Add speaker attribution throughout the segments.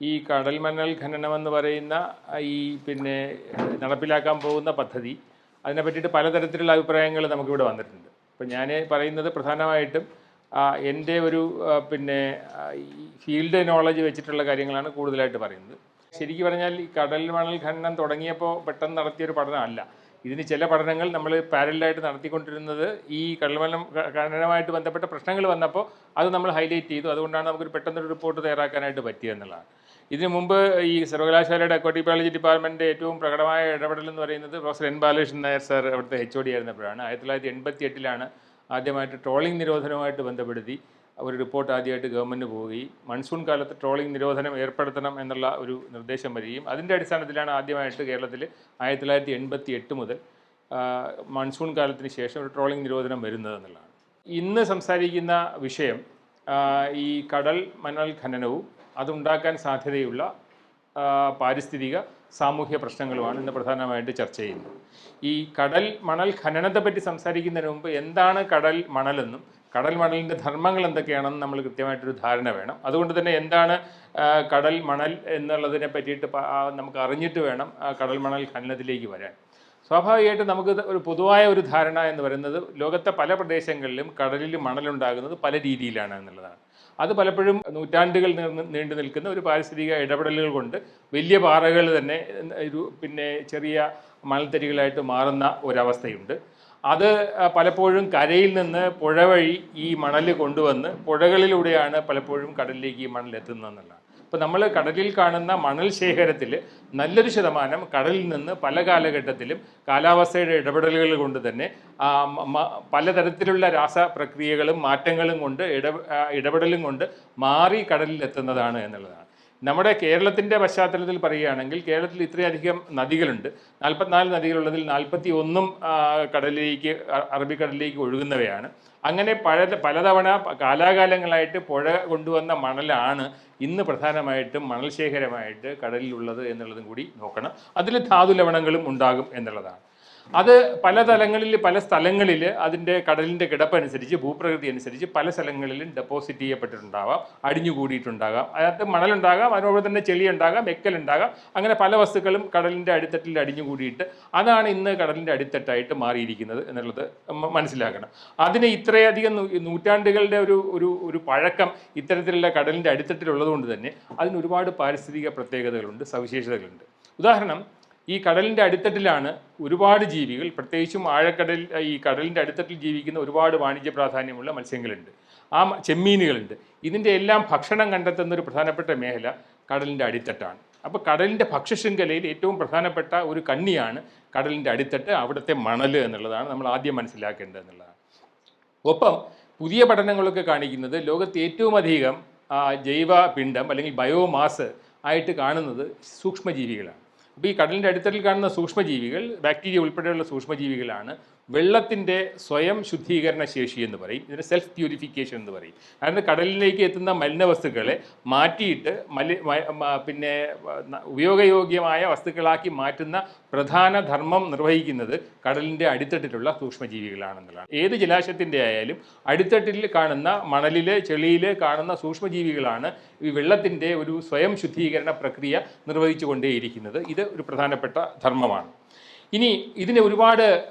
Speaker 1: ഈ കടൽ മണൽ ഖനനമെന്ന് പറയുന്ന ഈ പിന്നെ നടപ്പിലാക്കാൻ പോകുന്ന പദ്ധതി അതിനെ പറ്റിയിട്ട് പലതരത്തിലുള്ള അഭിപ്രായങ്ങൾ നമുക്കിവിടെ വന്നിട്ടുണ്ട്. അപ്പം ഞാൻ പറയുന്നത് പ്രധാനമായിട്ടും എൻ്റെ ഒരു പിന്നെ ഈ ഫീൽഡ് നോളജ് വെച്ചിട്ടുള്ള കാര്യങ്ങളാണ് കൂടുതലായിട്ട് പറയുന്നത്. ശരിക്കും പറഞ്ഞാൽ ഈ കടൽ മണൽ ഖനനം തുടങ്ങിയപ്പോൾ പെട്ടെന്ന് നടത്തിയൊരു പഠനമല്ല. ഇതിന് ചില പഠനങ്ങൾ നമ്മൾ പാരലായിട്ട് നടത്തിക്കൊണ്ടിരുന്നത് ഈ കടൽമലം ഖനനവുമായിട്ട് ബന്ധപ്പെട്ട പ്രശ്നങ്ങൾ വന്നപ്പോൾ അത് നമ്മൾ ഹൈലൈറ്റ് ചെയ്തു. അതുകൊണ്ടാണ് നമുക്കൊരു പെട്ടെന്നൊരു റിപ്പോർട്ട് തയ്യാറാക്കാനായിട്ട് പറ്റിയെന്നുള്ളതാണ്. ഇതിനു മുമ്പ് ഈ സർവകലാശാലയുടെ അക്വാട്ടിക് ബയോളജി ഡിപ്പാർട്ട്മെൻറ്റിൻ്റെ ഏറ്റവും പ്രകടമായ ഇടപെടൽ എന്ന് പറയുന്നത് professor N Balakrishnan Nair sir അവിടുത്തെ HOD ആയിരുന്നപ്പോഴാണ്. 1988 ആദ്യമായിട്ട് ട്രോളിംഗ് നിരോധനവുമായിട്ട് ബന്ധപ്പെടുത്തി ഒരു റിപ്പോർട്ട് ആദ്യമായിട്ട് ഗവൺമെൻറ് പോവുകയും മൺസൂൺ കാലത്ത് ട്രോളിംഗ് നിരോധനം ഏർപ്പെടുത്തണം എന്നുള്ള ഒരു നിർദ്ദേശം വരികയും അതിൻ്റെ അടിസ്ഥാനത്തിലാണ് ആദ്യമായിട്ട് കേരളത്തിൽ 1988 മുതൽ മൺസൂൺ കാലത്തിന് ശേഷം ഒരു ട്രോളിംഗ് നിരോധനം വരുന്നത് എന്നുള്ളതാണ്. ഇന്ന് സംസാരിക്കുന്ന വിഷയം ഈ കടൽ മണൽ ഖനനവും അതുണ്ടാക്കാൻ സാധ്യതയുള്ള പാരിസ്ഥിതിക സാമൂഹ്യ പ്രശ്നങ്ങളുമാണ് ഇന്ന് പ്രധാനമായിട്ട് ചർച്ച ചെയ്യുന്നത്. ഈ കടൽ മണൽ ഖനനത്തെപ്പറ്റി സംസാരിക്കുന്നതിന് മുമ്പ് എന്താണ് കടൽ മണലെന്നും കടൽ മണലിൻ്റെ ധർമ്മങ്ങൾ എന്തൊക്കെയാണെന്ന് നമ്മൾ കൃത്യമായിട്ടൊരു ധാരണ വേണം. അതുകൊണ്ട് തന്നെ എന്താണ് കടൽ മണൽ എന്നുള്ളതിനെ പറ്റിയിട്ട് നമുക്ക് അറിഞ്ഞിട്ട് വേണം കടൽ മണൽ ഖനനത്തിലേക്ക് വരാൻ. സ്വാഭാവികമായിട്ട് നമുക്ക് ഒരു പൊതുവായ ഒരു ധാരണ എന്ന് പറയുന്നത് ലോകത്തെ പല പ്രദേശങ്ങളിലും കടലിൽ മണലുണ്ടാകുന്നത് പല രീതിയിലാണ് എന്നുള്ളതാണ്. അത് പലപ്പോഴും നൂറ്റാണ്ടുകൾ നീണ്ടു നിൽക്കുന്ന ഒരു പാരിസ്ഥിതിക ഇടപെടലുകൾ കൊണ്ട് വലിയ പാറകൾ തന്നെ പിന്നെ ചെറിയ മണൽത്തരികളായിട്ട് മാറുന്ന ഒരവസ്ഥയുണ്ട്. അത് പലപ്പോഴും കരയിൽ നിന്ന് പുഴ വഴി ഈ മണൽ കൊണ്ടുവന്ന് പുഴകളിലൂടെയാണ് പലപ്പോഴും കടലിലേക്ക് ഈ മണൽ എത്തുന്നതെന്നുള്ളതാണ്. ഇപ്പോൾ നമ്മൾ കടലിൽ കാണുന്ന മണൽ ശേഖരത്തിൽ നല്ലൊരു ശതമാനം കടലിൽ നിന്ന് പല കാലഘട്ടത്തിലും കാലാവസ്ഥയുടെ ഇടപെടലുകൾ കൊണ്ട് തന്നെ പലതരത്തിലുള്ള രാസപ്രക്രിയകളും മാറ്റങ്ങളും കൊണ്ട് ഇടപെടലും കൊണ്ട് മാറി കടലിൽ എത്തുന്നതാണ് എന്നുള്ളതാണ്. നമ്മുടെ കേരളത്തിൻ്റെ പശ്ചാത്തലത്തിൽ പറയുകയാണെങ്കിൽ കേരളത്തിൽ ഇത്രയധികം നദികളുണ്ട്. 44 നദികളുള്ളതിൽ 41 കടലിലേക്ക് അറബിക്കടലിലേക്ക് ഒഴുകുന്നവയാണ്. അങ്ങനെ പലതവണ കാലാകാലങ്ങളായിട്ട് പുഴ കൊണ്ടുവന്ന മണലാണ് ഇന്ന് പ്രധാനമായിട്ടും മണൽ ശേഖരമായിട്ട് കടലിലുള്ളത് എന്നുള്ളതും കൂടി നോക്കണം. അതിൽ ധാതു ലവണങ്ങളും ഉണ്ടാകും എന്നുള്ളതാണ്. അത് പല തലങ്ങളിൽ പല സ്ഥലങ്ങളിൽ അതിൻ്റെ കടലിൻ്റെ കിടപ്പനുസരിച്ച് ഭൂപ്രകൃതി അനുസരിച്ച് പല സ്ഥലങ്ങളിലും ഡെപ്പോസിറ്റ് ചെയ്യപ്പെട്ടിട്ടുണ്ടാവാം, അടിഞ്ഞുകൂടിയിട്ടുണ്ടാകാം. അതിനകത്ത് മണലുണ്ടാകാം, അതിനോട് തന്നെ ചെളിയുണ്ടാകാം, എക്കലുണ്ടാകാം. അങ്ങനെ പല വസ്തുക്കളും കടലിൻ്റെ അടിത്തട്ടിൽ അടിഞ്ഞുകൂടിയിട്ട് അതാണ് ഇന്ന് കടലിൻ്റെ അടിത്തട്ടായിട്ട് മാറിയിരിക്കുന്നത് എന്നുള്ളത് മനസ്സിലാക്കണം. അതിന് ഇത്രയധികം നൂറ്റാണ്ടുകളുടെ ഒരു പഴക്കം ഇത്തരത്തിലുള്ള കടലിൻ്റെ അടിത്തട്ടിലുള്ളത് കൊണ്ട് തന്നെ അതിന് ഒരുപാട് പാരിസ്ഥിതിക പ്രത്യേകതകളുണ്ട്, സവിശേഷതകളുണ്ട്. ഉദാഹരണം, ഈ കടലിൻ്റെ അടിത്തട്ടിലാണ് ഒരുപാട് ജീവികൾ, പ്രത്യേകിച്ചും ആഴക്കടൽ ഈ കടലിൻ്റെ അടിത്തട്ടിൽ ജീവിക്കുന്ന ഒരുപാട് വാണിജ്യ പ്രാധാന്യമുള്ള മത്സ്യങ്ങളുണ്ട്, ചെമ്മീനുകളുണ്ട്. ഇതിൻ്റെ എല്ലാം ഭക്ഷണം കണ്ടെത്തുന്ന ഒരു പ്രധാനപ്പെട്ട മേഖല കടലിൻ്റെ അടിത്തട്ടാണ്. അപ്പോൾ കടലിൻ്റെ ഭക്ഷ്യശൃംഖലയിൽ ഏറ്റവും പ്രധാനപ്പെട്ട ഒരു കണ്ണിയാണ് കടലിൻ്റെ അടിത്തട്ട്, അവിടുത്തെ മണൽ എന്നുള്ളതാണ് നമ്മൾ ആദ്യം മനസ്സിലാക്കേണ്ടത് എന്നുള്ളതാണ്. ഒപ്പം പുതിയ പഠനങ്ങളൊക്കെ കാണിക്കുന്നത് ലോകത്ത് ഏറ്റവും അധികം ജൈവ പിണ്ഡം അല്ലെങ്കിൽ ബയോമാസ് ആയിട്ട് കാണുന്നത് സൂക്ഷ്മജീവികളാണ്. അപ്പോൾ ഈ കടലിൻ്റെ അടിത്തട്ടിൽ കാണുന്ന സൂക്ഷ്മജീവികൾ, ബാക്ടീരിയ ഉൾപ്പെടെയുള്ള സൂക്ഷ്മജീവികളാണ് വെള്ളത്തിൻ്റെ സ്വയം ശുദ്ധീകരണ ശേഷി എന്ന് പറയും. ഇതിന് സെൽഫ് പ്യൂരിഫിക്കേഷൻ എന്ന് പറയും. അതായത് കടലിലേക്ക് എത്തുന്ന മലിനവസ്തുക്കളെ മാറ്റിയിട്ട് പിന്നെ ഉപയോഗയോഗ്യമായ വസ്തുക്കളാക്കി മാറ്റുന്ന പ്രധാന ധർമ്മം നിർവഹിക്കുന്നത് കടലിൻ്റെ അടിത്തട്ടിലുള്ള സൂക്ഷ്മജീവികളാണെന്നുള്ളതാണ്. ഏത് ജലാശയത്തിൻ്റെ ആയാലും അടിത്തട്ടിൽ കാണുന്ന മണലിൽ ചെളിയിൽ കാണുന്ന സൂക്ഷ്മജീവികളാണ് ഈ വെള്ളത്തിൻ്റെ ഒരു സ്വയം ശുദ്ധീകരണ പ്രക്രിയ നിർവഹിച്ചു കൊണ്ടേയിരിക്കുന്നത്. ഇത് ഒരു പ്രധാനപ്പെട്ട ധർമ്മമാണ്. ഇനി ഇതിന് ഒരുപാട്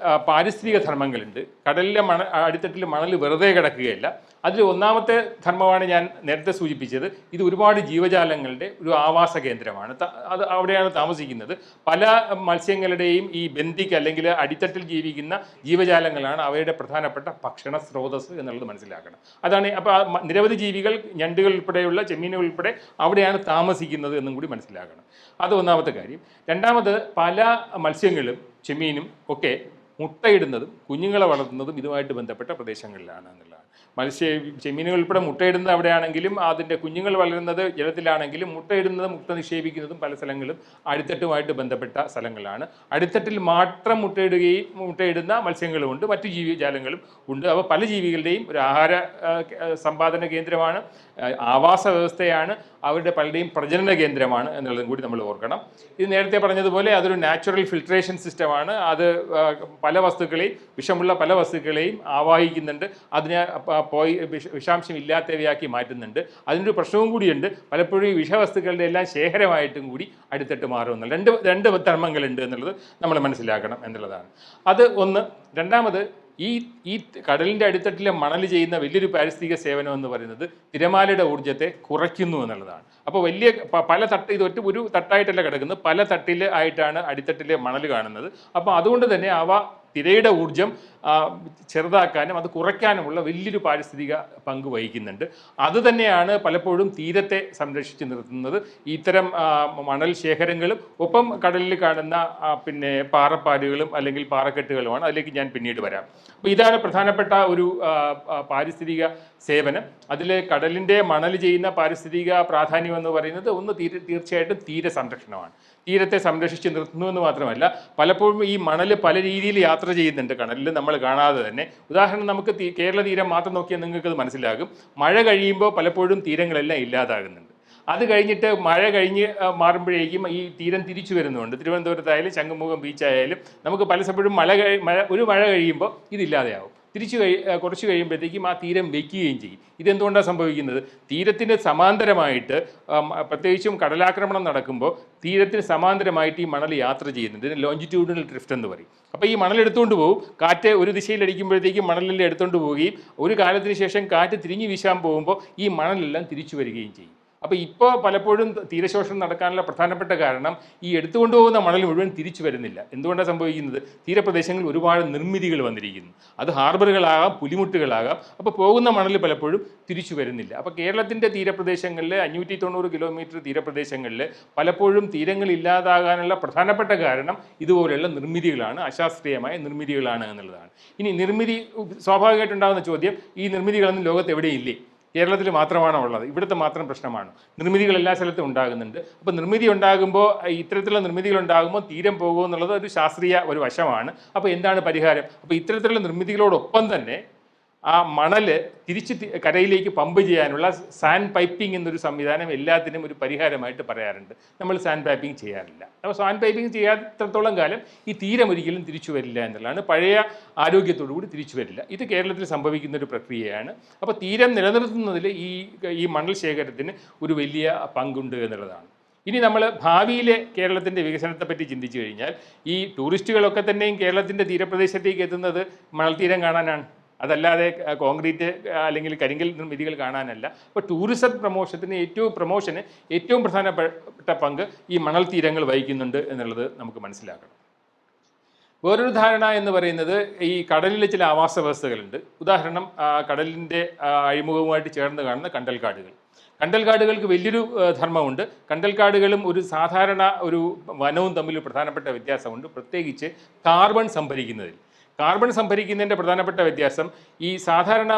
Speaker 1: പാരിസ്ഥിതിക ധർമ്മങ്ങളുണ്ട്. കടലിലെ അടിത്തട്ടിൽ മണൽ വെറുതെ കിടക്കുകയല്ല. അതിൽ ഒന്നാമത്തെ ധർമ്മമാണ് ഞാൻ നേരത്തെ സൂചിപ്പിച്ചത്. ഇത് ഒരുപാട് ജീവജാലങ്ങളുടെ ഒരു ആവാസ കേന്ദ്രമാണ്. അത് അവിടെയാണ് താമസിക്കുന്നത്. പല മത്സ്യങ്ങളുടെയും ഈ ബന്ധിക്ക് അല്ലെങ്കിൽ അടിത്തട്ടിൽ ജീവിക്കുന്ന ജീവജാലങ്ങളാണ് അവയുടെ പ്രധാനപ്പെട്ട ഭക്ഷണ സ്രോതസ് എന്നുള്ളത് മനസ്സിലാക്കണം. അതാണ്. അപ്പോൾ നിരവധി ജീവികൾ, ഞണ്ടുകൾ ഉൾപ്പെടെയുള്ള ചെമ്മീനുകൾ ഉൾപ്പെടെ അവിടെയാണ് താമസിക്കുന്നത് എന്നും കൂടി മനസ്സിലാക്കണം. അത് ഒന്നാമത്തെ കാര്യം. രണ്ടാമത്, പല മത്സ്യങ്ങളും ചെമ്മീനും ഒക്കെ മുട്ടയിടുന്നതും കുഞ്ഞുങ്ങളെ വളർത്തുന്നതും ഇതുമായിട്ട് ബന്ധപ്പെട്ട പ്രദേശങ്ങളിലാണ് എന്നുള്ളതാണ്. ചെമ്മീനുകൾ ഉൾപ്പെടെ മുട്ടയിടുന്നത് അവിടെയാണെങ്കിലും അതിൻ്റെ കുഞ്ഞുങ്ങൾ വളരുന്നത് ജലത്തിലാണെങ്കിലും മുട്ടയിടുന്നതും മുട്ട നിക്ഷേപിക്കുന്നതും പല സ്ഥലങ്ങളും അടിത്തട്ടുമായിട്ട് ബന്ധപ്പെട്ട സ്ഥലങ്ങളാണ്. അടിത്തട്ടിൽ മാത്രം മുട്ടയിടുന്ന മത്സ്യങ്ങളുമുണ്ട്, മറ്റു ജീവജാലങ്ങളും ഉണ്ട്. അപ്പോൾ പല ജീവികളുടെയും ഒരു ആഹാര സമ്പാദന കേന്ദ്രമാണ്, ആവാസ വ്യവസ്ഥയാണ്, അവരുടെ പലരുടെയും പ്രജനന കേന്ദ്രമാണ് എന്നുള്ളതും കൂടി നമ്മൾ ഓർക്കണം. ഇത് നേരത്തെ പറഞ്ഞതുപോലെ അതൊരു നാച്ചുറൽ ഫിൽട്രേഷൻ സിസ്റ്റമാണ്. അത് പല വസ്തുക്കളെയും, വിഷമുള്ള പല വസ്തുക്കളെയും ആവാഹിക്കുന്നുണ്ട്. അതിന് വിഷാംശം ഇല്ലാത്തവയാക്കി മാറ്റുന്നുണ്ട്. അതിനൊരു പ്രശ്നവും കൂടിയുണ്ട്, പലപ്പോഴും ഈ വിഷവസ്തുക്കളുടെ എല്ലാം ശേഖരമായിട്ടും കൂടി അടിത്തട്ട് മാറുമെന്നുള്ള രണ്ട് ധർമ്മങ്ങളുണ്ട് എന്നുള്ളത് നമ്മൾ മനസ്സിലാക്കണം എന്നുള്ളതാണ്. അത് ഒന്ന്. രണ്ടാമത്, ഈ കടലിൻ്റെ അടിത്തട്ടിലെ മണൽ ചെയ്യുന്ന വലിയൊരു പാരിസ്ഥിതിക സേവനം എന്ന് പറയുന്നത് തിരമാലയുടെ ഊർജ്ജത്തെ കുറയ്ക്കുന്നു എന്നുള്ളതാണ്. അപ്പോൾ വലിയ പല തട്ട്, ഇത് ഒരു തട്ടായിട്ടല്ല കിടക്കുന്നത്, പല തട്ടിൽ ആയിട്ടാണ് അടിത്തട്ടിലെ മണൽ കാണുന്നത്. അപ്പോൾ അതുകൊണ്ട് തന്നെ അവ തിരയുടെ ഊർജ്ജം ചെറുതാക്കാനും അത് കുറയ്ക്കാനുമുള്ള വലിയൊരു പാരിസ്ഥിതിക പങ്ക് വഹിക്കുന്നുണ്ട്. അതുതന്നെയാണ് പലപ്പോഴും തീരത്തെ സംരക്ഷിച്ച് നിർത്തുന്നത്. ഇത്തരം മണൽ ശേഖരങ്ങളും ഒപ്പം കടലിൽ കാണുന്ന പിന്നെ പാറപ്പാലുകളും അല്ലെങ്കിൽ പാറക്കെട്ടുകളുമാണ്. അതിലേക്ക് ഞാൻ പിന്നീട് വരാം. അപ്പോൾ ഇതാണ് പ്രധാനപ്പെട്ട ഒരു പാരിസ്ഥിതിക സേവനം. അതിൽ കടലിൻ്റെ മണൽ ചെയ്യുന്ന പാരിസ്ഥിതിക പ്രാധാന്യം എന്ന് പറയുന്നത് ഒന്ന് തീർച്ചയായിട്ടും തീര സംരക്ഷണമാണ്. തീരത്തെ സംരക്ഷിച്ച് നിർത്തുന്നു എന്ന് മാത്രമല്ല, പലപ്പോഴും ഈ മണൽ പല രീതിയിൽ യാത്ര ചെയ്യുന്നുണ്ട് കടലിൽ നമ്മൾ കാണാതെ തന്നെ. ഉദാഹരണം, നമുക്ക് കേരള തീരം മാത്രം നോക്കിയാൽ നിങ്ങൾക്കത് മനസ്സിലാകും. മഴ കഴിയുമ്പോൾ പലപ്പോഴും തീരങ്ങളെല്ലാം ഇല്ലാതാകുന്നുണ്ട്. അത് കഴിഞ്ഞിട്ട് മഴ കഴിഞ്ഞ് മാറുമ്പോഴേക്കും ഈ തീരം തിരിച്ചു വരുന്നുണ്ട്. തിരുവനന്തപുരത്തായാലും ശംഖുമുഖം ബീച്ചായാലും നമുക്ക് പലപ്പോഴും ഒരു മഴ കഴിയുമ്പോൾ ഇതില്ലാതെയാവും. കുറച്ച് കഴിയുമ്പോഴത്തേക്കും ആ തീരം വയ്ക്കുകയും ചെയ്യും. ഇതെന്തുകൊണ്ടാണ് സംഭവിക്കുന്നത്? തീരത്തിന് സമാന്തരമായിട്ട്, പ്രത്യേകിച്ചും കടലാക്രമണം നടക്കുമ്പോൾ തീരത്തിന് സമാന്തരമായിട്ട് ഈ മണൽ യാത്ര ചെയ്യുന്നുണ്ട്. ഇതിന് ലോഞ്ചിറ്റ്യൂഡിനൽ ഡ്രിഫ്റ്റ് എന്ന് പറയും. അപ്പോൾ ഈ മണൽ എടുത്തുകൊണ്ട് പോകും. കാറ്റ് ഒരു ദിശയിൽ അടിക്കുമ്പോഴത്തേക്കും മണലെല്ലാം എടുത്തുകൊണ്ട് പോവുകയും ഒരു കാലത്തിന് ശേഷം കാറ്റ് തിരിഞ്ഞു വീശാൻ പോകുമ്പോൾ ഈ മണലെല്ലാം തിരിച്ചു വരികയും ചെയ്യും. അപ്പോൾ ഇപ്പോൾ പലപ്പോഴും തീരശോഷണം നടക്കാനുള്ള പ്രധാനപ്പെട്ട കാരണം ഈ എടുത്തുകൊണ്ടുപോകുന്ന മണൽ മുഴുവൻ തിരിച്ചു വരുന്നില്ല. എന്തുകൊണ്ടാണ് സംഭവിക്കുന്നത്? തീരപ്രദേശങ്ങളിൽ ഒരുപാട് നിർമ്മിതികൾ വന്നിരിക്കുന്നു. അത് ഹാർബറുകളാകാം, പുലിമുട്ടുകളാകാം. അപ്പോൾ പോകുന്ന മണൽ പലപ്പോഴും തിരിച്ചു വരുന്നില്ല. അപ്പോൾ കേരളത്തിൻ്റെ തീരപ്രദേശങ്ങളിൽ 590 കിലോമീറ്റർ തീരപ്രദേശങ്ങളിൽ പലപ്പോഴും തീരങ്ങൾ ഇല്ലാതാകാനുള്ള പ്രധാനപ്പെട്ട കാരണം ഇതുപോലെയുള്ള നിർമ്മിതികളാണ്, അശാസ്ത്രീയമായ നിർമ്മിതികളാണ് എന്നുള്ളതാണ്. ഇനി നിർമ്മിതി സ്വാഭാവികമായിട്ടുണ്ടാകുന്ന ചോദ്യം, ഈ നിർമ്മിതികളൊന്നും ലോകത്ത് എവിടെയില്ലേ? കേരളത്തിൽ മാത്രമാണോ ഉള്ളത്? ഇവിടുത്തെ മാത്രം പ്രശ്നമാണ്? നിർമ്മിതികൾ എല്ലാ സ്ഥലത്തും ഉണ്ടാകുന്നുണ്ട്. അപ്പോൾ നിർമ്മിതി ഉണ്ടാകുമ്പോൾ, ഇത്തരത്തിലുള്ള നിർമ്മിതികൾ ഉണ്ടാകുമ്പോൾ തീരം പോകുമോ എന്നുള്ളത് ഒരു ശാസ്ത്രീയ ഒരു വശമാണ്. അപ്പോൾ എന്താണ് പരിഹാരം? അപ്പോൾ ഇത്തരത്തിലുള്ള നിർമ്മിതികളോടൊപ്പം തന്നെ ആ മണൽ തിരിച്ച് കരയിലേക്ക് പമ്പ് ചെയ്യാനുള്ള സാൻഡ് പൈപ്പിംഗ് എന്നൊരു സംവിധാനം എല്ലാത്തിനും ഒരു പരിഹാരമായിട്ട് പറയാറുണ്ട്. നമ്മൾ സാൻഡ് പൈപ്പിംഗ് ചെയ്യാറില്ല. അപ്പോൾ സാൻഡ് പൈപ്പിംഗ് ചെയ്യാത്തത്തോളം കാലം ഈ തീരം ഒരിക്കലും തിരിച്ചു വരില്ല എന്നുള്ളതാണ്. പഴയ ആരോഗ്യത്തോടു കൂടി തിരിച്ചു വരില്ല. ഇത് കേരളത്തിൽ സംഭവിക്കുന്ന ഒരു പ്രക്രിയയാണ്. അപ്പോൾ തീരം നിലനിർത്തുന്നതിൽ ഈ മണൽ ശേഖരത്തിന് ഒരു വലിയ പങ്കുണ്ട് എന്നുള്ളതാണ്. ഇനി നമ്മൾ ഭാവിയിലെ കേരളത്തിൻ്റെ വികസനത്തെപ്പറ്റി ചിന്തിച്ചു കഴിഞ്ഞാൽ, ഈ ടൂറിസ്റ്റുകളൊക്കെ തന്നെയും കേരളത്തിൻ്റെ തീരപ്രദേശത്തേക്ക് എത്തുന്നത് മണൽത്തീരം കാണാനാണ്. അതല്ലാതെ കോൺക്രീറ്റ് അല്ലെങ്കിൽ കരിങ്കൽ നിർമ്മിതികൾ കാണാനല്ല. അപ്പോൾ ടൂറിസം പ്രൊമോഷന് ഏറ്റവും പ്രധാനപ്പെട്ട പങ്ക് ഈ മണൽ തീരങ്ങൾ വഹിക്കുന്നുണ്ട് എന്നുള്ളത് നമുക്ക് മനസ്സിലാക്കണം. വേറൊരു ധാരണ എന്ന് പറയുന്നത്, ഈ കടലിലെ ചില ആവാസ വ്യവസ്ഥകളുണ്ട്. ഉദാഹരണം, കടലിൻ്റെ അഴിമുഖവുമായിട്ട് ചേർന്ന് കാണുന്ന കണ്ടൽക്കാടുകൾ. കണ്ടൽക്കാടുകൾക്ക് വലിയൊരു ധർമ്മമുണ്ട്. കണ്ടൽക്കാടുകളും ഒരു സാധാരണ ഒരു വനവും തമ്മിൽ പ്രധാനപ്പെട്ട വ്യത്യാസമുണ്ട്, പ്രത്യേകിച്ച് കാർബൺ സംഭരിക്കുന്നതിൽ. കാർബൺ സംഭരിക്കുന്നതിൻ്റെ പ്രധാനപ്പെട്ട വ്യത്യാസം, ഈ സാധാരണ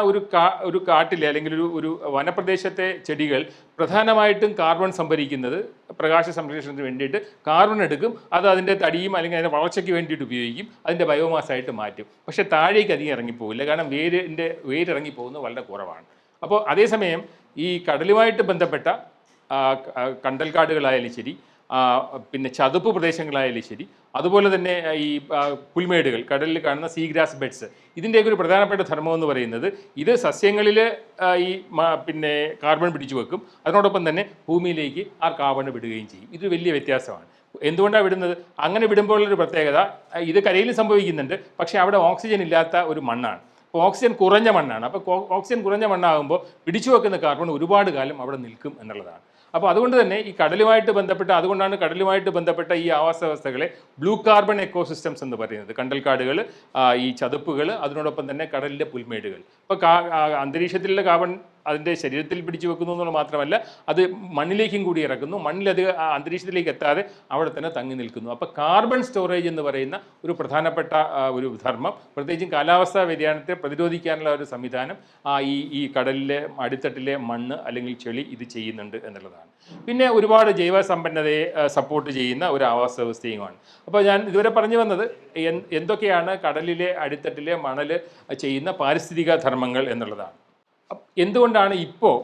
Speaker 1: ഒരു കാട്ടിലെ അല്ലെങ്കിൽ ഒരു വനപ്രദേശത്തെ ചെടികൾ പ്രധാനമായിട്ടും കാർബൺ സംഭരിക്കുന്നത് പ്രകാശ സംരക്ഷണത്തിന് വേണ്ടിയിട്ട് കാർബൺ എടുക്കും. അത് അതിൻ്റെ തടിയും അല്ലെങ്കിൽ അതിൻ്റെ വളർച്ചയ്ക്ക് വേണ്ടിയിട്ട് ഉപയോഗിക്കും, അതിൻ്റെ ബയോമാസായിട്ട് മാറ്റും. പക്ഷേ താഴേക്ക് അധികം ഇറങ്ങിപ്പോകില്ല, കാരണം വേരിറങ്ങിപ്പോകുന്നത് വളരെ കുറവാണ്. അപ്പോൾ അതേസമയം ഈ കടലുമായിട്ട് ബന്ധപ്പെട്ട കണ്ടൽക്കാടുകളായാലും ശരി, പിന്നെ ചതുപ്പ് പ്രദേശങ്ങളായാലും ശരി, അതുപോലെ തന്നെ ഈ പുൽമേടുകൾ, കടലിൽ കാണുന്ന സീഗ്രാസ് ബെഡ്സ്, ഇതിൻ്റെയൊക്കെ ഒരു പ്രധാനപ്പെട്ട ധർമ്മം എന്ന് പറയുന്നത്, ഇത് സസ്യങ്ങളിൽ പിന്നെ കാർബൺ പിടിച്ചു വെക്കും, അതിനോടൊപ്പം തന്നെ ഭൂമിയിലേക്ക് ആ കാർബൺ വിടുകയും ചെയ്യും. ഇതൊരു വലിയ വ്യത്യാസമാണ്. എന്തുകൊണ്ടാണ് വിടുന്നത്? അങ്ങനെ വിടുമ്പോഴുള്ളൊരു പ്രത്യേകത, ഇത് കരയിൽ സംഭവിക്കുന്നുണ്ട്, പക്ഷേ അവിടെ ഓക്സിജൻ ഇല്ലാത്ത ഒരു മണ്ണാണ്. അപ്പോൾ ഓക്സിജൻ കുറഞ്ഞ മണ്ണാണ്. അപ്പോൾ ഓക്സിജൻ കുറഞ്ഞ മണ്ണാകുമ്പോൾ പിടിച്ചു വെക്കുന്ന കാർബൺ ഒരുപാട് കാലം അവിടെ നിൽക്കും എന്നുള്ളതാണ്. അപ്പോൾ അതുകൊണ്ട് തന്നെ അതുകൊണ്ടാണ് കടലുമായിട്ട് ബന്ധപ്പെട്ട ഈ ആവാസ വ്യവസ്ഥകളെ ബ്ലൂ കാർബൺ എക്കോസിസ്റ്റംസ് എന്ന് പറയുന്നത്. കണ്ടൽക്കാടുകൾ, ഈ ചതുപ്പുകൾ, അതിനോടൊപ്പം തന്നെ കടലിലെ പുൽമേടുകൾ. അപ്പോൾ അന്തരീക്ഷത്തിലുള്ള കാർബൺ അതിൻ്റെ ശരീരത്തിൽ പിടിച്ചു വെക്കുന്നു എന്നുള്ളത് മാത്രമല്ല, അത് മണ്ണിലേക്കും കൂടി ഇറക്കുന്നു. മണ്ണിലത് അന്തരീക്ഷത്തിലേക്ക് എത്താതെ അവിടെ തന്നെ തങ്ങി നിൽക്കുന്നു. അപ്പോൾ കാർബൺ സ്റ്റോറേജ് എന്ന് പറയുന്ന ഒരു പ്രധാനപ്പെട്ട ഒരു ധർമ്മം, പ്രത്യേകിച്ചും കാലാവസ്ഥാ വ്യതിയാനത്തെ പ്രതിരോധിക്കാനുള്ള ഒരു സംവിധാനം ഈ കടലിലെ അടിത്തട്ടിലെ മണ്ണ് അല്ലെങ്കിൽ ചെളി ഇത് ചെയ്യുന്നുണ്ട് എന്നുള്ളതാണ്. പിന്നെ ഒരുപാട് ജൈവസമ്പന്നതയെ സപ്പോർട്ട് ചെയ്യുന്ന ഒരു ആവാസ വ്യവസ്ഥയുമാണ്. അപ്പോൾ ഞാൻ ഇതുവരെ പറഞ്ഞു വന്നത് എന്തൊക്കെയാണ് കടലിലെ അടിത്തട്ടിലെ മണൽ ചെയ്യുന്ന പാരിസ്ഥിതിക ധർമ്മങ്ങൾ എന്നുള്ളതാണ്. എന്തുകൊണ്ടാണ് ഇപ്പോൾ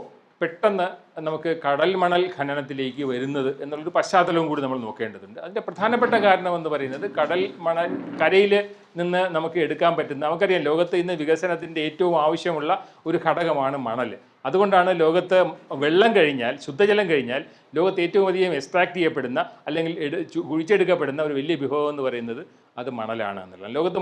Speaker 1: പെട്ടെന്ന് നമുക്ക് കടൽ മണൽ ഖനനത്തിലേക്ക് വരുന്നത് എന്നുള്ളൊരു പശ്ചാത്തലവും കൂടി നമ്മൾ നോക്കേണ്ടതുണ്ട്. അതിൻ്റെ പ്രധാനപ്പെട്ട കാരണം എന്ന് പറയുന്നത് കടൽ മണൽ കരയിൽ നിന്ന് നമുക്ക് എടുക്കാൻ പറ്റുന്ന, നമുക്കറിയാം ലോകത്ത് ഇന്ന് വികസനത്തിൻ്റെ ഏറ്റവും ആവശ്യമുള്ള ഒരു ഘടകമാണ് മണൽ. അതുകൊണ്ടാണ് ലോകത്ത് വെള്ളം കഴിഞ്ഞാൽ, ശുദ്ധജലം കഴിഞ്ഞാൽ ലോകത്ത് ഏറ്റവും അധികം എക്സ്ട്രാക്ട് ചെയ്യപ്പെടുന്ന അല്ലെങ്കിൽ കുഴിച്ചെടുക്കപ്പെടുന്ന ഒരു വലിയ വിഭവം എന്ന് പറയുന്നത് അത് മണലാണ് എന്നുള്ളത്. ലോകത്ത്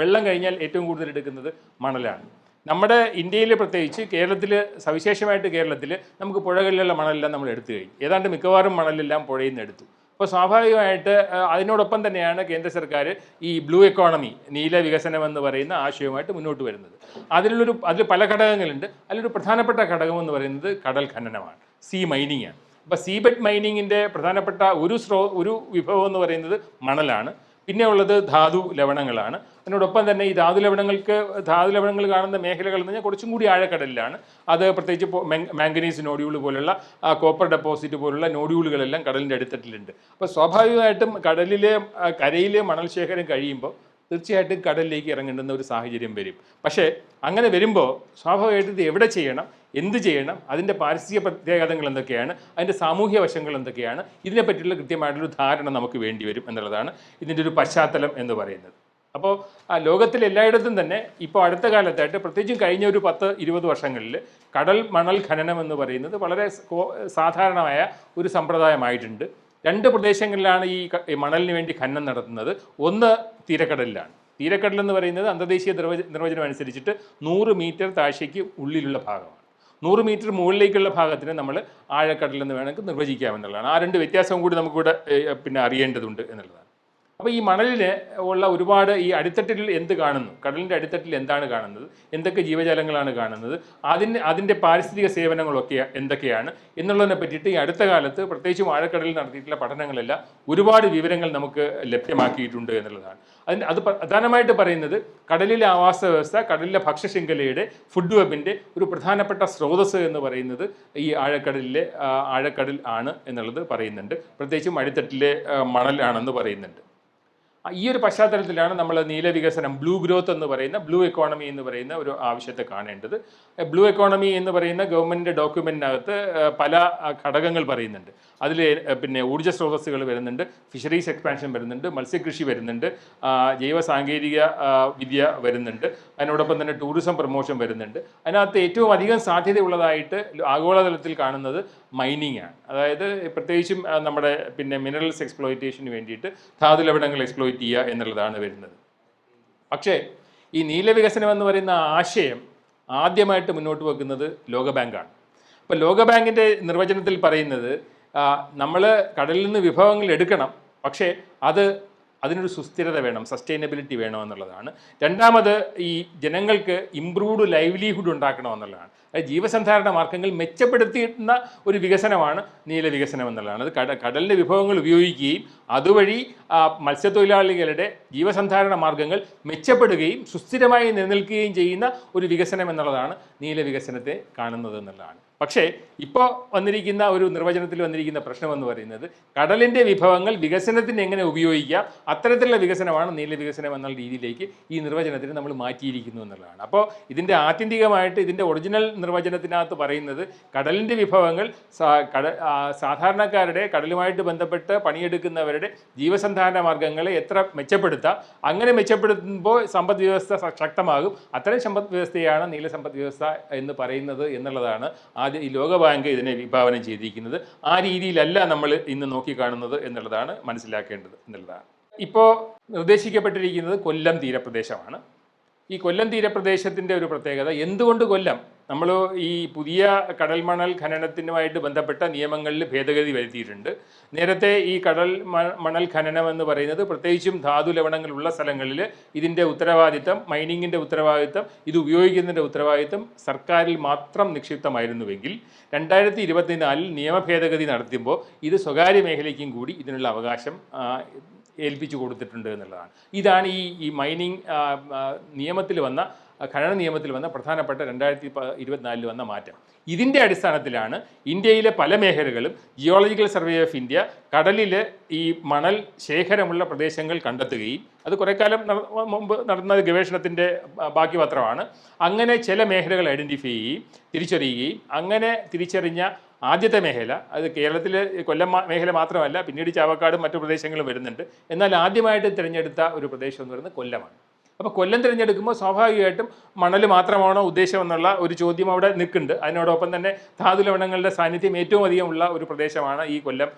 Speaker 1: വെള്ളം കഴിഞ്ഞാൽ ഏറ്റവും കൂടുതൽ എടുക്കുന്നത് മണലാണ്. നമ്മുടെ ഇന്ത്യയിൽ പ്രത്യേകിച്ച് കേരളത്തിൽ, സവിശേഷമായിട്ട് കേരളത്തിൽ നമുക്ക് പുഴകളിലുള്ള മണലെല്ലാം നമ്മൾ എടുത്തു കഴിഞ്ഞു. ഏതാണ്ട് മിക്കവാറും മണലെല്ലാം പുഴയിൽ നിന്ന് എടുത്തു. അപ്പോൾ സ്വാഭാവികമായിട്ട് അതിനോടൊപ്പം തന്നെയാണ് കേന്ദ്ര സർക്കാർ ഈ ബ്ലൂ എക്കോണമി, നീല വികസനം എന്ന് പറയുന്ന ആശയവുമായിട്ട് മുന്നോട്ട് വരുന്നത്. അതിൽ പല ഘടകങ്ങളുണ്ട്. അതിലൊരു പ്രധാനപ്പെട്ട ഘടകം എന്ന് പറയുന്നത് കടൽ ഖനനമാണ്, സീ മൈനിങ് ആണ്. അപ്പോൾ സീബെഡ് മൈനിങ്ങിൻ്റെ പ്രധാനപ്പെട്ട ഒരു വിഭവം എന്ന് പറയുന്നത് മണലാണ്. പിന്നെ ഉള്ളത് ധാതു ലവണങ്ങളാണ്. അതിനോടൊപ്പം തന്നെ ഈ ധാതു ലവണങ്ങൾ കാണുന്ന മേഖലകൾ എന്ന് പറഞ്ഞാൽ കുറച്ചും കൂടി ആഴക്കടലിലാണ്. അത് പ്രത്യേകിച്ച് മാംഗനീസ് നോഡ്യൂൾ പോലുള്ള കോപ്പർ ഡെപ്പോസിറ്റ് പോലുള്ള നോഡ്യൂളുകളെല്ലാം കടലിൻ്റെ അടിത്തട്ടിലുണ്ട്. അപ്പോൾ സ്വാഭാവികമായിട്ടും കരയിലെ മണൽ ശേഖരം കഴിയുമ്പോൾ തീർച്ചയായിട്ടും കടലിലേക്ക് ഇറങ്ങേണ്ടുന്ന ഒരു സാഹചര്യം വരും. പക്ഷേ അങ്ങനെ വരുമ്പോൾ സ്വാഭാവികമായിട്ടും ഇത് എവിടെ ചെയ്യണം, എന്ത് ചെയ്യണം, അതിൻ്റെ പാരിസ്ഥിതിക പ്രത്യാഘാതങ്ങൾ എന്തൊക്കെയാണ്, അതിൻ്റെ സാമൂഹ്യ വശങ്ങൾ എന്തൊക്കെയാണ്, ഇതിനെപ്പറ്റിയുള്ള കൃത്യമായിട്ടുള്ളൊരു ധാരണ നമുക്ക് വേണ്ടി വരും എന്നുള്ളതാണ് ഇതിൻ്റെ ഒരു പശ്ചാത്തലം എന്ന് പറയുന്നത്. അപ്പോൾ ലോകത്തിൽ എല്ലായിടത്തും തന്നെ ഇപ്പോൾ അടുത്ത കാലത്തായിട്ട്, പ്രത്യേകിച്ചും കഴിഞ്ഞ ഒരു 10-20 വർഷങ്ങളിൽ കടൽ മണൽ ഖനനം എന്ന് പറയുന്നത് വളരെ സാധാരണമായ ഒരു സമ്പ്രദായമായിട്ടുണ്ട്. 2 പ്രദേശങ്ങളിലാണ് ഈ മണലിന് വേണ്ടി ഖനനം നടത്തുന്നത്. ഒന്ന് തീരക്കടലിലാണ്. തീരക്കടൽ എന്ന് പറയുന്നത് അന്തർദേശീയ നിർവചനം അനുസരിച്ചിട്ട് 100 മീറ്റർ താഴ്ചയ്ക്ക് ഉള്ളിലുള്ള ഭാഗമാണ്. 100 മീറ്റർ മുകളിലേക്കുള്ള ഭാഗത്തിന് നമ്മൾ ആഴക്കടലെന്ന് വേണമെങ്കിൽ നിർവചിക്കാമെന്നുള്ളതാണ്. ആ 2 വ്യത്യാസവും കൂടി നമുക്കിവിടെ അറിയേണ്ടതുണ്ട് എന്നുള്ളതാണ്. അപ്പോൾ ഈ മണലിന് ഉള്ള ഒരുപാട് ഈ അടിത്തട്ടിൽ എന്ത് കാണുന്നു, കടലിൻ്റെ അടിത്തട്ടിൽ എന്താണ് കാണുന്നത്, എന്തൊക്കെ ജീവജാലങ്ങളാണ് കാണുന്നത്, അതിൻ്റെ പാരിസ്ഥിതിക സേവനങ്ങളൊക്കെ എന്തൊക്കെയാണ് എന്നുള്ളതിനെ പറ്റിയിട്ട് ഈ അടുത്ത കാലത്ത് പ്രത്യേകിച്ചും ആഴക്കടലിൽ നടത്തിയിട്ടുള്ള പഠനങ്ങളെല്ലാം ഒരുപാട് വിവരങ്ങൾ നമുക്ക് ലഭ്യമാക്കിയിട്ടുണ്ട് എന്നുള്ളതാണ്. അത് പ്രധാനമായിട്ട് പറയുന്നത് കടലിലെ ആവാസ വ്യവസ്ഥ, കടലിലെ ഭക്ഷ്യശൃംഖലയുടെ ഫുഡ് വെബിൻ്റെ ഒരു പ്രധാനപ്പെട്ട സ്രോതസ്സ് എന്ന് പറയുന്നത് ഈ ആഴക്കടൽ ആണ് എന്നുള്ളത് പറയുന്നുണ്ട്. പ്രത്യേകിച്ചും അടിത്തട്ടിലെ മണലാണെന്ന് പറയുന്നുണ്ട്. ഈ ഒരു പശ്ചാത്തലത്തിലാണ് നമ്മൾ നീല വികസനം, ബ്ലൂ ഗ്രോത്ത് എന്ന് പറയുന്ന, ബ്ലൂ എക്കോണമി എന്ന് പറയുന്ന ഒരു ആവശ്യത്തെ കാണേണ്ടത്. ബ്ലൂ എക്കോണമി എന്ന് പറയുന്ന ഗവൺമെൻറ് ഡോക്യുമെൻറ്റിനകത്ത് പല ഘടകങ്ങൾ പറയുന്നുണ്ട്. അതിൽ പിന്നെ ഊർജ്ജ സ്രോതസ്സുകൾ വരുന്നുണ്ട്, ഫിഷറീസ് എക്സ്പാൻഷൻ വരുന്നുണ്ട്, മത്സ്യകൃഷി വരുന്നുണ്ട്, ജൈവ സാങ്കേതിക വിദ്യ വരുന്നുണ്ട്, അതിനോടൊപ്പം തന്നെ ടൂറിസം പ്രൊമോഷൻ വരുന്നുണ്ട്. അതിനകത്ത് ഏറ്റവും അധികം സാധ്യതയുള്ളതായിട്ട് ആഗോളതലത്തിൽ കാണുന്നത് മൈനിങ് ആണ്. അതായത് പ്രത്യേകിച്ചും നമ്മുടെ മിനറൽസ് എക്സ്പ്ലോയിറ്റേഷന് വേണ്ടിയിട്ട് ധാതു ലവണങ്ങൾ എക്സ്പ്ലോയിറ്റ് ചെയ്യുക എന്നുള്ളതാണ് വരുന്നത്. പക്ഷേ ഈ നീല വികസനം എന്ന് പറയുന്ന ആശയം ആദ്യമായിട്ട് മുന്നോട്ട് വെക്കുന്നത് ലോകബാങ്കാണ്. അപ്പോൾ ലോകബാങ്കിൻ്റെ നിർവചനത്തിൽ പറയുന്നത് നമ്മൾ കടലിൽ നിന്ന് വിഭവങ്ങൾ എടുക്കണം, പക്ഷേ അതിനൊരു സുസ്ഥിരത വേണം, സസ്റ്റൈനബിലിറ്റി വേണമെന്നുള്ളതാണ്. രണ്ടാമത് ഈ ജനങ്ങൾക്ക് ഇംപ്രൂവ്ഡ് ലൈവ്ലിഹുഡ് ഉണ്ടാക്കണമെന്നുള്ളതാണ്. അതായത് ജീവസന്ധാരണ മാർഗ്ഗങ്ങൾ മെച്ചപ്പെടുത്തുന്ന ഒരു വികസനമാണ് നീല വികസനം എന്നുള്ളതാണ്. അത് കടലിൻ്റെ വിഭവങ്ങൾ ഉപയോഗിക്കുകയും അതുവഴി മത്സ്യത്തൊഴിലാളികളുടെ ജീവസന്ധാരണ മാർഗ്ഗങ്ങൾ മെച്ചപ്പെടുകയും സുസ്ഥിരമായി നിലനിൽക്കുകയും ചെയ്യുന്ന ഒരു വികസനം എന്നുള്ളതാണ് നീല വികസനത്തെ കാണുന്നത് എന്നുള്ളതാണ്. പക്ഷേ ഇപ്പോൾ വന്നിരിക്കുന്ന ഒരു നിർവചനത്തിൽ വന്നിരിക്കുന്ന പ്രശ്നമെന്ന് പറയുന്നത് കടലിൻ്റെ വിഭവങ്ങൾ വികസനത്തിന് എങ്ങനെ ഉപയോഗിക്കാം, അത്തരത്തിലുള്ള വികസനമാണ് നീല വികസനം എന്നുള്ള രീതിയിലേക്ക് ഈ നിർവചനത്തിന് നമ്മൾ മാറ്റിയിരിക്കുന്നു എന്നുള്ളതാണ്. അപ്പോൾ ഇതിൻ്റെ ആത്യന്തികമായിട്ട് ഇതിൻ്റെ ഒറിജിനൽ നിർവചനത്തിനകത്ത് പറയുന്നത് കടലിൻ്റെ വിഭവങ്ങൾ സാധാരണക്കാരുടെ, കടലുമായിട്ട് ബന്ധപ്പെട്ട് പണിയെടുക്കുന്നവരുടെ ജീവസന്ധാരണ മാർഗ്ഗങ്ങളെ എത്ര മെച്ചപ്പെടുത്താം, അങ്ങനെ മെച്ചപ്പെടുത്തുമ്പോൾ സമ്പദ് വ്യവസ്ഥ ശക്തമാകും. അത്തരം സമ്പദ് വ്യവസ്ഥയാണ് നീല സമ്പദ് വ്യവസ്ഥ എന്ന് പറയുന്നത് എന്നുള്ളതാണ് ഈ ലോകബാങ്ക് ഇതിനെ വിഭാവനം ചെയ്തിരിക്കുന്നത്. ആ രീതിയിലല്ല നമ്മൾ ഇന്ന് നോക്കിക്കാണുന്നത് എന്നുള്ളതാണ് മനസ്സിലാക്കേണ്ടത് എന്നുള്ളതാണ്. ഇപ്പോൾ നിർദ്ദേശിക്കപ്പെട്ടിരിക്കുന്നത് കൊല്ലം തീരപ്രദേശമാണ്. ഈ കൊല്ലം തീരപ്രദേശത്തിൻ്റെ ഒരു പ്രത്യേകത, എന്തുകൊണ്ട് കൊല്ലം? നമ്മൾ ഈ പുതിയ കടൽമണൽ ഖനനത്തിനുമായിട്ട് ബന്ധപ്പെട്ട നിയമങ്ങളിൽ ഭേദഗതി വരുത്തിയിട്ടുണ്ട്. നേരത്തെ ഈ മണൽ ഖനനം എന്ന് പറയുന്നത് പ്രത്യേകിച്ചും ധാതു ലവണങ്ങളുള്ള സ്ഥലങ്ങളിൽ ഇതിൻ്റെ ഉത്തരവാദിത്തം, മൈനിങ്ങിൻ്റെ ഉത്തരവാദിത്തം, ഇത് ഉപയോഗിക്കുന്നതിൻ്റെ ഉത്തരവാദിത്തം സർക്കാരിൽ മാത്രം നിക്ഷിപ്തമായിരുന്നുവെങ്കിൽ 2024 നിയമ ഭേദഗതി നടത്തുമ്പോൾ ഇത് സ്വകാര്യ മേഖലയ്ക്കും കൂടി ഇതിനുള്ള അവകാശം ഏൽപ്പിച്ചു കൊടുത്തിട്ടുണ്ട് എന്നുള്ളതാണ്. ഇതാണ് ഈ മൈനിങ് നിയമത്തിൽ വന്ന, ഖനന നിയമത്തിൽ വന്ന പ്രധാനപ്പെട്ട 2024 വന്ന മാറ്റം. ഇതിൻ്റെ അടിസ്ഥാനത്തിലാണ് ഇന്ത്യയിലെ പല മേഖലകളും ജിയോളജിക്കൽ സർവേ ഓഫ് ഇന്ത്യ കടലിൽ ഈ മണൽ ശേഖരമുള്ള പ്രദേശങ്ങൾ കണ്ടെത്തുകയും അത് കുറേ കാലം മുമ്പ് നടന്ന ഗവേഷണത്തിൻ്റെ ബാക്കി പത്രമാണ്. അങ്ങനെ ചില മേഖലകൾ ഐഡൻറ്റിഫൈ ചെയ്യുകയും തിരിച്ചറിയുകയും അങ്ങനെ തിരിച്ചറിഞ്ഞ ആദ്യത്തെ മേഖല അത് കേരളത്തിൽ കൊല്ലം മേഖല മാത്രമല്ല, പിന്നീട് ചാവക്കാടും മറ്റു പ്രദേശങ്ങളും വരുന്നുണ്ട്. എന്നാൽ ആദ്യമായിട്ട് തിരഞ്ഞെടുത്ത ഒരു പ്രദേശം എന്ന് പറയുന്നത് കൊല്ലമാണ്. അപ്പോൾ കൊല്ലം തിരഞ്ഞെടുക്കുമ്പോൾ സ്വാഭാവികമായിട്ടും മണൽ മാത്രമാണോ ഉദ്ദേശം എന്നുള്ള ഒരു ചോദ്യം അവിടെ നിൽക്കുന്നുണ്ട്. അതിനോടൊപ്പം തന്നെ ധാതു ലവണങ്ങളുടെ സാന്നിധ്യം ഏറ്റവും അധികം ഉള്ള ഒരു പ്രദേശമാണ് ഈ കൊല്ലം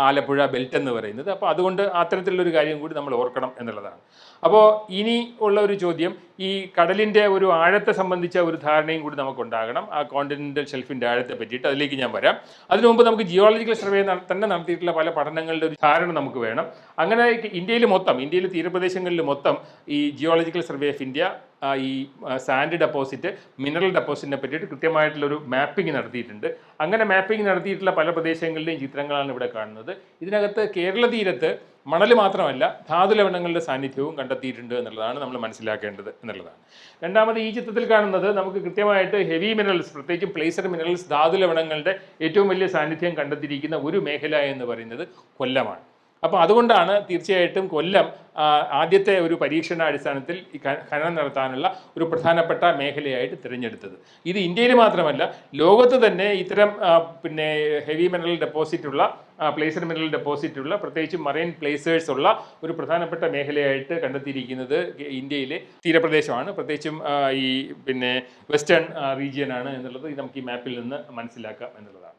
Speaker 1: ആലപ്പുഴ ബെൽറ്റ് എന്ന് പറയുന്നത്. അപ്പോൾ അതുകൊണ്ട് അത്തരത്തിലുള്ളൊരു കാര്യം കൂടി നമ്മൾ ഓർക്കണം എന്നുള്ളതാണ്. അപ്പോൾ ഇനി ഉള്ള ഒരു ചോദ്യം, ഈ കടലിൻ്റെ ഒരു ആഴത്തെ സംബന്ധിച്ച ഒരു ധാരണയും കൂടി നമുക്കുണ്ടാകണം, ആ കോണ്ടിനെൻ്റൽ ഷെൽഫിൻ്റെ ആഴത്തെ പറ്റിയിട്ട്. അതിലേക്ക് ഞാൻ വരാം. അതിനു മുമ്പ് നമുക്ക് ജിയോളജിക്കൽ സർവേ തന്നെ നടത്തിയിട്ടുള്ള പല പഠനങ്ങളുടെ ഒരു ധാരണ നമുക്ക് വേണം. അങ്ങനെ ഇന്ത്യയിൽ തീരപ്രദേശങ്ങളിൽ മൊത്തം ഈ ജിയോളജിക്കൽ സർവേ ഓഫ് ഇന്ത്യ ഈ സാൻഡ് ഡെപ്പോസിറ്റ്, മിനറൽ ഡെപ്പോസിറ്റിനെ പറ്റിയിട്ട് കൃത്യമായിട്ടുള്ളൊരു മാപ്പിംഗ് നടത്തിയിട്ടുണ്ട്. അങ്ങനെ മാപ്പിംഗ് നടത്തിയിട്ടുള്ള പല പ്രദേശങ്ങളിലെയും ചിത്രങ്ങളാണ് ഇവിടെ കാണുന്നത്. ഇതിനകത്ത് കേരള തീരത്ത് മണൽ മാത്രമല്ല ധാതു ലവണങ്ങളുടെ സാന്നിധ്യവും കണ്ടെത്തിയിട്ടുണ്ട് എന്നുള്ളതാണ് നമ്മൾ മനസ്സിലാക്കേണ്ടത് എന്നുള്ളതാണ്. രണ്ടാമത് ഈ ചിത്രത്തിൽ കാണുന്നത് നമുക്ക് കൃത്യമായിട്ട് ഹെവി മിനറൽസ്, പ്രത്യേകിച്ചും പ്ലേസർ മിനറൽസ്, ധാതു ലവണങ്ങളുടെ ഏറ്റവും വലിയ സാന്നിധ്യം കണ്ടെത്തിയിരിക്കുന്ന ഒരു മേഖല എന്ന് പറയുന്നത് കൊല്ലമാണ്. അപ്പോൾ അതുകൊണ്ടാണ് തീർച്ചയായിട്ടും കൊല്ലം ആദ്യത്തെ ഒരു പരീക്ഷണാടിസ്ഥാനത്തിൽ ഖനനം നടത്താനുള്ള ഒരു പ്രധാനപ്പെട്ട മേഖലയായിട്ട് തിരഞ്ഞെടുത്തത്. ഇത് ഇന്ത്യയിൽ മാത്രമല്ല, ലോകത്ത് തന്നെ ഇത്തരം ഹെവി മിനറൽ ഡെപ്പോസിറ്റ് ഉള്ള, പ്ലേസർ മിനറൽ ഡെപ്പോസിറ്റ് ഉള്ള, പ്രത്യേകിച്ച് മറൈൻ പ്ലേസേഴ്സ് ഉള്ള ഒരു പ്രധാനപ്പെട്ട മേഖലയായിട്ട് കണ്ടെത്തിയിരിക്കുന്നത് ഇന്ത്യയിലെ തീരപ്രദേശമാണ്. പ്രത്യേകിച്ചും ഈ വെസ്റ്റേൺ റീജിയനാണ് എന്നുള്ളത് നമുക്ക് ഈ മാപ്പിൽ നിന്ന് മനസ്സിലാക്കാം എന്നുള്ളതാണ്.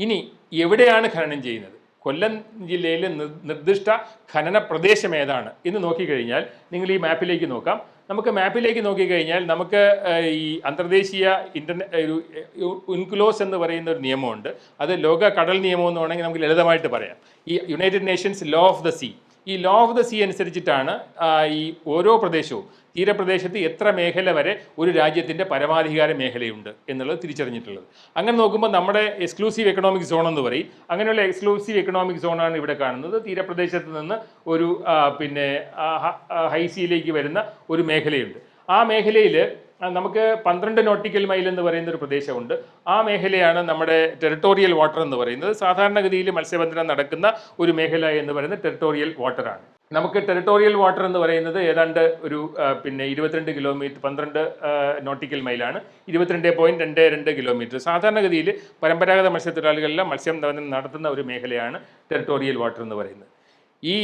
Speaker 1: ഇനി എവിടെയാണ് ഖനനം ചെയ്യുന്നത്, കൊല്ലം ജില്ലയിലെ നിർദ്ദിഷ്ട ഖനന പ്രദേശം ഏതാണ് എന്ന് നോക്കിക്കഴിഞ്ഞാൽ നിങ്ങൾ ഈ മാപ്പിലേക്ക് നോക്കാം. നമുക്ക് മാപ്പിലേക്ക് നോക്കിക്കഴിഞ്ഞാൽ നമുക്ക് ഈ അന്തർദേശീയ ഉൻക്ലോസ് എന്ന് പറയുന്ന ഒരു നിയമമുണ്ട്. അത് ലോക കടൽ നിയമം എന്ന് വേണമെങ്കിൽ നമുക്ക് ലളിതമായിട്ട് പറയാം. ഈ United Nations law of the sea, ഈ ലോ ഓഫ് ദ സീ അനുസരിച്ചിട്ടാണ് ഈ ഓരോ പ്രദേശവും തീരപ്രദേശത്ത് എത്ര മേഖല വരെ ഒരു രാജ്യത്തിൻ്റെ പരമാധികാര മേഖലയുണ്ട് എന്നുള്ളത് തിരിച്ചറിഞ്ഞിട്ടുള്ളത്. അങ്ങനെ നോക്കുമ്പോൾ നമ്മുടെ എക്സ്ക്ലൂസീവ് എക്കണോമിക് സോൺ എന്ന് പറയും. അങ്ങനെയുള്ള എക്സ്ക്ലൂസീവ് എക്കണോമിക് സോണാണ് ഇവിടെ കാണുന്നത്. തീരപ്രദേശത്ത് നിന്ന് ഒരു ഹൈസിയിലേക്ക് വരുന്ന ഒരു മേഖലയുണ്ട്. ആ മേഖലയിൽ നമുക്ക് 12 നോട്ടിക്കൽ മൈൽ എന്ന് പറയുന്ന ഒരു പ്രദേശമുണ്ട്. ആ മേഖലയാണ് നമ്മുടെ ടെറിട്ടോറിയൽ വാട്ടർ എന്ന് പറയുന്നത്. സാധാരണഗതിയിൽ മത്സ്യബന്ധനം നടക്കുന്ന ഒരു മേഖല എന്ന് പറയുന്നത് ടെറിട്ടോറിയൽ വാട്ടറാണ്. നമുക്ക് ടെറിട്ടോറിയൽ വാട്ടർ എന്ന് പറയുന്നത് ഏതാണ്ട് ഒരു 22 കിലോമീറ്റർ, 12 നോട്ടിക്കൽ മൈലാണ്, 22.22 കിലോമീറ്റർ. സാധാരണഗതിയിൽ പരമ്പരാഗത മത്സ്യത്തൊഴിലാളികളെല്ലാം മത്സ്യബന്ധനം നടത്തുന്ന ഒരു മേഖലയാണ് ടെറിട്ടോറിയൽ വാട്ടർ എന്ന് പറയുന്നത്. ഈ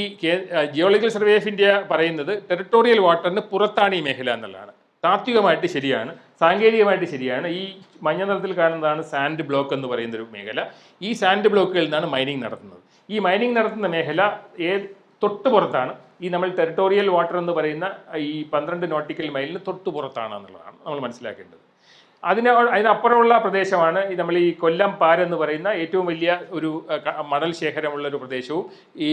Speaker 1: ജിയോളജിക്കൽ സർവേ ഓഫ് ഇന്ത്യ പറയുന്നത് ടെറിട്ടോറിയൽ വാട്ടറിന് പുറത്താണ് ഈ മേഖല എന്നുള്ളതാണ്. താത്വികമായിട്ട് ശരിയാണ്, സാങ്കേതികമായിട്ട് ശരിയാണ്. ഈ മഞ്ഞ നിറത്തിൽ കാണുന്നതാണ് സാൻഡ് ബ്ലോക്ക് എന്ന് പറയുന്നൊരു മേഖല. ഈ സാൻഡ് ബ്ലോക്കുകളിൽ നിന്നാണ് മൈനിങ് നടത്തുന്നത്. ഈ മൈനിങ് നടത്തുന്ന മേഖല തൊട്ട് പുറത്താണ്. ഈ നമ്മൾ ടെറിട്ടോറിയൽ വാട്ടർ എന്ന് പറയുന്ന ഈ 12 നോട്ടിക്കൽ മൈലിന് തൊട്ട് പുറത്താണ് എന്നുള്ളതാണ് നമ്മൾ മനസ്സിലാക്കേണ്ടത്. അതിനപ്പുറമുള്ള പ്രദേശമാണ് നമ്മൾ ഈ കൊല്ലം പാര എന്ന് പറയുന്ന ഏറ്റവും വലിയ ഒരു മണൽ ശേഖരമുള്ള ഒരു പ്രദേശവും ഈ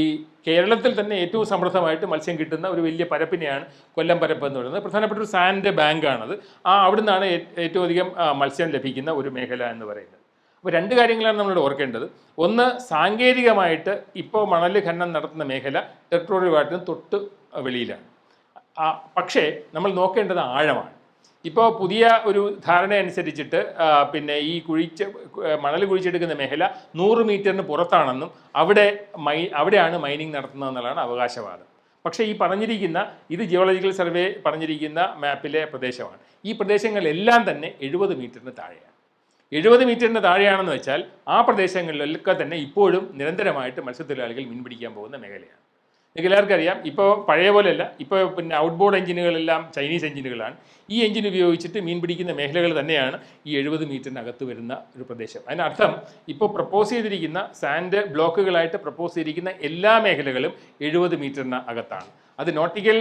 Speaker 1: കേരളത്തിൽ തന്നെ ഏറ്റവും സമൃദ്ധമായിട്ട് മത്സ്യം കിട്ടുന്ന ഒരു വലിയ പരപ്പിനെയാണ് കൊല്ലം പരപ്പ് എന്ന് പറയുന്നത്. പ്രധാനപ്പെട്ട ഒരു സാൻഡ് ബാങ്കാണത്. അവിടെ നിന്നാണ് ഏറ്റവും അധികം മത്സ്യം ലഭിക്കുന്ന ഒരു മേഖല എന്ന് പറയുന്നത്. അപ്പോൾ 2 കാര്യങ്ങളാണ് നമ്മളിവിടെ ഓർക്കേണ്ടത്. ഒന്ന്, സാങ്കേതികമായിട്ട് ഇപ്പോൾ മണൽ ഖനനം നടത്തുന്ന മേഖല ടെറിട്ടോറിയൽ വാട്ടറിന് തൊട്ട് വെളിയിലാണ്. പക്ഷേ നമ്മൾ നോക്കേണ്ടത് ആഴമാണ്. ഇപ്പോൾ പുതിയ ഒരു ധാരണ അനുസരിച്ചിട്ട് ഈ മണൽ കുഴിച്ചെടുക്കുന്ന മേഖല 100 മീറ്ററിന് പുറത്താണെന്നും അവിടെയാണ് മൈനിങ് നടത്തുന്നതെന്നുള്ളതാണ് അവകാശവാദം. പക്ഷേ ഈ ഇത് ജിയോളജിക്കൽ സർവേ പറഞ്ഞിരിക്കുന്ന മാപ്പിലെ പ്രദേശമാണ്. ഈ പ്രദേശങ്ങളെല്ലാം തന്നെ 70 മീറ്ററിന് താഴെയാണ്. 70 മീറ്ററിന് താഴെയാണെന്ന് വെച്ചാൽ ആ പ്രദേശങ്ങളിലൊക്കെ തന്നെ ഇപ്പോഴും നിരന്തരമായിട്ട് മത്സ്യത്തൊഴിലാളികൾ മീൻ പിടിക്കാൻ പോകുന്ന മേഖലയാണ്. നിങ്ങൾക്ക് എല്ലാവർക്കും അറിയാം, ഇപ്പോൾ പഴയ പോലെയല്ല. ഇപ്പോൾ ഔട്ട്ബോർഡ് എഞ്ചിനുകളെല്ലാം ചൈനീസ് എഞ്ചിനുകളാണ്. ഈ എഞ്ചിൻ ഉപയോഗിച്ചിട്ട് മീൻ പിടിക്കുന്ന മേഖലകൾ തന്നെയാണ് ഈ 70 മീറ്ററിനകത്ത് വരുന്ന ഒരു പ്രദേശം. അതിനർത്ഥം ഇപ്പോൾ പ്രപ്പോസ് ചെയ്തിരിക്കുന്ന സാൻഡ് ബ്ലോക്കുകളായിട്ട് പ്രപ്പോസ് ചെയ്തിരിക്കുന്ന എല്ലാ മേഖലകളും 70 മീറ്ററിന് അകത്താണ്. അത് നോട്ടിക്കൽ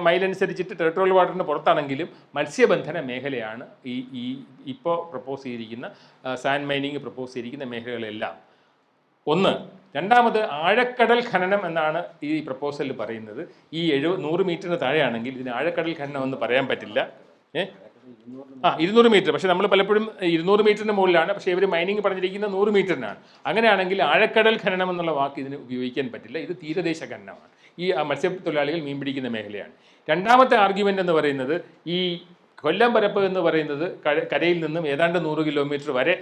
Speaker 1: മൈൽ അനുസരിച്ചിട്ട് ടെറിട്ടോറിയൽ വാട്ടറിന് പുറത്താണെങ്കിലും മത്സ്യബന്ധന മേഖലയാണ് ഈ ഇപ്പോൾ പ്രപ്പോസ് ചെയ്തിരിക്കുന്ന സാൻഡ് മൈനിങ് പ്രപ്പോസ് ചെയ്തിരിക്കുന്ന മേഖലകളെല്ലാം. ഒന്ന്. രണ്ടാമത്, ആഴക്കടൽ ഖനനം എന്നാണ് ഈ പ്രപ്പോസലിൽ പറയുന്നത്. ഈ 100 മീറ്ററിന് താഴെയാണെങ്കിൽ ഇതിന് ആഴക്കടൽ ഖനനം എന്ന് പറയാൻ പറ്റില്ല. 200 മീറ്റർ. പക്ഷേ നമ്മൾ പലപ്പോഴും 200 മീറ്ററിന് മുകളിലാണ്. പക്ഷേ ഇവർ മൈനിങ് പറഞ്ഞിരിക്കുന്നത് 100 മീറ്ററിനാണ്. അങ്ങനെയാണെങ്കിൽ ആഴക്കടൽ ഖനനം എന്നുള്ള വാക്ക് ഇതിന് ഉപയോഗിക്കാൻ പറ്റില്ല. ഇത് തീരദേശ ഖനനമാണ്. ഈ മത്സ്യത്തൊഴിലാളികൾ മീൻ പിടിക്കുന്ന മേഖലയാണ്. രണ്ടാമത്തെ ആർഗ്യുമെൻ്റ് എന്ന് പറയുന്നത് ഈ കൊല്ലം പരപ്പ് എന്ന് പറയുന്നത് കരയിൽ നിന്നും ഏതാണ്ട് 100 കിലോമീറ്റർ വരെ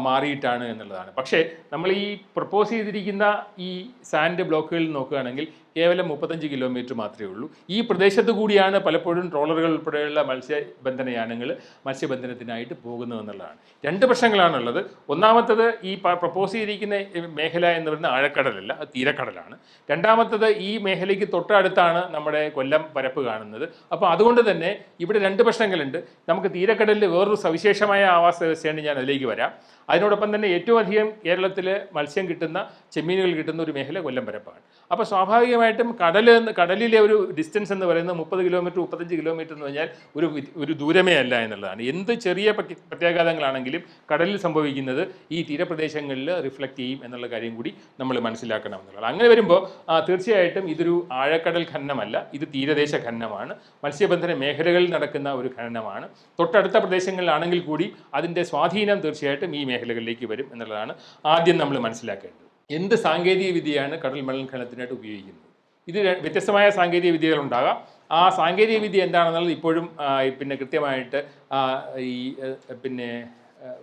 Speaker 1: മാറിയിട്ടാണ് എന്നുള്ളതാണ്. പക്ഷേ നമ്മൾ ഈ പ്രപ്പോസ് ചെയ്തിരിക്കുന്ന ഈ സാൻഡ് ബ്ലോക്കുകളിൽ നോക്കുകയാണെങ്കിൽ കേവലം 35 കിലോമീറ്റർ മാത്രമേ ഉള്ളൂ. ഈ പ്രദേശത്ത് കൂടിയാണ് പലപ്പോഴും ട്രോളറുകൾ ഉൾപ്പെടെയുള്ള മത്സ്യബന്ധനയാനങ്ങൾ മത്സ്യബന്ധനത്തിനായിട്ട് പോകുന്നതെന്നുള്ളതാണ്. 2 പ്രശ്നങ്ങളാണുള്ളത്. ഒന്നാമത്തത് ഈ പ്രപ്പോസ് ചെയ്തിരിക്കുന്ന മേഖല എന്ന് പറയുന്നത് ആഴക്കടലല്ല, അത് തീരക്കടലാണ്. രണ്ടാമത്തത് ഈ മേഖലയ്ക്ക് തൊട്ടടുത്താണ് നമ്മുടെ കൊല്ലം പരപ്പ് കാണുന്നത്. അപ്പോൾ അതുകൊണ്ട് തന്നെ ഇവിടെ 2 പ്രശ്നങ്ങളുണ്ട്. നമുക്ക് തീരക്കടലിൽ വേറൊരു സവിശേഷമായ ആവാസ വ്യവസ്ഥയാണ്, ഞാൻ അതിലേക്ക് വരാം. അതിനോടൊപ്പം തന്നെ ഏറ്റവും അധികം കേരളത്തിൽ മത്സ്യം കിട്ടുന്ന, ചെമ്മീനുകൾ കിട്ടുന്ന ഒരു മേഖല കൊല്ലം പരപ്പാണ്. അപ്പോൾ സ്വാഭാവികമായിട്ടും കടലിലെ ഒരു ഡിസ്റ്റൻസ് എന്ന് പറയുന്നത് 30 കിലോമീറ്റർ 35 കിലോമീറ്റർ എന്ന് പറഞ്ഞാൽ ഒരു ദൂരമേ അല്ല എന്നുള്ളതാണ്. എന്ത് ചെറിയ പ്രത്യാഘാതങ്ങളാണെങ്കിലും കടലിൽ സംഭവിക്കുന്നത് ഈ തീരപ്രദേശങ്ങളിൽ റിഫ്ലക്റ്റ് ചെയ്യും എന്നുള്ള കാര്യം കൂടി നമ്മൾ മനസ്സിലാക്കണം എന്നുള്ളത്. അങ്ങനെ വരുമ്പോൾ തീർച്ചയായിട്ടും ഇതൊരു ആഴക്കടൽ ഖനനമല്ല, ഇത് തീരദേശ ഖനനമാണ്. മത്സ്യബന്ധന മേഖലകളിൽ നടക്കുന്ന ഒരു ഖനനമാണ്. തൊട്ടടുത്ത പ്രദേശങ്ങളിലാണെങ്കിൽ കൂടി അതിൻ്റെ സ്വാധീനം തീർച്ചയായിട്ടും ഈ മേഖലകളിലേക്ക് വരും എന്നുള്ളതാണ് ആദ്യം നമ്മൾ മനസ്സിലാക്കേണ്ടത്. എന്ത് സാങ്കേതിക വിദ്യയാണ് കടൽ മണൽ ഖനനത്തിനായിട്ട് ഉപയോഗിക്കുന്നത്? ഇത് വ്യത്യസ്തമായ സാങ്കേതിക വിദ്യകളുണ്ടാകാം. ആ സാങ്കേതിക വിദ്യ എന്താണെന്നുള്ളത് ഇപ്പോഴും കൃത്യമായിട്ട്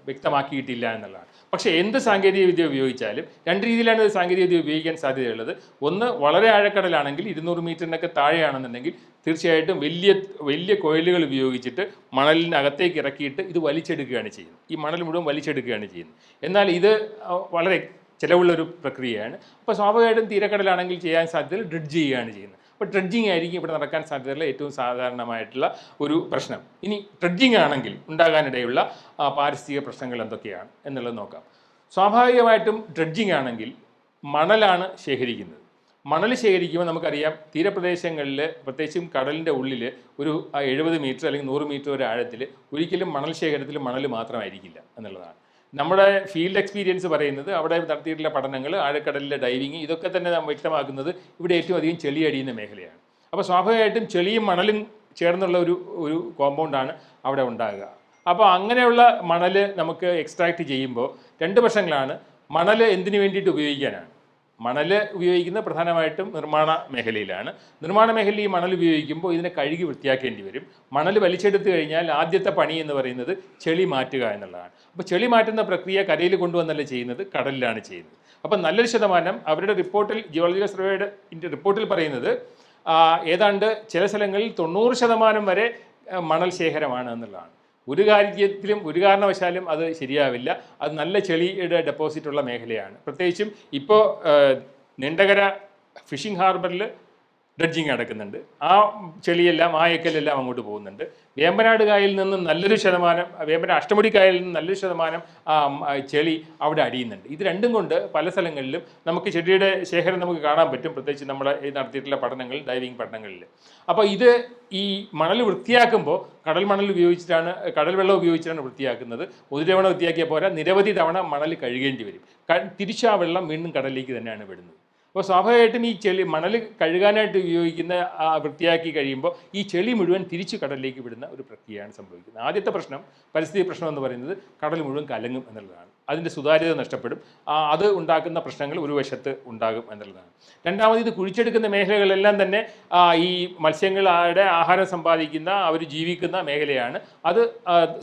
Speaker 1: വ്യക്തമാക്കിയിട്ടില്ല എന്നുള്ളതാണ്. പക്ഷേ എന്ത് സാങ്കേതിക വിദ്യ ഉപയോഗിച്ചാലും 2 രീതിയിലാണ് സാങ്കേതിക വിദ്യ ഉപയോഗിക്കാൻ സാധ്യതയുള്ളത്. ഒന്ന്, വളരെ ആഴക്കടലാണെങ്കിൽ 200 മീറ്ററിനൊക്കെ താഴെയാണെന്നുണ്ടെങ്കിൽ തീർച്ചയായിട്ടും വലിയ കോയിലുകൾ ഉപയോഗിച്ചിട്ട് മണലിനകത്തേക്ക് ഇറക്കിയിട്ട് ഇത് വലിച്ചെടുക്കുകയാണ് ചെയ്യുന്നത്. ഈ മണൽ മുഴുവൻ വലിച്ചെടുക്കുകയാണ് ചെയ്യുന്നത്. എന്നാൽ ഇത് വളരെ ചിലവുള്ളൊരു പ്രക്രിയയാണ്. അപ്പോൾ സ്വാഭാവികമായിട്ടും തീരക്കടലാണെങ്കിൽ ചെയ്യാൻ സാധ്യതയിൽ ഡ്രഡ്ജ് ചെയ്യുകയാണ് ചെയ്യുന്നത്. അപ്പോൾ ഡ്രഡ്ജിങ് ആയിരിക്കും ഇവിടെ നടക്കാൻ സാധ്യതയുള്ള ഏറ്റവും സാധാരണമായിട്ടുള്ള ഒരു പ്രശ്നം. ഇനി ഡ്രഡ്ജിങ് ആണെങ്കിൽ ഉണ്ടാകാനിടയുള്ള പാരിസ്ഥിതിക പ്രശ്നങ്ങൾ എന്തൊക്കെയാണ് എന്നുള്ളത് നോക്കാം. സ്വാഭാവികമായിട്ടും ഡ്രഡ്ജിങ് ആണെങ്കിൽ മണലാണ് ശേഖരിക്കുന്നത്. മണൽ ശേഖരിക്കുമ്പോൾ നമുക്കറിയാം തീരപ്രദേശങ്ങളിൽ, പ്രത്യേകിച്ചും കടലിൻ്റെ ഉള്ളിൽ ഒരു 70 മീറ്റർ അല്ലെങ്കിൽ 100 മീറ്റർ വരെ ആഴത്തിൽ ഒരിക്കലും മണൽ ശേഖരത്തിൽ മണൽ മാത്രമായിരിക്കില്ല എന്നുള്ളതാണ്. നമ്മുടെ ഫീൽഡ് എക്സ്പീരിയൻസ് പറയുന്നത്, അവിടെ നടത്തിയിട്ടുള്ള പഠനങ്ങൾ, ആഴക്കടലിലെ ഡൈവിങ്, ഇതൊക്കെ തന്നെ നാം വ്യക്തമാക്കുന്നത് ഇവിടെ ഏറ്റവും അധികം ചെളി അടിയുന്ന മേഖലയാണ്. അപ്പോൾ സ്വാഭാവികമായിട്ടും ചെളിയും മണലും ചേർന്നുള്ള ഒരു കോമ്പൗണ്ടാണ് അവിടെ ഉണ്ടാകുക. അപ്പോൾ അങ്ങനെയുള്ള മണൽ നമുക്ക് എക്സ്ട്രാക്ട് ചെയ്യുമ്പോൾ 2 പ്രശ്നങ്ങളാണ്. മണൽ എന്തിനു വേണ്ടിയിട്ട് ഉപയോഗിക്കാനാണ്? മണൽ ഉപയോഗിക്കുന്നത് പ്രധാനമായിട്ടും നിർമ്മാണ മേഖലയിലാണ്. നിർമ്മാണ മേഖലയിൽ ഈ മണൽ ഉപയോഗിക്കുമ്പോൾ ഇതിനെ കഴുകി വൃത്തിയാക്കേണ്ടി വരും. മണൽ വലിച്ചെടുത്തു കഴിഞ്ഞാൽ ആദ്യത്തെ പണി എന്ന് പറയുന്നത് ചെളി മാറ്റുക എന്നുള്ളതാണ്. അപ്പോൾ ചെളി മാറ്റുന്ന പ്രക്രിയ കരയിൽ കൊണ്ടുവന്നല്ല ചെയ്യുന്നത്, കടലിലാണ് ചെയ്യുന്നത്. അപ്പം നല്ലൊരു ശതമാനം അവരുടെ റിപ്പോർട്ടിൽ, ജിയോളജിക്കൽ സർവേയുടെ റിപ്പോർട്ടിൽ പറയുന്നത് ഏതാണ്ട് ചില സ്ഥലങ്ങളിൽ 90% വരെ മണൽ ശേഖരമാണ് എന്നുള്ളതാണ്. ഒരു കാര്യത്തിലും ഒരു കാരണവശാലും അത് ശരിയാവില്ല. അത് നല്ല ചെളിയുടെ ഡെപ്പോസിറ്റുള്ള മേഖലയാണ്. പ്രത്യേകിച്ചും ഇപ്പോൾ നീണ്ടകര ഫിഷിംഗ് ഹാർബറിൽ ഡ്രഡ്ജിങ് നടക്കുന്നുണ്ട്. ആ ചെളിയെല്ലാം, ആ എക്കലെല്ലാം അങ്ങോട്ട് പോകുന്നുണ്ട്. വേമ്പനാട് കായലിൽ നിന്നും നല്ലൊരു ശതമാനം, വേമ്പനാട് അഷ്ടമുടി കായലിൽ നിന്ന് നല്ലൊരു ശതമാനം ചെളി അവിടെ അടിയുന്നുണ്ട്. ഇത് രണ്ടും കൊണ്ട് പല സ്ഥലങ്ങളിലും നമുക്ക് ചെടിയുടെ ശേഖരം നമുക്ക് കാണാൻ പറ്റും, പ്രത്യേകിച്ച് നമ്മുടെ നടത്തിയിട്ടുള്ള പഠനങ്ങൾ, ഡൈവിങ് പഠനങ്ങളിൽ. അപ്പോൾ ഇത് ഈ മണൽ വൃത്തിയാക്കുമ്പോൾ കടൽ മണൽ ഉപയോഗിച്ചിട്ടാണ്, കടൽ വെള്ളം ഉപയോഗിച്ചിട്ടാണ് വൃത്തിയാക്കുന്നത്. ഒരു തവണ വൃത്തിയാക്കിയാൽ പോരാ, നിരവധി തവണ മണൽ കഴുകേണ്ടി വരും. തിരിച്ച് ആ വെള്ളം വീണ്ടും കടലിലേക്ക് തന്നെയാണ് വിടുന്നത്. അപ്പോൾ സ്വാഭാവികമായിട്ടും ഈ ചെളി, മണൽ കഴുകാനായിട്ട് ഉപയോഗിക്കുന്ന വൃത്തിയാക്കി കഴിയുമ്പോൾ ഈ ചെളി മുഴുവൻ തിരിച്ച് കടലിലേക്ക് വിടുന്ന ഒരു പ്രക്രിയയാണ് സംഭവിക്കുന്നത്. ആദ്യത്തെ പ്രശ്നം, പരിസ്ഥിതി പ്രശ്നം എന്ന് പറയുന്നത് കടൽ മുഴുവൻ കലങ്ങും എന്നുള്ളതാണ്. അതിൻ്റെ സുതാര്യത നഷ്ടപ്പെടും. അത് ഉണ്ടാക്കുന്ന പ്രശ്നങ്ങൾ ഒരു വശത്ത് ഉണ്ടാകും എന്നുള്ളതാണ്. രണ്ടാമത്, ഇത് കുഴിച്ചെടുക്കുന്ന മേഖലകളെല്ലാം തന്നെ ഈ മത്സ്യങ്ങളുടെ ആഹാരം സമ്പാദിക്കുന്ന, അവർ ജീവിക്കുന്ന മേഖലയാണ്. അത്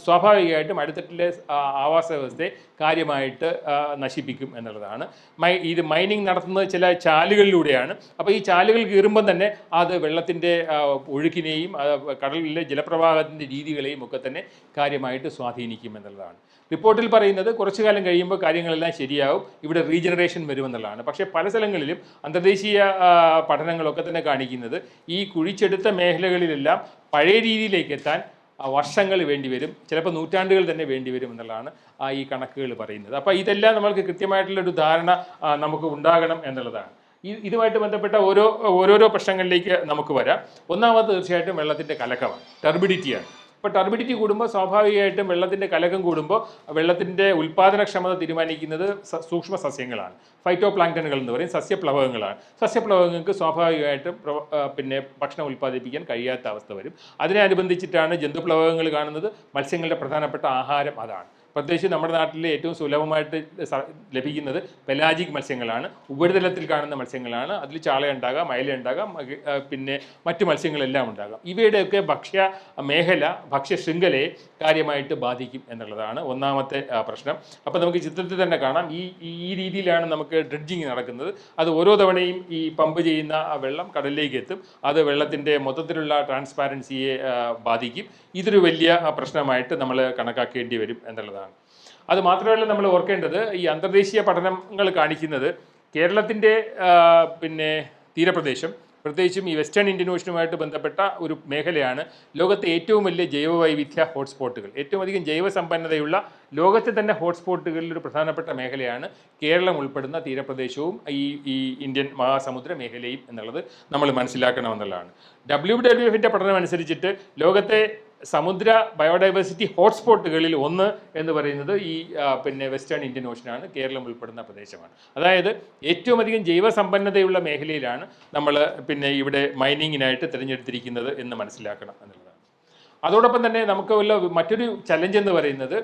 Speaker 1: സ്വാഭാവികമായിട്ടും അടിത്തട്ടിലെ ആവാസ വ്യവസ്ഥയെ കാര്യമായിട്ട് നശിപ്പിക്കും എന്നുള്ളതാണ്. ഇത് മൈനിങ് നടത്തുന്നത് ചില ചാലുകളിലൂടെയാണ്. അപ്പോൾ ഈ ചാലുകൾ കീറുമ്പം തന്നെ അത് വെള്ളത്തിൻ്റെ ഒഴുക്കിനെയും കടലിലെ ജലപ്രവാഹത്തിൻ്റെ രീതികളെയും ഒക്കെ തന്നെ കാര്യമായിട്ട് സ്വാധീനിക്കും എന്നുള്ളതാണ്. റിപ്പോർട്ടിൽ പറയുന്നത് കുറച്ചു കാലം കഴിയുമ്പോൾ കാര്യങ്ങളെല്ലാം ശരിയാവും, ഇവിടെ റീജനറേഷൻ വരുമെന്നുള്ളതാണ്. പക്ഷേ പല സ്ഥലങ്ങളിലും അന്തർദേശീയ പഠനങ്ങളൊക്കെ തന്നെ കാണിക്കുന്നത് ഈ കുഴിച്ചെടുത്ത മേഖലകളിലെല്ലാം പഴയ രീതിയിലേക്ക് എത്താൻ വർഷങ്ങൾ വേണ്ടിവരും, ചിലപ്പോൾ നൂറ്റാണ്ടുകൾ തന്നെ വേണ്ടിവരും എന്നുള്ളതാണ് ഈ കണക്കുകൾ പറയുന്നത്. അപ്പോൾ ഇതെല്ലാം നമ്മൾക്ക് കൃത്യമായിട്ടുള്ളൊരു ധാരണ നമുക്ക് ഉണ്ടാകണം എന്നുള്ളതാണ്. ഇതുമായിട്ട് ബന്ധപ്പെട്ട ഓരോരോ പ്രശ്നങ്ങളിലേക്ക് നമുക്ക് വരാം. ഒന്നാമത് തീർച്ചയായിട്ടും വെള്ളത്തിൻ്റെ കലക്കമാണ്, ടർബിഡിറ്റിയാണ്. ഇപ്പോൾ ടർബിഡിറ്റി കൂടുമ്പോൾ സ്വാഭാവികമായിട്ടും വെള്ളത്തിൻ്റെ കലക്കം കൂടുമ്പോൾ വെള്ളത്തിൻ്റെ ഉൽപ്പാദനക്ഷമത തീരുമാനിക്കുന്നത് സൂക്ഷ്മ സസ്യങ്ങളാണ്. ഫൈറ്റോ പ്ലാങ്ക്ടനുകൾ എന്ന് പറയും, സസ്യപ്ലവകങ്ങളാണ്. സസ്യപ്ലവകങ്ങൾക്ക് സ്വാഭാവികമായിട്ടും ഭക്ഷണം ഉൽപ്പാദിപ്പിക്കാൻ കഴിയാത്ത അവസ്ഥ വരും. അതിനെ അനുബന്ധിച്ചിട്ടാണ് ജന്തുപ്ലവകങ്ങൾ കാണുന്നത്. മത്സ്യങ്ങളുടെ പ്രധാനപ്പെട്ട ആഹാരം അതാണ്. പ്രത്യേകിച്ച് നമ്മുടെ നാട്ടിലെ ഏറ്റവും സുലഭമായിട്ട് ലഭിക്കുന്നത് പെലാജിക് മത്സ്യങ്ങളാണ്, ഉപരിതലത്തിൽ കാണുന്ന മത്സ്യങ്ങളാണ്. അതിൽ ചാളയുണ്ടാകാം, അയലയുണ്ടാകാം, പിന്നെ മറ്റു മത്സ്യങ്ങളെല്ലാം ഉണ്ടാകാം. ഇവയുടെയൊക്കെ ഭക്ഷ്യ മേഖല, ഭക്ഷ്യ ശൃംഖലയെ കാര്യമായിട്ട് ബാധിക്കും എന്നുള്ളതാണ് ഒന്നാമത്തെ പ്രശ്നം. അപ്പോൾ നമുക്ക് ചിത്രത്തിൽ തന്നെ കാണാം, ഈ രീതിയിലാണ് നമുക്ക് ഡ്രിഡ്ജിങ് നടക്കുന്നത്. അത് ഓരോ തവണയും ഈ പമ്പ് ചെയ്യുന്ന വെള്ളം കടലിലേക്ക് എത്തും. അത് വെള്ളത്തിൻ്റെ മൊത്തത്തിലുള്ള ട്രാൻസ്പാരൻസിയെ ബാധിക്കും. ഇതൊരു വലിയ പ്രശ്നമായിട്ട് നമ്മൾ കണക്കാക്കേണ്ടി വരും എന്നുള്ളതാണ്. അത് മാത്രമല്ല, നമ്മൾ ഓർക്കേണ്ടത് ഈ അന്തർദേശീയ പഠനങ്ങൾ കാണിക്കുന്നത് കേരളത്തിൻ്റെ പിന്നെ തീരപ്രദേശം, പ്രത്യേകിച്ചും ഈ വെസ്റ്റേൺ ഇന്ത്യൻ ഓഷനുമായിട്ട് ബന്ധപ്പെട്ട ഒരു മേഖലയാണ് ലോകത്തെ ഏറ്റവും വലിയ ജൈവവൈവിധ്യ ഹോട്ട്സ്പോട്ടുകൾ. ഏറ്റവും അധികം ജൈവസമ്പന്നതയുള്ള ലോകത്തെ തന്നെ ഹോട്ട്സ്പോട്ടുകളിൽ ഒരു പ്രധാനപ്പെട്ട മേഖലയാണ് കേരളം ഉൾപ്പെടുന്ന തീരപ്രദേശവും ഈ ഇന്ത്യൻ മഹാസമുദ്ര മേഖലയും എന്നുള്ളത് നമ്മൾ മനസ്സിലാക്കണമെന്നുള്ളതാണ്. WWFിൻ്റെ പഠനം അനുസരിച്ചിട്ട് ലോകത്തെ സമുദ്ര ബയോഡൈവേഴ്സിറ്റി ഹോട്ട്സ്പോട്ടുകളിൽ ഒന്ന് എന്ന് പറയുന്നത് ഈ പിന്നെ വെസ്റ്റേൺ ഇന്ത്യൻ ഓഷനാണ്, കേരളം ഉൾപ്പെടുന്ന പ്രദേശമാണ്. അതായത് ഏറ്റവും അധികം ജൈവസമ്പന്നതയുള്ള മേഖലയിലാണ് നമ്മൾ പിന്നെ ഇവിടെ മൈനിങ്ങിനായിട്ട് തിരഞ്ഞെടുത്തിരിക്കുന്നത് എന്ന് മനസ്സിലാക്കണം എന്നുള്ളതാണ്. അതോടൊപ്പം തന്നെ നമുക്ക് മറ്റൊരു ചലഞ്ച് എന്ന് പറയുന്നത്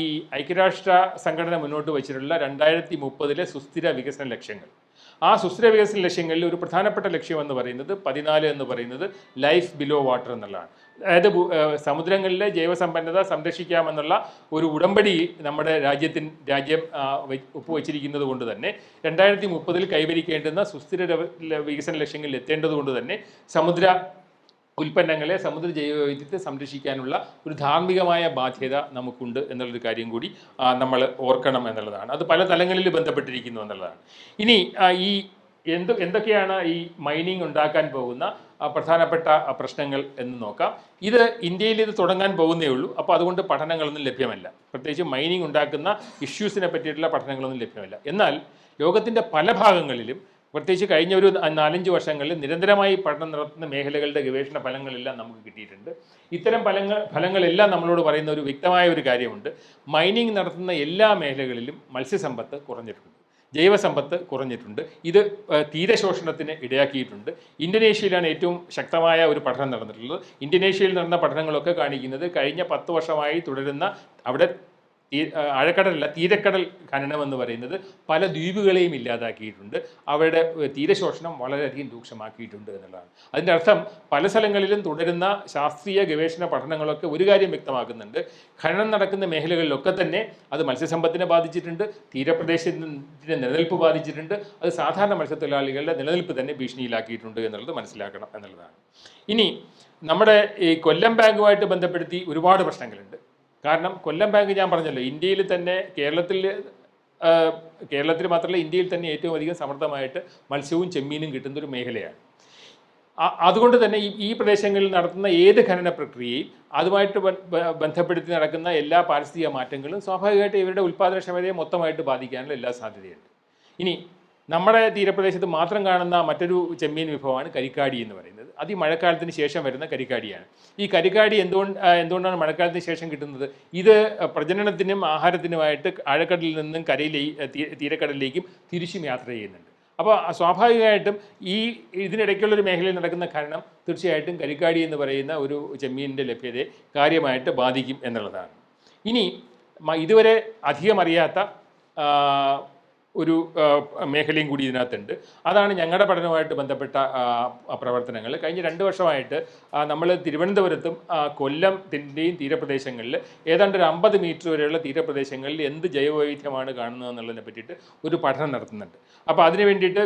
Speaker 1: ഈ ഐക്യരാഷ്ട്ര സംഘടന മുന്നോട്ട് വച്ചിട്ടുള്ള 2030 സുസ്ഥിര വികസന ലക്ഷ്യങ്ങൾ. ആ സുസ്ഥിര വികസന ലക്ഷ്യങ്ങളിൽ ഒരു പ്രധാനപ്പെട്ട ലക്ഷ്യം എന്ന് പറയുന്നത് 14 എന്ന് പറയുന്നത് ലൈഫ് ബിലോ വാട്ടർ എന്നുള്ളതാണ്. അതായത് സമുദ്രങ്ങളിലെ ജൈവസമ്പന്നത സംരക്ഷിക്കാമെന്നുള്ള ഒരു ഉടമ്പടി നമ്മുടെ രാജ്യം ഒപ്പുവെച്ചിരിക്കുന്നത് കൊണ്ട് തന്നെ 2030 കൈവരിക്കേണ്ടുന്ന സുസ്ഥിര വികസന ലക്ഷ്യങ്ങളിൽ എത്തേണ്ടത് കൊണ്ട് തന്നെ സമുദ്ര ഉൽപ്പന്നങ്ങളെ, സമുദ്ര ജൈവവൈവിധ്യത്തെ സംരക്ഷിക്കാനുള്ള ഒരു ധാർമ്മികമായ ബാധ്യത നമുക്കുണ്ട് എന്നുള്ളൊരു കാര്യം കൂടി നമ്മൾ ഓർക്കണം എന്നുള്ളതാണ്. അത് പല തലങ്ങളിൽ ബന്ധപ്പെട്ടിരിക്കുന്നു എന്നുള്ളതാണ്. ഇനി ഈ എന്തൊക്കെയാണ് ഈ മൈനിങ് ഉണ്ടാക്കാൻ പോകുന്ന പ്രധാനപ്പെട്ട പ്രശ്നങ്ങൾ എന്ന് നോക്കാം. ഇന്ത്യയിൽ ഇത് തുടങ്ങാൻ പോകുന്നേ ഉള്ളൂ. അപ്പോൾ അതുകൊണ്ട് പഠനങ്ങളൊന്നും ലഭ്യമല്ല. പ്രത്യേകിച്ച് മൈനിങ് ഉണ്ടാക്കുന്ന ഇഷ്യൂസിനെ പറ്റിയിട്ടുള്ള പഠനങ്ങളൊന്നും ലഭ്യമല്ല. എന്നാൽ ലോകത്തിൻ്റെ പല ഭാഗങ്ങളിലും, പ്രത്യേകിച്ച് കഴിഞ്ഞ ഒരു 4-5 വർഷങ്ങളിൽ നിരന്തരമായി പഠനം നടത്തുന്ന മേഖലകളുടെ ഗവേഷണ ഫലങ്ങളെല്ലാം നമുക്ക് കിട്ടിയിട്ടുണ്ട്. ഇത്തരം ഫലങ്ങളെല്ലാം നമ്മളോട് പറയുന്ന ഒരു വ്യക്തമായ ഒരു കാര്യമുണ്ട്. മൈനിങ് നടത്തുന്ന എല്ലാ മേഖലകളിലും മത്സ്യസമ്പത്ത് കുറഞ്ഞിട്ടുണ്ട്, ജൈവസമ്പത്ത് കുറഞ്ഞിട്ടുണ്ട്. ഇത് തീരശോഷണത്തിന് ഇടയാക്കിയിട്ടുണ്ട്. ഇന്തോനേഷ്യയിലാണ് ഏറ്റവും ശക്തമായ ഒരു പഠനം നടന്നിട്ടുള്ളത്. ഇന്തോനേഷ്യയിൽ നടന്ന പഠനങ്ങളൊക്കെ കാണിക്കുന്നത് കഴിഞ്ഞ 10 വർഷമായി തുടരുന്ന അവിടെ ആഴക്കടലല്ല, തീരക്കടൽ ഖനനം എന്ന് പറയുന്നത് പല ദ്വീപുകളെയും ഇല്ലാതാക്കിയിട്ടുണ്ട്. അവരുടെ തീരശോഷണം വളരെയധികം രൂക്ഷമാക്കിയിട്ടുണ്ട് എന്നുള്ളതാണ്. അതിൻ്റെ അർത്ഥം പല സ്ഥലങ്ങളിലും തുടരുന്ന ശാസ്ത്രീയ ഗവേഷണ പഠനങ്ങളൊക്കെ ഒരു കാര്യം വ്യക്തമാക്കുന്നുണ്ട്: ഖനനം നടക്കുന്ന മേഖലകളിലൊക്കെ തന്നെ അത് മത്സ്യസമ്പത്തിനെ ബാധിച്ചിട്ടുണ്ട്, തീരപ്രദേശത്തിൻ്റെ നിലനിൽപ്പ് ബാധിച്ചിട്ടുണ്ട്, അത് സാധാരണ മത്സ്യത്തൊഴിലാളികളുടെ നിലനിൽപ്പ് തന്നെ ഭീഷണിയിലാക്കിയിട്ടുണ്ട് എന്നുള്ളത് മനസ്സിലാക്കണം എന്നുള്ളതാണ്. ഇനി നമ്മുടെ ഈ കൊല്ലം ബാങ്കുമായിട്ട് ബന്ധപ്പെടുത്തി ഒരുപാട് പ്രശ്നങ്ങളുണ്ട്. കാരണം കൊല്ലം ബാങ്ക് ഞാൻ പറഞ്ഞല്ലോ, ഇന്ത്യയിൽ തന്നെ കേരളത്തിൽ മാത്രമല്ല ഇന്ത്യയിൽ തന്നെ ഏറ്റവും അധികം സമൃദ്ധമായിട്ട് മത്സ്യവും ചെമ്മീനും കിട്ടുന്ന ഒരു മേഖലയാണ്. അതുകൊണ്ട് തന്നെ ഈ പ്രദേശങ്ങളിൽ നടത്തുന്ന ഏത് ഖനന പ്രക്രിയയും അതുമായിട്ട് ബന്ധപ്പെടുത്തി നടക്കുന്ന എല്ലാ പാരിസ്ഥിതിക മാറ്റങ്ങളും സ്വാഭാവികമായിട്ട് ഇവരുടെ ഉൽപ്പാദനക്ഷമതയെ മൊത്തമായിട്ട് ബാധിക്കാനുള്ള എല്ലാ സാധ്യതയുണ്ട്. ഇനി നമ്മുടെ തീരപ്രദേശത്ത് മാത്രം കാണുന്ന മറ്റൊരു ചെമ്മീൻ വിഭവമാണ് കരിക്കാടി എന്ന് പറയുന്നത്. അത് ഈ മഴക്കാലത്തിന് ശേഷം വരുന്ന കരിക്കാടിയാണ്. ഈ കരിക്കാടി എന്തുകൊണ്ടാണ് മഴക്കാലത്തിന് ശേഷം കിട്ടുന്നത്? ഇത് പ്രജനനത്തിനും ആഹാരത്തിനുമായിട്ട് ആഴക്കടലിൽ നിന്നും തീരക്കടലിലേക്കും തിരിച്ചും യാത്ര ചെയ്യുന്നുണ്ട്. അപ്പോൾ സ്വാഭാവികമായിട്ടും ഇതിനിടയ്ക്കുള്ളൊരു മേഖലയിൽ നടക്കുന്ന ഖനനം തീർച്ചയായിട്ടും കരിക്കാടി എന്ന് പറയുന്ന ഒരു ചെമ്മീനിൻ്റെ ലഭ്യതയെ കാര്യമായിട്ട് ബാധിക്കും എന്നുള്ളതാണ്. ഇനി ഇതുവരെ അധികം അറിയാത്ത ഒരു മേഖലയും കൂടി ഇതിനകത്തുണ്ട്. അതാണ് ഞങ്ങളുടെ പഠനവുമായിട്ട് ബന്ധപ്പെട്ട പ്രവർത്തനങ്ങൾ. കഴിഞ്ഞ 2 വർഷമായിട്ട് നമ്മൾ തിരുവനന്തപുരത്തും കൊല്ലത്തിൻ്റെയും തീരപ്രദേശങ്ങളിൽ ഏതാണ്ട് ഒരു 50 മീറ്റർ വരെയുള്ള തീരപ്രദേശങ്ങളിൽ എന്ത് ജൈവവൈവിധ്യമാണ് കാണുന്നത് എന്നുള്ളതിനെ പറ്റിയിട്ട് ഒരു പഠനം നടത്തുന്നുണ്ട്. അപ്പോൾ അതിന് വേണ്ടിയിട്ട്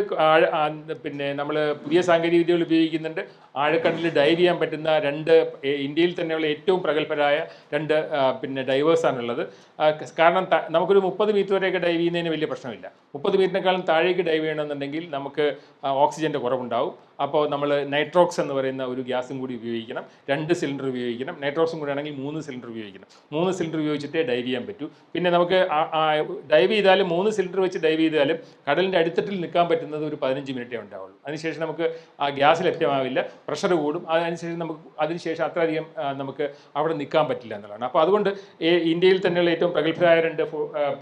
Speaker 1: പിന്നെ നമ്മൾ പുതിയ സാങ്കേതിക വിദ്യകൾ ഉപയോഗിക്കുന്നുണ്ട്. ആഴക്കടലിൽ ഡൈവ് ചെയ്യാൻ പറ്റുന്ന 2 ഇന്ത്യയിൽ തന്നെയുള്ള ഏറ്റവും പ്രഗത്ഭരായ 2 പിന്നെ ഡൈവേഴ്സാണുള്ളത്. കാരണം നമുക്കൊരു 30 മീറ്റർ വരെയൊക്കെ ഡൈവ് ചെയ്യുന്നതിന് വലിയ പ്രശ്നമില്ല. 30 മീറ്ററിനേക്കാളും താഴേക്ക് ഡൈവ് ചെയ്യണമെന്നുണ്ടെങ്കിൽ നമുക്ക് ഓക്സിജൻ്റെ കുറവുണ്ടാവും. അപ്പോൾ നമ്മൾ നൈട്രോക്സ് എന്ന് പറയുന്ന ഒരു ഗ്യാസും കൂടി ഉപയോഗിക്കണം. 2 സിലിണ്ടർ ഉപയോഗിക്കണം. നൈട്രോക്സും കൂടി ആണെങ്കിൽ 3 സിലിണ്ടർ ഉപയോഗിക്കണം. 3 സിലിണ്ടർ ഉപയോഗിച്ചിട്ടേ ഡൈവ് ചെയ്യാൻ പറ്റൂ. പിന്നെ നമുക്ക് ഡൈവ് ചെയ്താലും 3 സിലിണ്ടർ വെച്ച് ഡൈവ് ചെയ്താലും കടലിൻ്റെ അടിത്തട്ടിൽ നിൽക്കാൻ പറ്റുന്നത് ഒരു 15 മിനിറ്റേ ഉണ്ടാവുള്ളൂ. അതിനുശേഷം നമുക്ക് ഗ്യാസ് ലഭ്യമാവില്ല, പ്രഷർ കൂടും. അതിനുശേഷം അത്രയധികം നമുക്ക് അവിടെ നിൽക്കാൻ പറ്റില്ല എന്നുള്ളതാണ്. അപ്പോൾ അതുകൊണ്ട് ഇന്ത്യയിൽ തന്നെയുള്ള ഏറ്റവും പ്രഗത്ഭരായ 2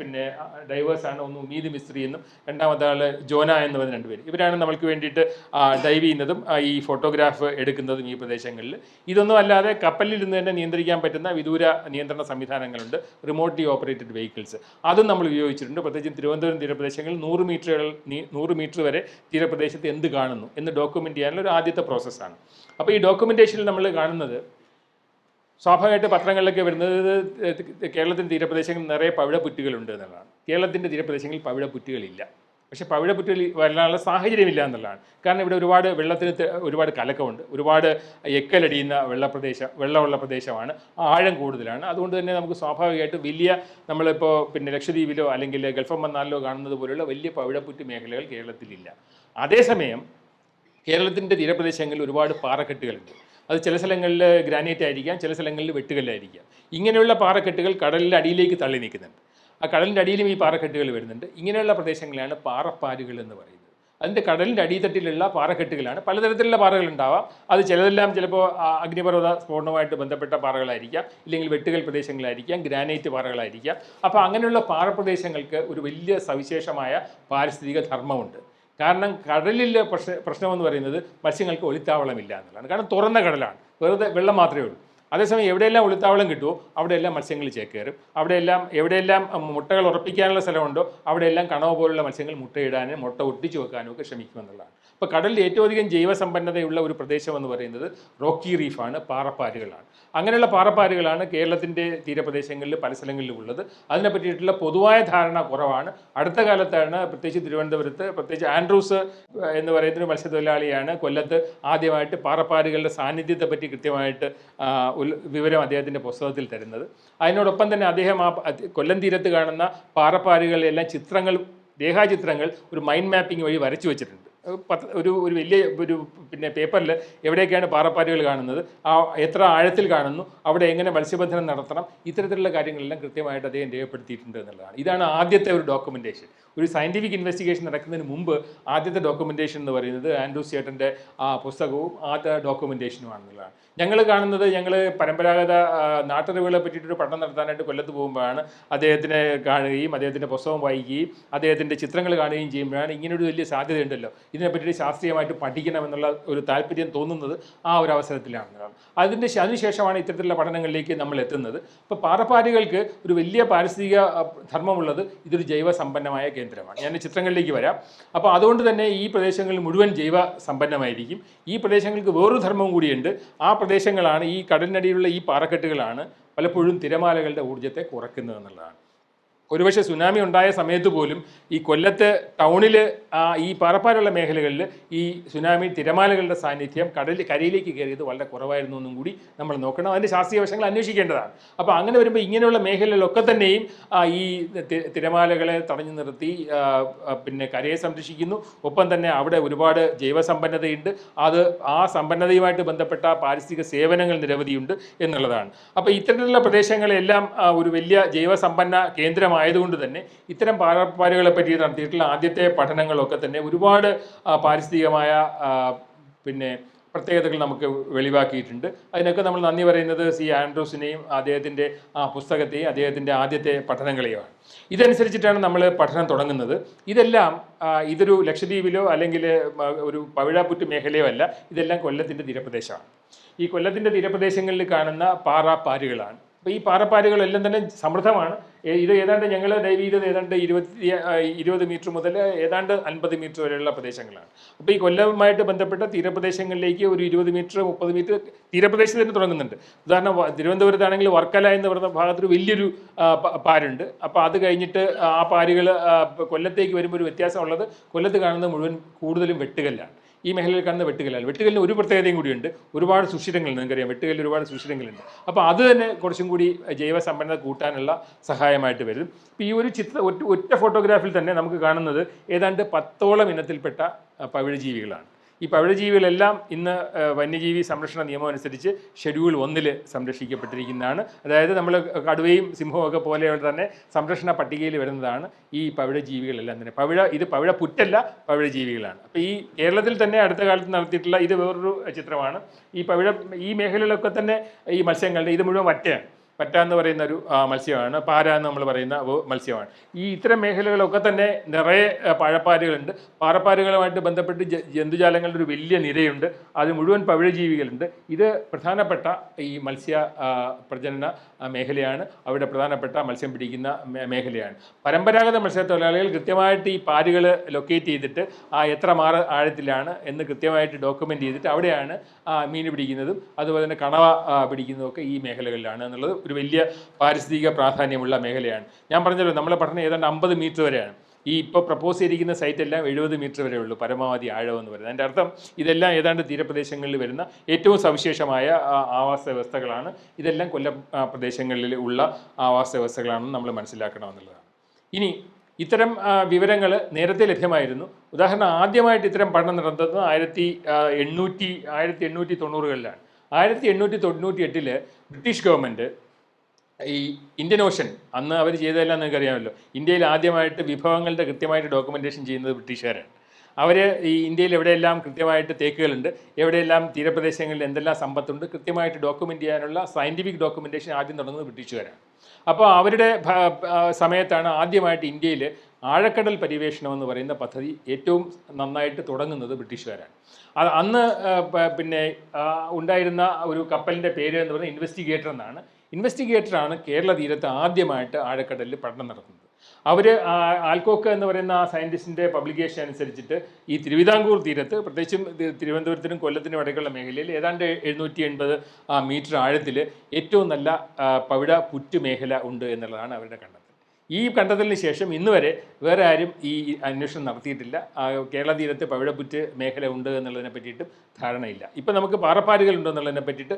Speaker 1: പിന്നെ ഡൈവേഴ്സാണ്. ഒന്ന് ഉമീദ് മിസ്ത്രി എന്നും രണ്ടാമത്തെ ആൾ ജോന എന്ന് പറയുന്ന 2 പേര്. ഇവരാണ് നമ്മൾക്ക് വേണ്ടിയിട്ട് ഡൈവ് ചെയ്യുന്നതും ഈ ഫോട്ടോഗ്രാഫ് എടുക്കുന്നതും ഈ പ്രദേശങ്ങളിൽ. ഇതൊന്നും അല്ലാതെ കപ്പലിൽ നിന്ന് തന്നെ നിയന്ത്രിക്കാൻ പറ്റുന്ന വിദൂര നിയന്ത്രണ സംവിധാനങ്ങളുണ്ട്, റിമോട്ട്ലി ഓപ്പറേറ്റഡ് വെഹിക്കിൾസ്. അതും നമ്മൾ ഉപയോഗിച്ചിട്ടുണ്ട്. പ്രത്യേകിച്ചും തിരുവനന്തപുരം തീരപ്രദേശങ്ങളിൽ 100 മീറ്റർ വരെ തീരപ്രദേശത്ത് എന്ത് കാണുന്നു എന്ന് ഡോക്യുമെൻ്റ് ചെയ്യാനുള്ള ഒരു ആദ്യത്തെ പ്രോസസ്സാണ്. അപ്പോൾ ഈ ഡോക്യുമെൻറ്റേഷനിൽ നമ്മൾ കാണുന്നത് സ്വാഭാവികമായിട്ട് പത്രങ്ങളിലൊക്കെ വരുന്നത് കേരളത്തിൻ്റെ തീരപ്രദേശങ്ങളിൽ നിറയെ പവിഴപ്പുറ്റുകളുണ്ട് എന്നുള്ളതാണ്. കേരളത്തിൻ്റെ തീരപ്രദേശങ്ങളിൽ പവിഴപ്പുറ്റുകളില്ല. പക്ഷേ പവിഴപ്പുറ്റുകൾ വരാനുള്ള സാഹചര്യമില്ല എന്നുള്ളതാണ്. കാരണം ഇവിടെ ഒരുപാട് വെള്ളത്തിന് ഒരുപാട് കലക്കമുണ്ട്, ഒരുപാട് എക്കലടിയുന്ന വെള്ളമുള്ള പ്രദേശമാണ്, ആഴം കൂടുതലാണ്. അതുകൊണ്ട് തന്നെ നമുക്ക് സ്വാഭാവികമായിട്ട് നമ്മളിപ്പോൾ ലക്ഷദ്വീപിലോ അല്ലെങ്കിൽ ഗൾഫ് ഓഫ് മന്നാറിലോ കാണുന്നത് പോലുള്ള വലിയ പവിഴപ്പുറ്റ് മേഖലകൾ കേരളത്തിലില്ല. അതേസമയം കേരളത്തിൻ്റെ തീരപ്രദേശങ്ങളിൽ ഒരുപാട് പാറക്കെട്ടുകളുണ്ട്. അത് ചില സ്ഥലങ്ങളിൽ ഗ്രാനൈറ്റ് ആയിരിക്കാം, ചില സ്ഥലങ്ങളിൽ വെട്ടുകല്ലായിരിക്കാം. ഇങ്ങനെയുള്ള പാറക്കെട്ടുകൾ കടലിൻ്റെ അടിയിലേക്ക് തള്ളി നിൽക്കുന്നുണ്ട്. ആ കടലിൻ്റെ അടിയിലും ഈ പാറക്കെട്ടുകൾ വരുന്നുണ്ട്. ഇങ്ങനെയുള്ള പ്രദേശങ്ങളാണ് പാറപ്പാരുകൾ എന്ന് പറയുന്നത്. അതിൻ്റെ കടലിൻ്റെ അടിത്തട്ടിലുള്ള പാറക്കെട്ടുകളാണ്. പലതരത്തിലുള്ള പാറകളുണ്ടാവാം. അത് ചിലപ്പോൾ അഗ്നിപർവ്വത സ്ഫോടനവുമായിട്ട് ബന്ധപ്പെട്ട പാറകളായിരിക്കാം, ഇല്ലെങ്കിൽ വെട്ടുകൽ പ്രദേശങ്ങളായിരിക്കാം, ഗ്രാനൈറ്റ് പാറകളായിരിക്കാം. അപ്പോൾ അങ്ങനെയുള്ള പാറപ്രദേശങ്ങൾക്ക് ഒരു വലിയ സവിശേഷമായ പാരിസ്ഥിതിക ധർമ്മമുണ്ട്. കാരണം കടലിലെ പ്രശ്നമെന്ന് പറയുന്നത് മത്സ്യങ്ങൾക്ക് ഒളിത്താവളമില്ല എന്നുള്ളതാണ്. കാരണം തുറന്ന കടലാണ്, വെറുതെ വെള്ളം മാത്രമേ ഉള്ളൂ. അതേസമയം എവിടെയെല്ലാം ഒളിത്താവളം കിട്ടുമോ അവിടെയെല്ലാം മത്സ്യങ്ങൾ ചേക്കേറും. എവിടെയെല്ലാം മുട്ടകൾ ഉറപ്പിക്കാനുള്ള സ്ഥലമുണ്ടോ അവിടെയെല്ലാം കണവ പോലുള്ള മത്സ്യങ്ങൾ മുട്ടയിടാനും മുട്ട ഒട്ടിച്ചു വെക്കാനും ഒക്കെ ശ്രമിക്കുമെന്നുള്ളതാണ്. അപ്പോൾ കടലിൽ ഏറ്റവും അധികം ജൈവസമ്പന്നതയുള്ള ഒരു പ്രദേശം എന്ന് പറയുന്നത് റോക്കി റീഫാണ്, പാറപ്പാരുകളാണ്. അങ്ങനെയുള്ള പാറപ്പാരുകളാണ് കേരളത്തിൻ്റെ തീരപ്രദേശങ്ങളിൽ പല സ്ഥലങ്ങളിലും ഉള്ളത്. അതിനെ പറ്റിയിട്ടുള്ള പൊതുവായ ധാരണ കുറവാണ്. അടുത്ത കാലത്താണ് പ്രത്യേകിച്ച് തിരുവനന്തപുരത്ത്, പ്രത്യേകിച്ച് ആൻഡ്രൂസ് എന്ന് പറയുന്നൊരു മത്സ്യത്തൊഴിലാളിയാണ് കൊല്ലത്ത് ആദ്യമായിട്ട് പാറപ്പാരുകളുടെ സാന്നിധ്യത്തെ പറ്റി കൃത്യമായിട്ട് വിവരം അദ്ദേഹത്തിൻ്റെ പുസ്തകത്തിൽ തരുന്നത്. അതിനോടൊപ്പം തന്നെ അദ്ദേഹം കൊല്ലം തീരത്ത് കാണുന്ന പാറപ്പാരുകളിലെല്ലാം രേഖാചിത്രങ്ങൾ ഒരു മൈൻഡ് മാപ്പിംഗ് വഴി വരച്ചു വെച്ചിട്ടുണ്ട്. ഒരു വലിയ പേപ്പറിൽ എവിടെയൊക്കെയാണ് പാറപ്പാരുകൾ കാണുന്നത്, എത്ര ആഴത്തിൽ കാണുന്നു, അവിടെ എങ്ങനെ മത്സ്യബന്ധനം നടത്തണം, ഇത്തരത്തിലുള്ള കാര്യങ്ങളെല്ലാം കൃത്യമായിട്ട് അദ്ദേഹം രേഖപ്പെടുത്തിയിട്ടുണ്ട് എന്നുള്ളതാണ്. ഇതാണ് ആദ്യത്തെ ഒരു ഡോക്യുമെൻറ്റേഷൻ. ഒരു സയൻറ്റിഫിക് ഇൻവെസ്റ്റിഗേഷൻ നടക്കുന്നതിന് മുമ്പ് ആദ്യത്തെ ഡോക്യുമെൻറ്റേഷൻ എന്ന് പറയുന്നത് ആൻഡ്രൂസ് ചേട്ടൻ്റെ പുസ്തകവും ആദ്യ ഡോക്യുമെൻറ്റേഷനുമാണെന്നുള്ളതാണ്. ഞങ്ങൾ പരമ്പരാഗത നാട്ടറിവുകളെ പറ്റിയിട്ടൊരു പഠനം നടത്താനായിട്ട് കൊല്ലത്ത് പോകുമ്പോഴാണ് അദ്ദേഹത്തിനെ കാണുകയും അദ്ദേഹത്തിൻ്റെ പുസ്തകം വായിക്കുകയും അദ്ദേഹത്തിൻ്റെ ചിത്രങ്ങൾ കാണുകയും ചെയ്യുമ്പോഴാണ് ഇങ്ങനൊരു വലിയ സാധ്യതയുണ്ടല്ലോ, ഇതിനെപ്പറ്റി ശാസ്ത്രീയമായിട്ട് പഠിക്കണമെന്നുള്ള ഒരു താല്പര്യം തോന്നുന്നത് ആ ഒരു അവസരത്തിലാണ്. അതിനുശേഷമാണ് ഇത്തരത്തിലുള്ള പഠനങ്ങളിലേക്ക് നമ്മൾ എത്തുന്നത്. ഇപ്പോൾ പാറപ്പാരുകൾക്ക് ഒരു വലിയ പാരിസ്ഥിതിക ധർമ്മമുള്ളത് ഇതൊരു ജൈവസമ്പന്നമായ കേന്ദ്രമാണ്. ഞാൻ ചിത്രങ്ങളിലേക്ക് വരാം. അപ്പോൾ അതുകൊണ്ട് തന്നെ ഈ പ്രദേശങ്ങളിൽ മുഴുവൻ ജൈവ സമ്പന്നമായിരിക്കും. ഈ പ്രദേശങ്ങൾക്ക് വേറൊരു ധർമ്മം കൂടിയുണ്ട്. ആ പ്രദേശങ്ങളാണ്, ഈ കടലിനടിയിലുള്ള ഈ പാറക്കെട്ടുകളാണ് പലപ്പോഴും തിരമാലകളുടെ ഊർജ്ജത്തെ കുറയ്ക്കുന്നത് എന്നുള്ളതാണ്. ഒരുപക്ഷെ സുനാമി ഉണ്ടായ സമയത്ത് പോലും ഈ കൊല്ലത്ത് ടൗണിൽ ഈ പാറപ്പാരുള്ള മേഖലകളിൽ ഈ സുനാമി തിരമാലകളുടെ സാന്നിധ്യം കരയിലേക്ക് കയറിയത് വളരെ കുറവായിരുന്നു എന്നും കൂടി നമ്മൾ നോക്കണം. അതിൻ്റെ ശാസ്ത്രീയ വശങ്ങൾ അന്വേഷിക്കേണ്ടതാണ്. അപ്പോൾ അങ്ങനെ വരുമ്പോൾ ഇങ്ങനെയുള്ള മേഖലകളിലൊക്കെ തന്നെയും ഈ തിരമാലകളെ തടഞ്ഞു നിർത്തി കരയെ സംരക്ഷിക്കുന്നു. ഒപ്പം തന്നെ അവിടെ ഒരുപാട് ജൈവസമ്പന്നതയുണ്ട്. ആ സമ്പന്നതയുമായിട്ട് ബന്ധപ്പെട്ട പാരിസ്ഥിതിക സേവനങ്ങൾ നിരവധിയുണ്ട് എന്നുള്ളതാണ്. അപ്പോൾ ഇത്തരത്തിലുള്ള പ്രദേശങ്ങളെല്ലാം ഒരു വലിയ ജൈവസമ്പന്ന കേന്ദ്രമായി ആയതുകൊണ്ട് തന്നെ ഇത്തരം പാറപ്പാരുകളെ പറ്റി നടത്തിയിട്ടുള്ള ആദ്യത്തെ പഠനങ്ങളൊക്കെ തന്നെ ഒരുപാട് പാരിസ്ഥിതികമായ പ്രത്യേകതകൾ നമുക്ക് വെളിവാക്കിയിട്ടുണ്ട്. അതിനൊക്കെ നമ്മൾ നന്ദി പറയുന്നത് സി ആൻഡ്രൂസിനെയും അദ്ദേഹത്തിൻ്റെ പുസ്തകത്തെയും അദ്ദേഹത്തിൻ്റെ ആദ്യത്തെ പഠനങ്ങളെയുമാണ്. ഇതനുസരിച്ചിട്ടാണ് നമ്മൾ പഠനം തുടങ്ങുന്നത്. ഇതൊരു ലക്ഷദ്വീപിലോ അല്ലെങ്കിൽ ഒരു പവിഴപ്പുറ്റ് മേഖലയോ അല്ല, ഇതെല്ലാം കൊല്ലത്തിൻ്റെ തീരപ്രദേശമാണ്. ഈ കൊല്ലത്തിൻ്റെ തീരപ്രദേശങ്ങളിൽ കാണുന്ന പാറപ്പാരുകളാണ്. അപ്പോൾ ഈ പാറപ്പാരുകളെല്ലാം തന്നെ സമൃദ്ധമാണ്. ഇത് ഏതാണ്ട് ഞങ്ങൾ ഡൈവ് ചെയ്തത് ഏതാണ്ട് 20 മീറ്റർ മുതൽ ഏതാണ്ട് 50 മീറ്റർ വരെയുള്ള പ്രദേശങ്ങളാണ്. അപ്പോൾ ഈ കൊല്ലവുമായിട്ട് ബന്ധപ്പെട്ട തീരപ്രദേശങ്ങളിലേക്ക് ഒരു 20 മീറ്റർ 30 മീറ്റർ തീരപ്രദേശത്ത് തന്നെ തുടങ്ങുന്നുണ്ട്. ഉദാഹരണം തിരുവനന്തപുരത്താണെങ്കിൽ വർക്കല എന്ന് പറയുന്ന ഭാഗത്തൊരു വലിയൊരു പാരുണ്ട്. അപ്പോൾ അത് കഴിഞ്ഞിട്ട് ആ പാരുകൾ കൊല്ലത്തേക്ക് വരുമ്പോൾ ഒരു വ്യത്യാസമുള്ളത്, കൊല്ലത്ത് കാണുന്നത് മുഴുവൻ കൂടുതലും വെട്ടുകല്ലാണ്. ഈ മേഖലയിൽ കാണുന്ന വെട്ടുകല്ലിന് ഒരു പ്രത്യേകതയും കൂടിയുണ്ട്. ഒരുപാട് സുഷിരങ്ങളുണ്ട്. നിങ്ങൾക്കറിയാം വെട്ടുകല്ലിൽ ഒരുപാട് സുഷിരങ്ങളുണ്ട്. അപ്പോൾ അത് തന്നെ കുറച്ചും കൂടി ജൈവസമ്പന്നത കൂട്ടാനുള്ള സഹായമായിട്ട് വരും. ഇപ്പോൾ ഈ ഒരു ഒറ്റ ഫോട്ടോഗ്രാഫിൽ തന്നെ നമുക്ക് കാണുന്നത് ഏതാണ്ട് 10ഓളം ഇനത്തിൽപ്പെട്ട പവിഴജീവികളാണ്. ഈ പവിഴജീവികളെല്ലാം ഇന്ന് വന്യജീവി സംരക്ഷണ നിയമം അനുസരിച്ച് ഷെഡ്യൂൾ 1 സംരക്ഷിക്കപ്പെട്ടിരിക്കുന്നതാണ്. അതായത് നമ്മൾ കടുവയും സിംഹവും ഒക്കെ പോലെയുള്ള തന്നെ സംരക്ഷണ പട്ടികയിൽ വരുന്നതാണ് ഈ പവിഴജീവികളെല്ലാം തന്നെ. ഇത് പവിഴപ്പുറ്റല്ല, പവിഴജീവികളാണ്. അപ്പോൾ ഈ കേരളത്തിൽ തന്നെ അടുത്ത കാലത്ത് നടത്തിയിട്ടുള്ള ഇത് വേറൊരു ചിത്രമാണ്. ഈ മേഖലയിലൊക്കെ തന്നെ ഈ മത്സ്യങ്ങളുടെ ഇത് മുഴുവൻ വറ്റയാണ്. പറ്റ എന്ന് പറയുന്ന ഒരു മത്സ്യമാണ്, പാര എന്ന് നമ്മൾ പറയുന്ന മത്സ്യമാണ്. ഇത്തരം മേഖലകളൊക്കെ തന്നെ നിറയെ പഴപ്പാരുകളുണ്ട്. പാറപ്പാരുകളുമായിട്ട് ബന്ധപ്പെട്ട് ജന്തുജാലങ്ങളുടെ ഒരു വലിയ നിരയുണ്ട്. അത് മുഴുവൻ പവിഴജീവികളുണ്ട്. ഇത് പ്രധാനപ്പെട്ട ഈ മത്സ്യ പ്രജനന മേഖലയാണ്. അവിടെ പ്രധാനപ്പെട്ട മത്സ്യം പിടിക്കുന്ന മേഖലയാണ്. പരമ്പരാഗത മത്സ്യത്തൊഴിലാളികൾ കൃത്യമായിട്ട് ഈ പാരുകൾ ലൊക്കേറ്റ് ചെയ്തിട്ട് എത്ര ആഴത്തിലാണ് എന്ന് കൃത്യമായിട്ട് ഡോക്യുമെൻ്റ് ചെയ്തിട്ട് അവിടെയാണ് മീൻ പിടിക്കുന്നതും അതുപോലെ തന്നെ കണവ പിടിക്കുന്നതും ഒക്കെ ഈ മേഖലകളിലാണ് എന്നുള്ളത് ഒരു വലിയ പാരിസ്ഥിതിക പ്രാധാന്യമുള്ള മേഖലയാണ്. ഞാൻ പറഞ്ഞല്ലോ, നമ്മളെ പഠനം ഏതാണ്ട് 50 മീറ്റർ വരെയാണ്. ഇപ്പോൾ പ്രപ്പോസ് ചെയ്തിരിക്കുന്ന സൈറ്റ് എല്ലാം 70 മീറ്റർ വരെ ഉള്ളൂ പരമാവധി ആഴം എന്ന് പറയുന്നത്. അതിൻ്റെ അർത്ഥം ഇതെല്ലാം ഏതാണ്ട് തീരപ്രദേശങ്ങളിൽ വരുന്ന ഏറ്റവും സവിശേഷമായ ആവാസ വ്യവസ്ഥകളാണ്. ഇതെല്ലാം കൊല്ലം പ്രദേശങ്ങളിൽ ഉള്ള ആവാസ വ്യവസ്ഥകളാണെന്ന് നമ്മൾ മനസ്സിലാക്കണമെന്നുള്ളതാണ്. ഇനി ഇത്തരം വിവരങ്ങൾ നേരത്തെ ലഭ്യമായിരുന്നു. ഉദാഹരണം, ആദ്യമായിട്ട് ഇത്തരം പഠനം നടത്തുന്നത് 1890-കളിലാണ്. 1898 ബ്രിട്ടീഷ് ഗവൺമെൻറ് ഈ ഇന്ത്യൻ ഓഷൻ, അന്ന് അവർ ചെയ്തതെല്ലാം നിങ്ങൾക്കറിയാമല്ലോ, ഇന്ത്യയിൽ ആദ്യമായിട്ട് വിഭവങ്ങളുടെ കൃത്യമായിട്ട് ഡോക്യുമെൻറ്റേഷൻ ചെയ്യുന്നത് ബ്രിട്ടീഷുകാരാണ്. അവർ ഈ ഇന്ത്യയിൽ എവിടെയെല്ലാം കൃത്യമായിട്ട് തേക്കുകളുണ്ട്, എവിടെയെല്ലാം തീരപ്രദേശങ്ങളിൽ എന്തെല്ലാം സമ്പത്തുണ്ട് കൃത്യമായിട്ട് ഡോക്യുമെൻ്റ് ചെയ്യാനുള്ള സയൻറ്റിഫിക് ഡോക്യുമെൻറ്റേഷൻ ആദ്യം തുടങ്ങുന്നത് ബ്രിട്ടീഷുകാരാണ്. അപ്പോൾ അവരുടെ സമയത്താണ് ആദ്യമായിട്ട് ഇന്ത്യയിൽ ആഴക്കടൽ പര്യവേഷണം എന്ന് പറയുന്ന പദ്ധതി ഏറ്റവും നന്നായിട്ട് തുടങ്ങുന്നത് ബ്രിട്ടീഷുകാരാണ്. അന്ന് പിന്നെ ഉണ്ടായിരുന്ന ഒരു കപ്പലിൻ്റെ പേര് എന്ന് പറയുന്നത് ഇൻവെസ്റ്റിഗേറ്റർ എന്നാണ്. ഇൻവെസ്റ്റിഗേറ്ററാണ് കേരള തീരത്ത് ആദ്യമായിട്ട് ആഴക്കടലിൽ പഠനം നടത്തുന്നത്. അവർ ആൽക്കോക്ക് എന്ന് പറയുന്ന ആ സയൻറ്റിസ്റ്റിൻ്റെ പബ്ലിക്കേഷൻ അനുസരിച്ചിട്ട് ഈ തിരുവിതാംകൂർ തീരത്ത്, പ്രത്യേകിച്ചും തിരുവനന്തപുരത്തിനും കൊല്ലത്തിനും ഇടയ്ക്കുള്ള മേഖലയിൽ ഏതാണ്ട് 780 മീറ്റർ ആഴത്തിൽ ഏറ്റവും നല്ല പവിഴ പുറ്റ് മേഖല ഉണ്ട് എന്നുള്ളതാണ് അവരുടെ കണ്ടെത്തൽ. ഈ കണ്ടെത്തലിന് ശേഷം ഇന്ന് വരെ വേറെ ആരും ഈ അന്വേഷണം നടത്തിയിട്ടില്ല. കേരള തീരത്ത് പവിഴപ്പുറ്റ് മേഖല ഉണ്ട് എന്നുള്ളതിനെ പറ്റിയിട്ട് ധാരണയില്ല. ഇപ്പം നമുക്ക് പാറപ്പാരുകൾ ഉണ്ടെന്നുള്ളതിനെ പറ്റിയിട്ട്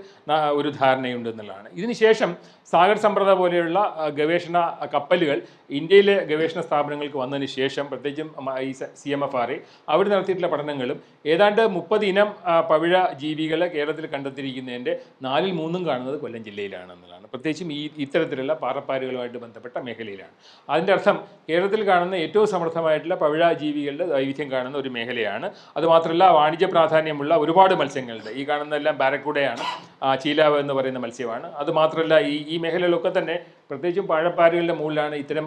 Speaker 1: ഒരു ധാരണയുണ്ട് എന്നുള്ളതാണ്. ഇതിനുശേഷം സാഗർ സമ്പ്രദ പോലെയുള്ള ഗവേഷണ കപ്പലുകൾ ഇന്ത്യയിലെ ഗവേഷണ സ്ഥാപനങ്ങൾക്ക് വന്നതിന് ശേഷം, പ്രത്യേകിച്ചും ഈ CMFRA അവർ നടത്തിയിട്ടുള്ള പഠനങ്ങളും ഏതാണ്ട് 30 ഇനം പവിഴ ജീവികളെ കേരളത്തിൽ കണ്ടെത്തിയിരിക്കുന്നതിൻ്റെ 4/3 കാണുന്നത് കൊല്ലം ജില്ലയിലാണെന്നുള്ളതാണ്. പ്രത്യേകിച്ചും ഇത്തരത്തിലുള്ള പാറപ്പാരുകളുമായിട്ട് ബന്ധപ്പെട്ട മേഖലയിലാണ്. അതിൻ്റെ അർത്ഥം കേരളത്തിൽ കാണുന്ന ഏറ്റവും സമൃദ്ധമായിട്ടുള്ള പവിഴ ജീവികളുടെ വൈവിധ്യം കാണുന്ന ഒരു മേഖലയാണ്. അതുമാത്രമല്ല, വാണിജ്യ പ്രാധാന്യമുള്ള ഒരുപാട് മത്സ്യങ്ങളുണ്ട്. ഈ കാണുന്നതെല്ലാം ബാരക്കൂടയാണ്, ചീലാവ് എന്ന് പറയുന്ന മത്സ്യമാണ്. അതുമാത്രമല്ല, ഈ മേഖലയിലൊക്കെ തന്നെ പ്രത്യേകിച്ചും പാഴപ്പാരുകളുടെ മുകളിലാണ് ഇത്തരം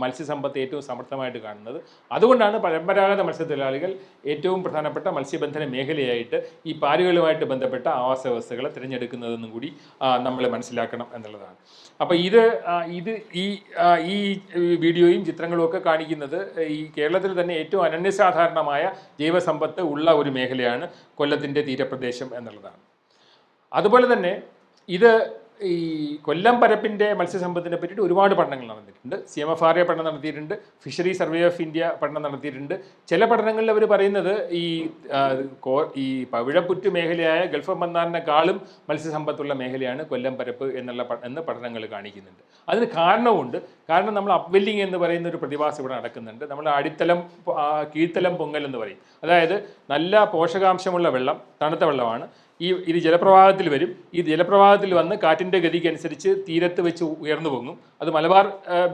Speaker 1: മത്സ്യസമ്പത്ത് ഏറ്റവും സമൃദ്ധമായിട്ട് കാണുന്നത്. അതുകൊണ്ടാണ് പരമ്പരാഗത മത്സ്യത്തൊഴിലാളികൾ ഏറ്റവും പ്രധാനപ്പെട്ട മത്സ്യബന്ധന മേഖലയായിട്ട് ഈ പാരുകളുമായിട്ട് ബന്ധപ്പെട്ട ആവാസ വ്യവസ്ഥകളെ തിരഞ്ഞെടുക്കുന്നതെന്നും കൂടി നമ്മൾ മനസ്സിലാക്കണം എന്നുള്ളതാണ്. അപ്പോൾ ഈ വീഡിയോയും ചിത്രങ്ങളും ഒക്കെ കാണിക്കുന്നത് ഈ കേരളത്തിൽ തന്നെ ഏറ്റവും അനന്യസാധാരണമായ ജൈവസമ്പത്ത് ഉള്ള ഒരു മേഖലയാണ് കൊല്ലത്തിൻ്റെ തീരപ്രദേശം എന്നുള്ളതാണ്. അതുപോലെ തന്നെ ഇത് ഈ കൊല്ലം പരപ്പിൻ്റെ മത്സ്യസമ്പത്തിനെ പറ്റിയിട്ട് ഒരുപാട് പഠനങ്ങൾ നടന്നിട്ടുണ്ട്. CMFRA പഠനം നടത്തിയിട്ടുണ്ട്, ഫിഷറി സർവേ ഓഫ് ഇന്ത്യ പഠനം നടത്തിയിട്ടുണ്ട്. ചില പഠനങ്ങളിൽ അവർ പറയുന്നത് ഈ പവിഴപ്പുറ്റ് മേഖലയായ ഗൾഫ് ഓഫ് മന്നാറിനെക്കാളും മത്സ്യസമ്പത്തുള്ള മേഖലയാണ് കൊല്ലം പരപ്പ് എന്ന് പഠനങ്ങൾ കാണിക്കുന്നുണ്ട്. അതിന് കാരണമുണ്ട്. കാരണം നമ്മൾ അപ്വെല്ലിംഗ് എന്ന് പറയുന്ന ഒരു പ്രതിഭാസം ഇവിടെ നടക്കുന്നുണ്ട്. നമ്മൾ കീഴ്ത്തലം പൊങ്ങൽ എന്ന് പറയും. അതായത് നല്ല പോഷകാംശമുള്ള വെള്ളം, തണുത്ത വെള്ളമാണ്. ഇത് ജലപ്രവാഹത്തിൽ വരും. ഈ ജലപ്രവാഹത്തിൽ വന്ന് കാറ്റിൻ്റെ ഗതിക്ക് അനുസരിച്ച് തീരത്ത് വെച്ച് ഉയർന്നു പൊങ്ങും. അത് മലബാർ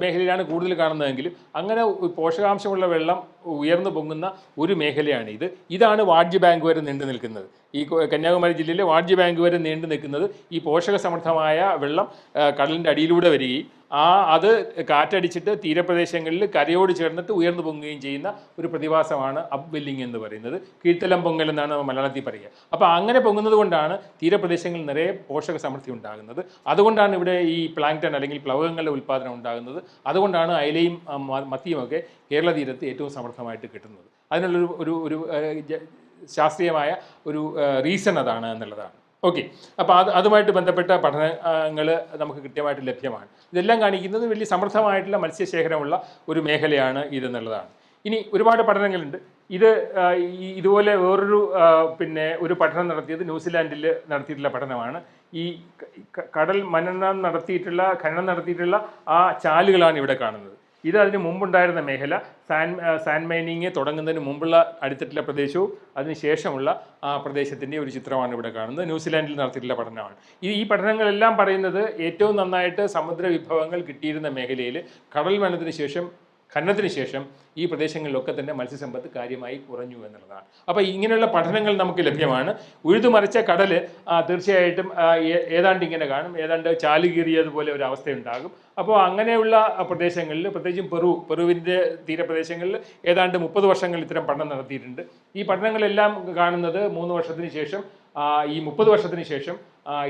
Speaker 1: മേഖലയിലാണ് കൂടുതൽ കാണുന്നതെങ്കിലും അങ്ങനെ പോഷകാംശമുള്ള വെള്ളം ഉയർന്നു പൊങ്ങുന്ന ഒരു മേഖലയാണ് ഇത്. ഇതാണ് വാഡ്ജ് ബാങ്ക് വരെ നീണ്ടു നിൽക്കുന്നത്. ഈ കന്യാകുമാരി ജില്ലയിലെ വാഡ്ജ് ബാങ്ക് വരെ നീണ്ടു നിൽക്കുന്നത് ഈ പോഷക സമൃദ്ധമായ വെള്ളം കടലിൻ്റെ അടിയിലൂടെ വരികയും അത് കാറ്റടിച്ചിട്ട് തീരപ്രദേശങ്ങളിൽ കരയോട് ചേർന്നിട്ട് ഉയർന്നു പൊങ്ങുകയും ചെയ്യുന്ന ഒരു പ്രതിഭാസമാണ് അപ്വെല്ലിംഗ് എന്ന് പറയുന്നത്. കീഴ്ത്തലം പൊങ്ങൽ എന്നാണ് മലയാളത്തിൽ പറയുക. അപ്പോൾ അങ്ങനെ പൊങ്ങുന്നത് കൊണ്ടാണ് തീരപ്രദേശങ്ങളിൽ നിറയെ പോഷക സമൃദ്ധി ഉണ്ടാകുന്നത്. അതുകൊണ്ടാണ് ഇവിടെ ഈ പ്ലാങ്ക്ടൺ അല്ലെങ്കിൽ പ്ലവകങ്ങളുടെ ഉൽപ്പാദനം ഉണ്ടാകുന്നത്. അതുകൊണ്ടാണ് അയലയും മത്തിയുമൊക്കെ കേരള തീരത്ത് ഏറ്റവും സമൃദ്ധമായിട്ട് കിട്ടുന്നത്. അതിനുള്ളൊരു ഒരു ശാസ്ത്രീയമായ ഒരു റീസൺ അതാണ് എന്നുള്ളതാണ്. ഓക്കെ, അപ്പോൾ അതുമായിട്ട് ബന്ധപ്പെട്ട പഠനങ്ങൾ നമുക്ക് കൃത്യമായിട്ട് ലഭ്യമാണ്. ഇതെല്ലാം കാണിക്കുന്നത് വലിയ സമൃദ്ധമായിട്ടുള്ള മത്സ്യശേഖരമുള്ള ഒരു മേഖലയാണ് ഇതെന്നുള്ളതാണ്. ഇനി ഒരുപാട് പഠനങ്ങളുണ്ട്. ഇതുപോലെ വേറൊരു ഒരു പഠനം നടത്തിയത് ന്യൂസിലാൻഡിൽ നടത്തിയിട്ടുള്ള പഠനമാണ്. ഈ കടൽ ഖനനം നടത്തിയിട്ടുള്ള ആ ചാലുകളാണ് ഇവിടെ കാണുന്നത്. ഇത് അതിന് മുമ്പുണ്ടായിരുന്ന മേഖല, സാൻഡ് മൈനിങ് തുടങ്ങുന്നതിന് മുമ്പുള്ള അടിത്തട്ടിലെ പ്രദേശവും അതിനുശേഷമുള്ള ആ പ്രദേശത്തിൻ്റെ ഒരു ചിത്രമാണ് ഇവിടെ കാണുന്നത്. ന്യൂസിലാൻഡിൽ നടത്തിയിട്ടുള്ള പഠനമാണ്. ഈ പഠനങ്ങളെല്ലാം പറയുന്നത് ഏറ്റവും നന്നായിട്ട് സമുദ്ര വിഭവങ്ങൾ കിട്ടിയിരുന്ന മേഖലയിൽ കടൽ ഖനനത്തിന് ശേഷം ഖനനത്തിന് ശേഷം ഈ പ്രദേശങ്ങളിലൊക്കെ തന്നെ മത്സ്യസമ്പത്ത് കാര്യമായി കുറഞ്ഞു എന്നുള്ളതാണ്. അപ്പോൾ ഇങ്ങനെയുള്ള പഠനങ്ങൾ നമുക്ക് ലഭ്യമാണ്. ഉഴുതുമറിച്ച കടൽ തീർച്ചയായിട്ടും ഏതാണ്ട് ഇങ്ങനെ കാണും, ഏതാണ്ട് ചാലുകീറിയതുപോലെ ഒരു അവസ്ഥയുണ്ടാകും. അപ്പോൾ അങ്ങനെയുള്ള പ്രദേശങ്ങളിൽ, പ്രത്യേകിച്ചും പെറുവിൻ്റെ തീരപ്രദേശങ്ങളിൽ ഏതാണ്ട് 30 വർഷങ്ങൾ ഇത്തരം പഠനം നടത്തിയിട്ടുണ്ട്. ഈ പഠനങ്ങളെല്ലാം കാണുന്നത് 3 വർഷത്തിന് ശേഷം, ഈ 30 വർഷത്തിന് ശേഷം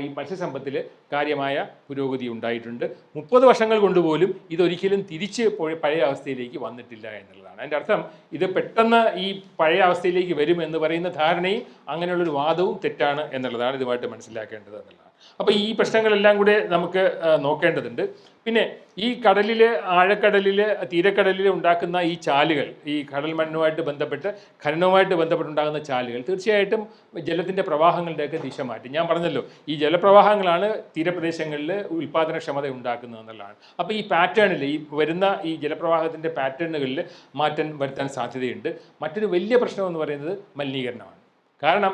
Speaker 1: ഈ മത്സ്യസമ്പത്തിൽ കാര്യമായ പുരോഗതി ഉണ്ടായിട്ടുണ്ട്. 30 വർഷങ്ങൾ കൊണ്ടുപോലും ഇതൊരിക്കലും തിരിച്ച് പഴയ അവസ്ഥയിലേക്ക് വന്നിട്ടില്ല എന്നുള്ളതാണ്. അതിൻ്റെ അർത്ഥം ഇത് പെട്ടെന്ന് ഈ പഴയ അവസ്ഥയിലേക്ക് വരും എന്ന് പറയുന്ന ധാരണയും അങ്ങനെയുള്ളൊരു വാദവും തെറ്റാണ് എന്നുള്ളതാണ് ഇതുമായിട്ട് മനസ്സിലാക്കേണ്ടത് എന്നുള്ളതാണ്. അപ്പോൾ ഈ പ്രശ്നങ്ങളെല്ലാം കൂടെ നമുക്ക് നോക്കേണ്ടതുണ്ട്. പിന്നെ ഈ കടലിൽ, ആഴക്കടലിൽ, തീരക്കടലിൽ ഉണ്ടാക്കുന്ന ഈ ചാലുകൾ, ഈ കടൽ മണ്ണുമായിട്ട് ബന്ധപ്പെട്ട്, ഖനനവുമായിട്ട് ബന്ധപ്പെട്ടുണ്ടാകുന്ന ചാലുകൾ തീർച്ചയായിട്ടും ജലത്തിൻ്റെ പ്രവാഹങ്ങളുടെയൊക്കെ ദിശ മാറ്റി. ഞാൻ പറഞ്ഞല്ലോ, ഈ ജലപ്രവാഹങ്ങളാണ് തീരപ്രദേശങ്ങളിൽ ഉൽപ്പാദനക്ഷമത ഉണ്ടാക്കുന്നത് എന്നുള്ളതാണ്. അപ്പോൾ ഈ പാറ്റേണിൽ, ഈ വരുന്ന ഈ ജലപ്രവാഹത്തിൻ്റെ പാറ്റേണുകളിൽ മാറ്റം വരുത്താൻ സാധ്യതയുണ്ട്. മറ്റൊരു വലിയ പ്രശ്നം എന്ന് പറയുന്നത് മലിനീകരണമാണ്. കാരണം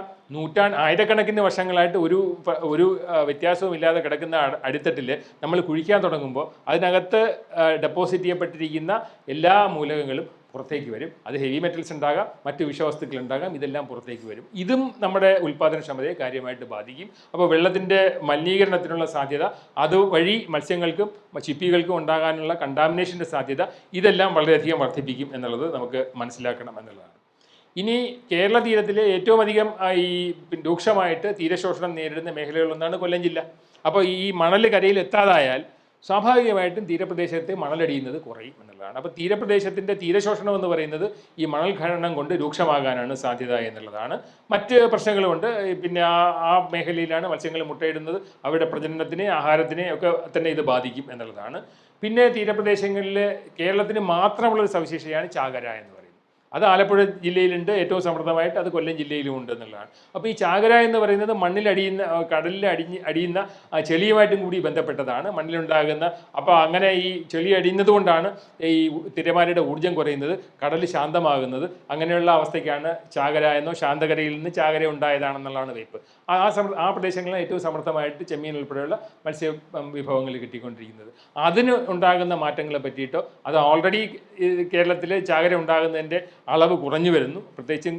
Speaker 1: ആയിരക്കണക്കിന് വർഷങ്ങളായിട്ട് ഒരു വ്യത്യാസവും ഇല്ലാതെ കിടക്കുന്ന അടിത്തട്ടിൽ നമ്മൾ കുഴിക്കാൻ തുടങ്ങുമ്പോൾ അതിനകത്ത് ഡെപ്പോസിറ്റ് ചെയ്യപ്പെട്ടിരിക്കുന്ന എല്ലാ മൂലകങ്ങളും പുറത്തേക്ക് വരും. അത് ഹെവി മെറ്റൽസ് ഉണ്ടാകാം, മറ്റ് വിഷവസ്തുക്കൾ ഉണ്ടാകാം, ഇതെല്ലാം പുറത്തേക്ക് വരും. ഇതും നമ്മുടെ ഉൽപ്പാദനക്ഷമതയെ കാര്യമായിട്ട് ബാധിക്കും. അപ്പോൾ വെള്ളത്തിൻ്റെ മലിനീകരണത്തിനുള്ള സാധ്യത, അതുവഴി മത്സ്യങ്ങൾക്കും ചിപ്പികൾക്കും ഉണ്ടാകാനുള്ള കണ്ടാമിനേഷൻ്റെ സാധ്യത, ഇതെല്ലാം വളരെയധികം വർദ്ധിപ്പിക്കും എന്നുള്ളത് നമുക്ക് മനസ്സിലാക്കണം എന്നുള്ളതാണ്. ഇനി കേരള തീരത്തിലെ ഏറ്റവും അധികം ഈ രൂക്ഷമായിട്ട് തീരശോഷണം നേരിടുന്ന മേഖലകളൊന്നാണ് കൊല്ലം ജില്ല. അപ്പോൾ ഈ മണൽ കരയിൽ എത്താതായാൽ സ്വാഭാവികമായിട്ടും തീരപ്രദേശത്തെ മണലടിയുന്നത് കുറയും എന്നുള്ളതാണ്. അപ്പോൾ തീരപ്രദേശത്തിൻ്റെ തീരശോഷണം എന്ന് പറയുന്നത് ഈ മണൽ ഖനനം കൊണ്ട് രൂക്ഷമാകാനാണ് സാധ്യത എന്നുള്ളതാണ്. മറ്റ് പ്രശ്നങ്ങളുമുണ്ട്. പിന്നെ ആ മേഖലയിലാണ് മത്സ്യങ്ങൾ മുട്ടയിടുന്നത്, അവരുടെ പ്രജനനത്തിനെ, ആഹാരത്തിനെ ഒക്കെ തന്നെ ഇത് ബാധിക്കും എന്നുള്ളതാണ്. പിന്നെ തീരപ്രദേശങ്ങളിൽ കേരളത്തിന് മാത്രമുള്ളൊരു സവിശേഷതയാണ് ചാകര എന്ന് പറയുന്നത്. അത് ആലപ്പുഴ ജില്ലയിലുണ്ട്, ഏറ്റവും സമൃദ്ധമായിട്ട് അത് കൊല്ലം ജില്ലയിലും ഉണ്ട് എന്നുള്ളതാണ്. അപ്പോൾ ഈ ചാകര എന്ന് പറയുന്നത് കടലിൽ അടിയുന്ന ചെളിയുമായിട്ടും കൂടി ബന്ധപ്പെട്ടതാണ്, മണ്ണിലുണ്ടാകുന്ന. അപ്പോൾ അങ്ങനെ ഈ ചെളി അടിയുന്നത് കൊണ്ടാണ് ഈ തിരമാലയുടെ ഊർജ്ജം കുറയുന്നത്, കടൽ ശാന്തമാകുന്നത്. അങ്ങനെയുള്ള അവസ്ഥയ്ക്കാണ് ചാകര എന്നോ ശാന്തകരയിൽ നിന്ന് ചാകര ഉണ്ടായതാണെന്നുള്ളതാണ് വെയ്പ്പ്. ആ പ്രദേശങ്ങളിൽ ഏറ്റവും സമൃദ്ധമായിട്ട് ചെമ്മീൻ ഉൾപ്പെടെയുള്ള മത്സ്യ വിഭവങ്ങൾ കിട്ടിക്കൊണ്ടിരിക്കുന്നത്. അതിന് ഉണ്ടാകുന്ന മാറ്റങ്ങളെ പറ്റിയിട്ടോ, അത് ഓൾറെഡി കേരളത്തിൽ ചാകര ഉണ്ടാകുന്നതിൻ്റെ അളവ് കുറഞ്ഞു വരുന്നു. പ്രത്യേകിച്ചും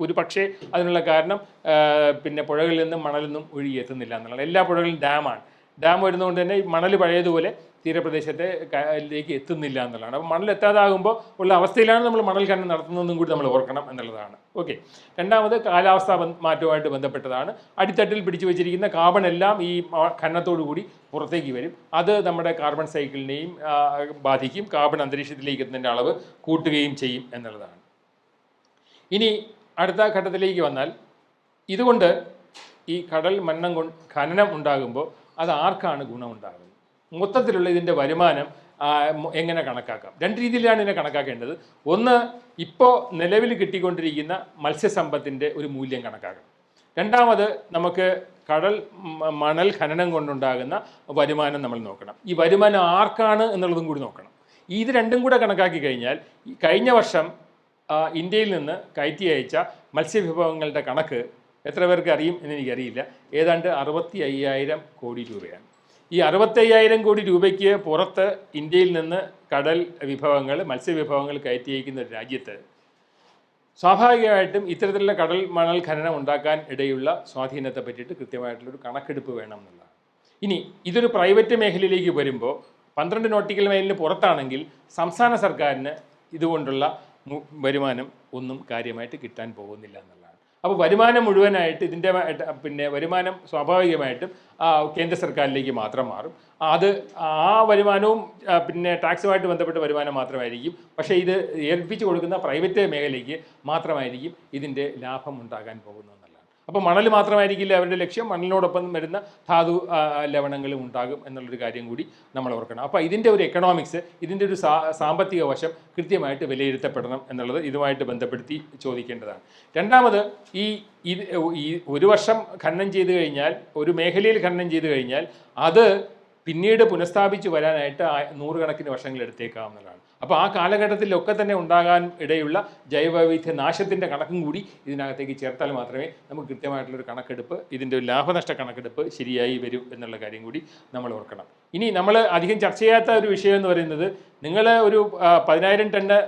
Speaker 1: ഒരു പക്ഷേ അതിനുള്ള കാരണം പിന്നെ പുഴകളിൽ നിന്നും മണലിൽ നിന്നും ഒഴുകിയെത്തുന്നില്ല എന്നുള്ളത്. എല്ലാ പുഴകളിലും ഡാം വരുന്നതുകൊണ്ട് തന്നെ ഈ മണൽ പഴയതുപോലെ തീരപ്രദേശത്തേക്ക് എത്തുന്നില്ല എന്നുള്ളതാണ്. അപ്പോൾ മണൽ എത്താതാകുമ്പോൾ ഉള്ള അവസ്ഥയിലാണ് നമ്മൾ മണൽ ഖനനം നടത്തുന്നതെന്നും കൂടി നമ്മൾ ഓർക്കണം എന്നുള്ളതാണ്. ഓക്കെ. രണ്ടാമത് കാലാവസ്ഥാ മാറ്റവുമായിട്ട് ബന്ധപ്പെട്ടതാണ്. അടിത്തട്ടിൽ പിടിച്ചു വെച്ചിരിക്കുന്ന കാർബൺ എല്ലാം ഈ ഖനനത്തോടു കൂടി പുറത്തേക്ക് വരും. അത് നമ്മുടെ കാർബൺ സൈക്കിളിനെയും ബാധിക്കും. കാർബൺ അന്തരീക്ഷത്തിലേക്ക് എത്തുന്നതിൻ്റെ അളവ് കൂട്ടുകയും ചെയ്യും എന്നുള്ളതാണ്. ഇനി അടുത്ത ഘട്ടത്തിലേക്ക് വന്നാൽ, ഇതുകൊണ്ട് ഈ കടൽ ഖനനം ഉണ്ടാകുമ്പോൾ അത് ആർക്കാണ് ഗുണമുണ്ടാകുന്നത്? മൊത്തത്തിലുള്ള ഇതിൻ്റെ വരുമാനം എങ്ങനെ കണക്കാക്കാം? രണ്ട് രീതിയിലാണ് ഇതിനെ കണക്കാക്കേണ്ടത്. ഒന്ന്, ഇപ്പോൾ നിലവിൽ കിട്ടിക്കൊണ്ടിരിക്കുന്ന മത്സ്യസമ്പത്തിൻ്റെ ഒരു മൂല്യം കണക്കാക്കണം. രണ്ടാമത്, നമുക്ക് മണൽ ഖനനം കൊണ്ടുണ്ടാകുന്ന വരുമാനം നമ്മൾ നോക്കണം. ഈ വരുമാനം ആർക്കാണ് എന്നുള്ളതും കൂടി നോക്കണം. ഇത് രണ്ടും കൂടെ കണക്കാക്കി കഴിഞ്ഞാൽ, കഴിഞ്ഞ വർഷം ഇന്ത്യയിൽ നിന്ന് കയറ്റി അയച്ച മത്സ്യവിഭവങ്ങളുടെ കണക്ക് എത്ര പേർക്ക് അറിയും എന്നെനിക്കറിയില്ല. ഏതാണ്ട് 65,000 കോടി രൂപയാണ്. ഈ 65,000 കോടി രൂപയ്ക്ക് പുറത്ത് ഇന്ത്യയിൽ നിന്ന് കടൽ വിഭവങ്ങൾ, മത്സ്യവിഭവങ്ങൾ കയറ്റി അയക്കുന്ന ഒരു രാജ്യത്ത് സ്വാഭാവികമായിട്ടും ഇത്തരത്തിലുള്ള മണൽ ഖനനം ഉണ്ടാക്കാൻ ഇടയുള്ള സ്വാധീനത്തെ പറ്റിയിട്ട് കൃത്യമായിട്ടുള്ളൊരു കണക്കെടുപ്പ് വേണം എന്നുള്ളതാണ്. ഇനി ഇതൊരു പ്രൈവറ്റ് മേഖലയിലേക്ക് വരുമ്പോൾ 12 നോട്ടിക്കൽ മൈലിന് പുറത്താണെങ്കിൽ സംസ്ഥാന സർക്കാരിന് ഇതുകൊണ്ടുള്ള വരുമാനം ഒന്നും കാര്യമായിട്ട് കിട്ടാൻ പോകുന്നില്ല എന്നുള്ളതാണ്. അപ്പോൾ വരുമാനം മുഴുവനായിട്ട് ഇതിൻ്റെ വരുമാനം സ്വാഭാവികമായിട്ടും കേന്ദ്ര സർക്കാരിലേക്ക് മാത്രം മാറും. അത് ആ വരുമാനവും ടാക്സുമായിട്ട് ബന്ധപ്പെട്ട വരുമാനം മാത്രമായിരിക്കും. പക്ഷേ ഇത് ഏൽപ്പിച്ചു കൊടുക്കുന്ന പ്രൈവറ്റ് മേഖലയ്ക്ക് മാത്രമായിരിക്കും ഇതിൻ്റെ ലാഭം ഉണ്ടാകാൻ പോകുന്നത്. അപ്പോൾ മണൽ മാത്രമായിരിക്കില്ല അവരുടെ ലക്ഷ്യം, മണലിനോടൊപ്പം വരുന്ന ധാതു ലവണങ്ങളും ഉണ്ടാകും എന്നുള്ളൊരു കാര്യം കൂടി നമ്മൾ ഓർക്കണം. അപ്പോൾ ഇതിൻ്റെ ഒരു എക്കണോമിക്സ്, ഇതിൻ്റെ ഒരു സാമ്പത്തിക വശം കൃത്യമായിട്ട് വിലയിരുത്തപ്പെടണം എന്നുള്ളത് ഇതുമായിട്ട് ബന്ധപ്പെടുത്തി ചോദിക്കേണ്ടതാണ്. രണ്ടാമത്, ഈ ഒരു വർഷം ഖനനം ചെയ്ത് കഴിഞ്ഞാൽ, ഒരു മേഖലയിൽ ഖനനം ചെയ്ത് കഴിഞ്ഞാൽ അത് പിന്നീട് പുനഃസ്ഥാപിച്ച് വരാനായിട്ട് നൂറുകണക്കിന് വർഷങ്ങൾ എടുത്തേക്കാം എന്നുള്ളതാണ്. അപ്പോൾ ആ കാലഘട്ടത്തിലൊക്കെ തന്നെ ഉണ്ടാകാൻ ഇടയുള്ള ജൈവവൈവിധ്യ നാശത്തിൻ്റെ കണക്കും കൂടി ഇതിനകത്തേക്ക് ചേർത്താൽ മാത്രമേ നമുക്ക് കൃത്യമായിട്ടുള്ളൊരു കണക്കെടുപ്പ്, ഇതിൻ്റെ ഒരു ലാഭനഷ്ട കണക്കെടുപ്പ് ശരിയായി വരും എന്നുള്ള കാര്യം കൂടി നമ്മൾ ഓർക്കണം. ഇനി നമ്മൾ അധികം ചർച്ച ചെയ്യാത്ത ഒരു വിഷയം എന്ന് പറയുന്നത്, നിങ്ങൾ ഒരു 10,000 ടണ്ണ്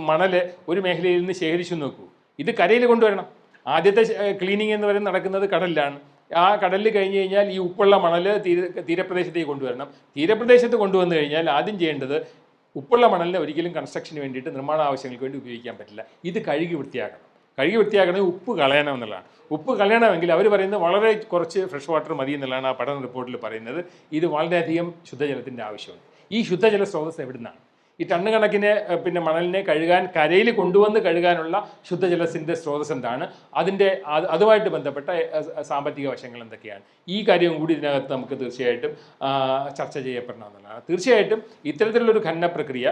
Speaker 1: മണൽ ഒരു മേഖലയിൽ നിന്ന് ശേഖരിച്ചു നോക്കൂ. ഇത് കരയിൽ കൊണ്ടുവരണം. ആദ്യത്തെ ക്ലീനിങ് എന്ന് പറയുന്നത് നടക്കുന്നത് കടലിലാണ്. ആ കടലിൽ കഴിഞ്ഞ് കഴിഞ്ഞാൽ ഈ ഉപ്പുള്ള മണൽ തീരപ്രദേശത്തേക്ക് കൊണ്ടുവരണം. തീരപ്രദേശത്ത് കൊണ്ടുവന്നു കഴിഞ്ഞാൽ ആദ്യം ചെയ്യേണ്ടത്, ഉപ്പുള്ള മണലിനെ ഒരിക്കലും കൺസ്ട്രക്ഷന് വേണ്ടിയിട്ട്, നിർമ്മാണ ആവശ്യങ്ങൾക്ക് വേണ്ടി ഉപയോഗിക്കാൻ പറ്റില്ല. ഇത് കഴുകി വൃത്തിയാക്കണം. കഴുകി വൃത്തിയാക്കണമെങ്കിൽ ഉപ്പ് കളയണം എന്നുള്ളതാണ്. ഉപ്പ് കളയണമെങ്കിൽ അവർ പറയുന്നത് വളരെ കുറച്ച് ഫ്രഷ് വാട്ടർ മതി എന്നുള്ളതാണ് ആ പഠന റിപ്പോർട്ടിൽ പറയുന്നത്. ഇത് വളരെയധികം ശുദ്ധജലത്തിൻ്റെ ആവശ്യമുണ്ട്. ഈ ശുദ്ധജല സ്രോതസ് എവിടുന്നാണ്? ഈ ടണ്ണ് കണക്കിന് മണലിനെ കഴുകാൻ, കരയിൽ കൊണ്ടുവന്ന് കഴുകാനുള്ള ശുദ്ധജലത്തിൻ്റെ സ്രോതസ് എന്താണ്? അതുമായിട്ട് ബന്ധപ്പെട്ട സാമ്പത്തിക വശങ്ങൾ എന്തൊക്കെയാണ്? ഈ കാര്യവും കൂടി ഇതിനകത്ത് നമുക്ക് തീർച്ചയായിട്ടും ചർച്ച ചെയ്യപ്പെടണമെന്നുള്ളതാണ്. തീർച്ചയായിട്ടും ഇത്തരത്തിലുള്ളൊരു ഖനന പ്രക്രിയ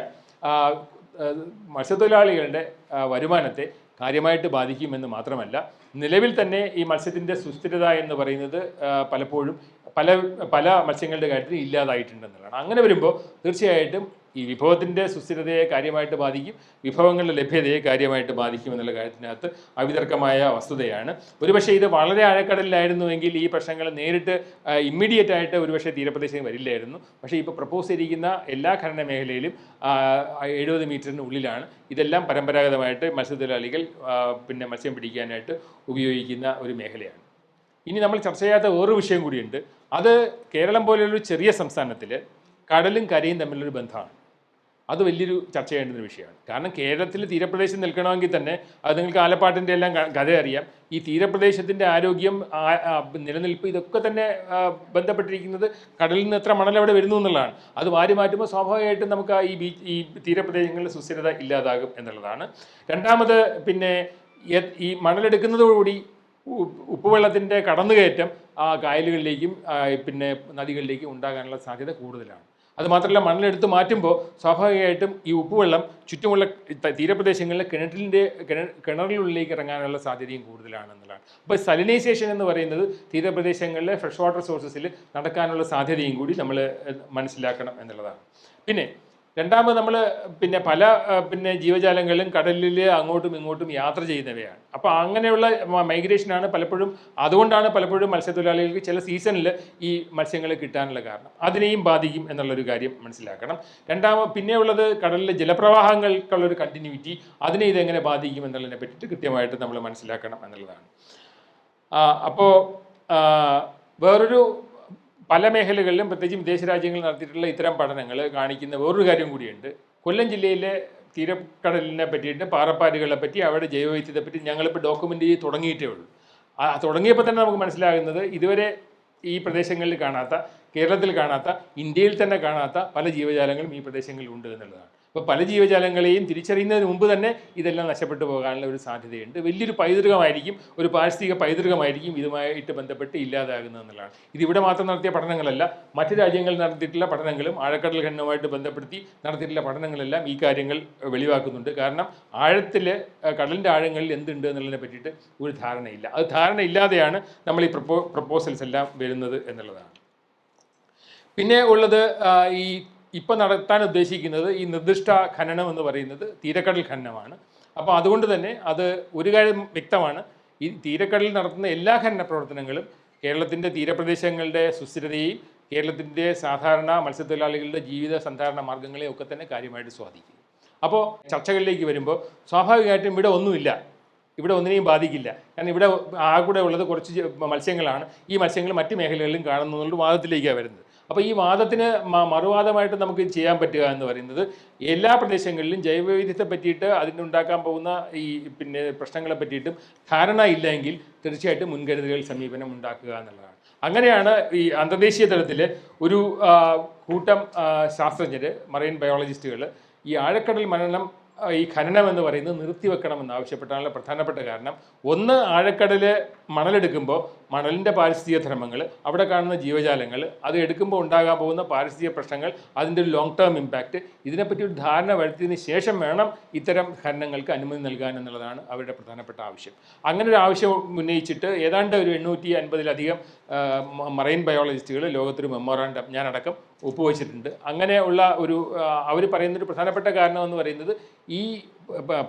Speaker 1: മത്സ്യത്തൊഴിലാളികളുടെ വരുമാനത്തെ കാര്യമായിട്ട് ബാധിക്കുമെന്ന് മാത്രമല്ല, നിലവിൽ തന്നെ ഈ മത്സ്യത്തിൻ്റെ സുസ്ഥിരത എന്ന് പറയുന്നത് പലപ്പോഴും പല മത്സ്യങ്ങളുടെ കാര്യത്തിൽ ഇല്ലാതായിട്ടുണ്ടെന്നുള്ളതാണ്. അങ്ങനെ വരുമ്പോൾ തീർച്ചയായിട്ടും ഈ വിഭവത്തിൻ്റെ സുസ്ഥിരതയെ കാര്യമായിട്ട് ബാധിക്കും, വിഭവങ്ങളുടെ ലഭ്യതയെ കാര്യമായിട്ട് ബാധിക്കും എന്നുള്ള കാര്യത്തിനകത്ത് അവിതർക്കമായ വസ്തുതയാണ്. ഒരുപക്ഷെ ഇത് വളരെ ആഴക്കടലിലായിരുന്നുവെങ്കിൽ ഈ പ്രശ്നങ്ങൾ നേരിട്ട് ഇമ്മീഡിയറ്റ് ആയിട്ട് ഒരുപക്ഷെ തീരപ്രദേശം വരില്ലായിരുന്നു. പക്ഷേ ഇപ്പോൾ പ്രപ്പോസ് ചെയ്തിരിക്കുന്ന എല്ലാ ഖനന മേഖലയിലും 70 മീറ്ററിന് ഉള്ളിലാണ്. ഇതെല്ലാം പരമ്പരാഗതമായിട്ട് മത്സ്യത്തൊഴിലാളികൾ മത്സ്യം പിടിക്കാനായിട്ട് ഉപയോഗിക്കുന്ന ഒരു മേഖലയാണ്. ഇനി നമ്മൾ ചർച്ച ചെയ്യാത്ത വേറൊരു വിഷയം കൂടിയുണ്ട്. അത് കേരളം പോലെയൊരു ചെറിയ സംസ്ഥാനത്തിൽ കടലും കരയും തമ്മിലൊരു ബന്ധമാണ്. അത് വലിയൊരു ചർച്ച ചെയ്യേണ്ട ഒരു വിഷയമാണ്. കാരണം കേരളത്തിൽ തീരപ്രദേശം നിൽക്കണമെങ്കിൽ തന്നെ, അത് നിങ്ങൾക്ക് ആലപ്പാട്ടിൻ്റെ എല്ലാം കഥ അറിയാം, ഈ തീരപ്രദേശത്തിൻ്റെ ആരോഗ്യം, നിലനിൽപ്പ്, ഇതൊക്കെ തന്നെ ബന്ധപ്പെട്ടിരിക്കുന്നത് കടലിൽ നിന്ന് എത്ര മണൽ അവിടെ വരുന്നു എന്നുള്ളതാണ്. അത് വാരി മാറ്റുമ്പോൾ സ്വാഭാവികമായിട്ടും നമുക്ക് ഈ തീരപ്രദേശങ്ങളിൽ സുസ്ഥിരത ഇല്ലാതാകും എന്നുള്ളതാണ്. രണ്ടാമത് ഈ മണലെടുക്കുന്നതോടുകൂടി ഉപ്പുവെള്ളത്തിൻ്റെ കടന്നുകയറ്റം കായലുകളിലേക്കും നദികളിലേക്കും ഉണ്ടാകാനുള്ള സാധ്യത കൂടുതലാണ്. അതുമാത്രമല്ല, മണലെടുത്ത് മാറ്റുമ്പോൾ സ്വാഭാവികമായിട്ടും ഈ ഉപ്പുവെള്ളം ചുറ്റുമുള്ള തീരപ്രദേശങ്ങളിലെ കിണറിനുള്ളിലേക്ക് ഇറങ്ങാനുള്ള സാധ്യതയും കൂടുതലാണെന്നുള്ളതാണ്. അപ്പോൾ സലിനൈസേഷൻ എന്ന് പറയുന്നത് തീരപ്രദേശങ്ങളിലെ ഫ്രഷ് വാട്ടർ സോഴ്സസിൽ നടക്കാനുള്ള സാധ്യതയും കൂടി നമ്മൾ മനസ്സിലാക്കണം എന്നുള്ളതാണ്. രണ്ടാമത് നമ്മൾ പല ജീവജാലങ്ങളും കടലിൽ അങ്ങോട്ടും ഇങ്ങോട്ടും യാത്ര ചെയ്യുന്നവയാണ്. അപ്പോൾ അങ്ങനെയുള്ള മൈഗ്രേഷനാണ് പലപ്പോഴും, അതുകൊണ്ടാണ് പലപ്പോഴും മത്സ്യത്തൊഴിലാളികൾക്ക് ചില സീസണിൽ ഈ മത്സ്യങ്ങൾ കിട്ടാനുള്ള കാരണം. അതിനെയും ബാധിക്കും എന്നുള്ളൊരു കാര്യം മനസ്സിലാക്കണം. പിന്നെയുള്ളത് കടലിലെ ജലപ്രവാഹങ്ങൾക്കുള്ളൊരു കണ്ടിന്യൂറ്റി, അതിനെ ഇതെങ്ങനെ ബാധിക്കും എന്നുള്ളതിനെ പറ്റിയിട്ട് കൃത്യമായിട്ട് നമ്മൾ മനസ്സിലാക്കണം എന്നുള്ളതാണ്. അപ്പോൾ വേറൊരു പല മേഖലകളിലും, പ്രത്യേകിച്ചും വിദേശ രാജ്യങ്ങളിൽ നടത്തിയിട്ടുള്ള ഇത്തരം പഠനങ്ങൾ കാണിക്കുന്ന വേറൊരു കാര്യം കൂടിയുണ്ട്. കൊല്ലം ജില്ലയിലെ തീരക്കടലിനെ പറ്റിയിട്ട്, പാറപ്പാരുകളെ പറ്റി, അവിടെ ജൈവവൈവിധ്യത്തെ പറ്റി ഞങ്ങളിപ്പോൾ ഡോക്യുമെൻ്റ് ചെയ്ത് തുടങ്ങിയിട്ടേ ഉള്ളൂ. തുടങ്ങിയപ്പോൾ തന്നെ നമുക്ക് മനസ്സിലാകുന്നത്, ഇതുവരെ ഈ പ്രദേശങ്ങളിൽ കാണാത്ത, കേരളത്തിൽ കാണാത്ത, ഇന്ത്യയിൽ തന്നെ കാണാത്ത പല ജീവജാലങ്ങളും ഈ പ്രദേശങ്ങളിൽ ഉണ്ട് എന്നുള്ളതാണ്. അപ്പോൾ പല ജീവജാലങ്ങളെയും തിരിച്ചറിയുന്നതിന് മുമ്പ് തന്നെ ഇതെല്ലാം നഷ്ടപ്പെട്ടു പോകാനുള്ള ഒരു സാധ്യതയുണ്ട്. വലിയൊരു പൈതൃകമായിരിക്കും, ഒരു പാരിസ്ഥിതിക പൈതൃകമായിരിക്കും ഇതുമായിട്ട് ബന്ധപ്പെട്ട് ഇല്ലാതാകുന്നത് എന്നുള്ളതാണ്. ഇതിവിടെ മാത്രം നടത്തിയ പഠനങ്ങളല്ല, മറ്റു രാജ്യങ്ങളിൽ നടത്തിയിട്ടുള്ള പഠനങ്ങളും ആഴക്കടൽ ഖനനവുമായിട്ട് ബന്ധപ്പെടുത്തി നടത്തിയിട്ടുള്ള പഠനങ്ങളെല്ലാം ഈ കാര്യങ്ങൾ വെളിവാക്കുന്നുണ്ട്. കാരണം കടലിൻ്റെ ആഴങ്ങളിൽ എന്തുണ്ട് എന്നുള്ളതിനെ പറ്റിയിട്ട് ഒരു ധാരണയില്ല. അത് ധാരണയില്ലാതെയാണ് നമ്മൾ ഈ പ്രപ്പോസൽസ് എല്ലാം വരുന്നത് എന്നുള്ളതാണ്. പിന്നെ ഉള്ളത്, ഇപ്പോൾ നടത്താൻ ഉദ്ദേശിക്കുന്നത് ഈ നിർദ്ദിഷ്ട ഖനനം എന്ന് പറയുന്നത് തീരക്കടൽ ഖനനമാണ്. അപ്പോൾ അതുകൊണ്ട് തന്നെ അത് ഒരു കാര്യം വ്യക്തമാണ്, ഈ തീരക്കടലിൽ നടത്തുന്ന എല്ലാ ഖനന പ്രവർത്തനങ്ങളും കേരളത്തിൻ്റെ തീരപ്രദേശങ്ങളുടെ സുസ്ഥിരതയെയും കേരളത്തിൻ്റെ സാധാരണ മത്സ്യത്തൊഴിലാളികളുടെ ജീവിത സന്ധാരണ മാർഗ്ഗങ്ങളെയും ഒക്കെ തന്നെ കാര്യമായിട്ട് സ്വാധീനിക്കും. അപ്പോൾ ചർച്ചകളിലേക്ക് വരുമ്പോൾ സ്വാഭാവികമായിട്ടും ഇവിടെ ഒന്നിനെയും ബാധിക്കില്ല. കാരണം ഇവിടെ ആകൂടെ ഉള്ളത് കുറച്ച് മത്സ്യങ്ങളാണ്. ഈ മത്സ്യങ്ങൾ മറ്റ് മേഖലകളിലും കാണുന്നു എന്നുള്ള വാദത്തിലേക്കാണ് വരുന്നത്. അപ്പോൾ ഈ വാദത്തിന് മറുവാദമായിട്ട് നമുക്ക് ചെയ്യാൻ പറ്റുക എന്ന് പറയുന്നത്, എല്ലാ പ്രദേശങ്ങളിലും ജൈവവൈവിധ്യത്തെ പറ്റിയിട്ട്, അതിനുണ്ടാക്കാൻ പോകുന്ന ഈ പ്രശ്നങ്ങളെ പറ്റിയിട്ടും ധാരണ ഇല്ലെങ്കിൽ തീർച്ചയായിട്ടും മുൻകരുതലുകൾ സമീപനം ഉണ്ടാക്കുക എന്നുള്ളതാണ്. അങ്ങനെയാണ് ഈ അന്തർദേശീയ തലത്തിൽ ഒരു കൂട്ടം ശാസ്ത്രജ്ഞർ, മറൈൻ ബയോളജിസ്റ്റുകൾ ഈ ആഴക്കടൽ ഖനനം എന്ന് പറയുന്നത് നിർത്തിവെക്കണമെന്ന് ആവശ്യപ്പെട്ടാനുള്ള പ്രധാനപ്പെട്ട കാരണം, ഒന്ന്, ആഴക്കടൽ മണലെടുക്കുമ്പോൾ മണലിൻ്റെ പാരിസ്ഥിതിക ധർമ്മങ്ങൾ, അവിടെ കാണുന്ന ജീവജാലങ്ങൾ, അത് എടുക്കുമ്പോൾ ഉണ്ടാകാൻ പോകുന്ന പാരിസ്ഥിതിക പ്രശ്നങ്ങൾ, അതിൻ്റെ ഒരു ലോങ് ടേം ഇമ്പാക്റ്റ്, ഇതിനെപ്പറ്റി ഒരു ധാരണ വരുത്തിയതിന് ശേഷം വേണം ഇത്തരം ഖനനങ്ങൾക്ക് അനുമതി നൽകാൻ എന്നുള്ളതാണ് അവരുടെ പ്രധാനപ്പെട്ട ആവശ്യം. അങ്ങനെ ഒരു ആവശ്യം ഉന്നയിച്ചിട്ട് ഏതാണ്ട് ഒരു 850-ലധികം മറൈൻ ബയോളജിസ്റ്റുകൾ ലോകത്തൊരു മെമ്മോറാണ്ടം ഞാനടക്കം ഒപ്പുവെച്ചിട്ടുണ്ട്. അങ്ങനെയുള്ള ഒരു അവർ പറയുന്നൊരു പ്രധാനപ്പെട്ട കാരണം എന്ന് പറയുന്നത് ഈ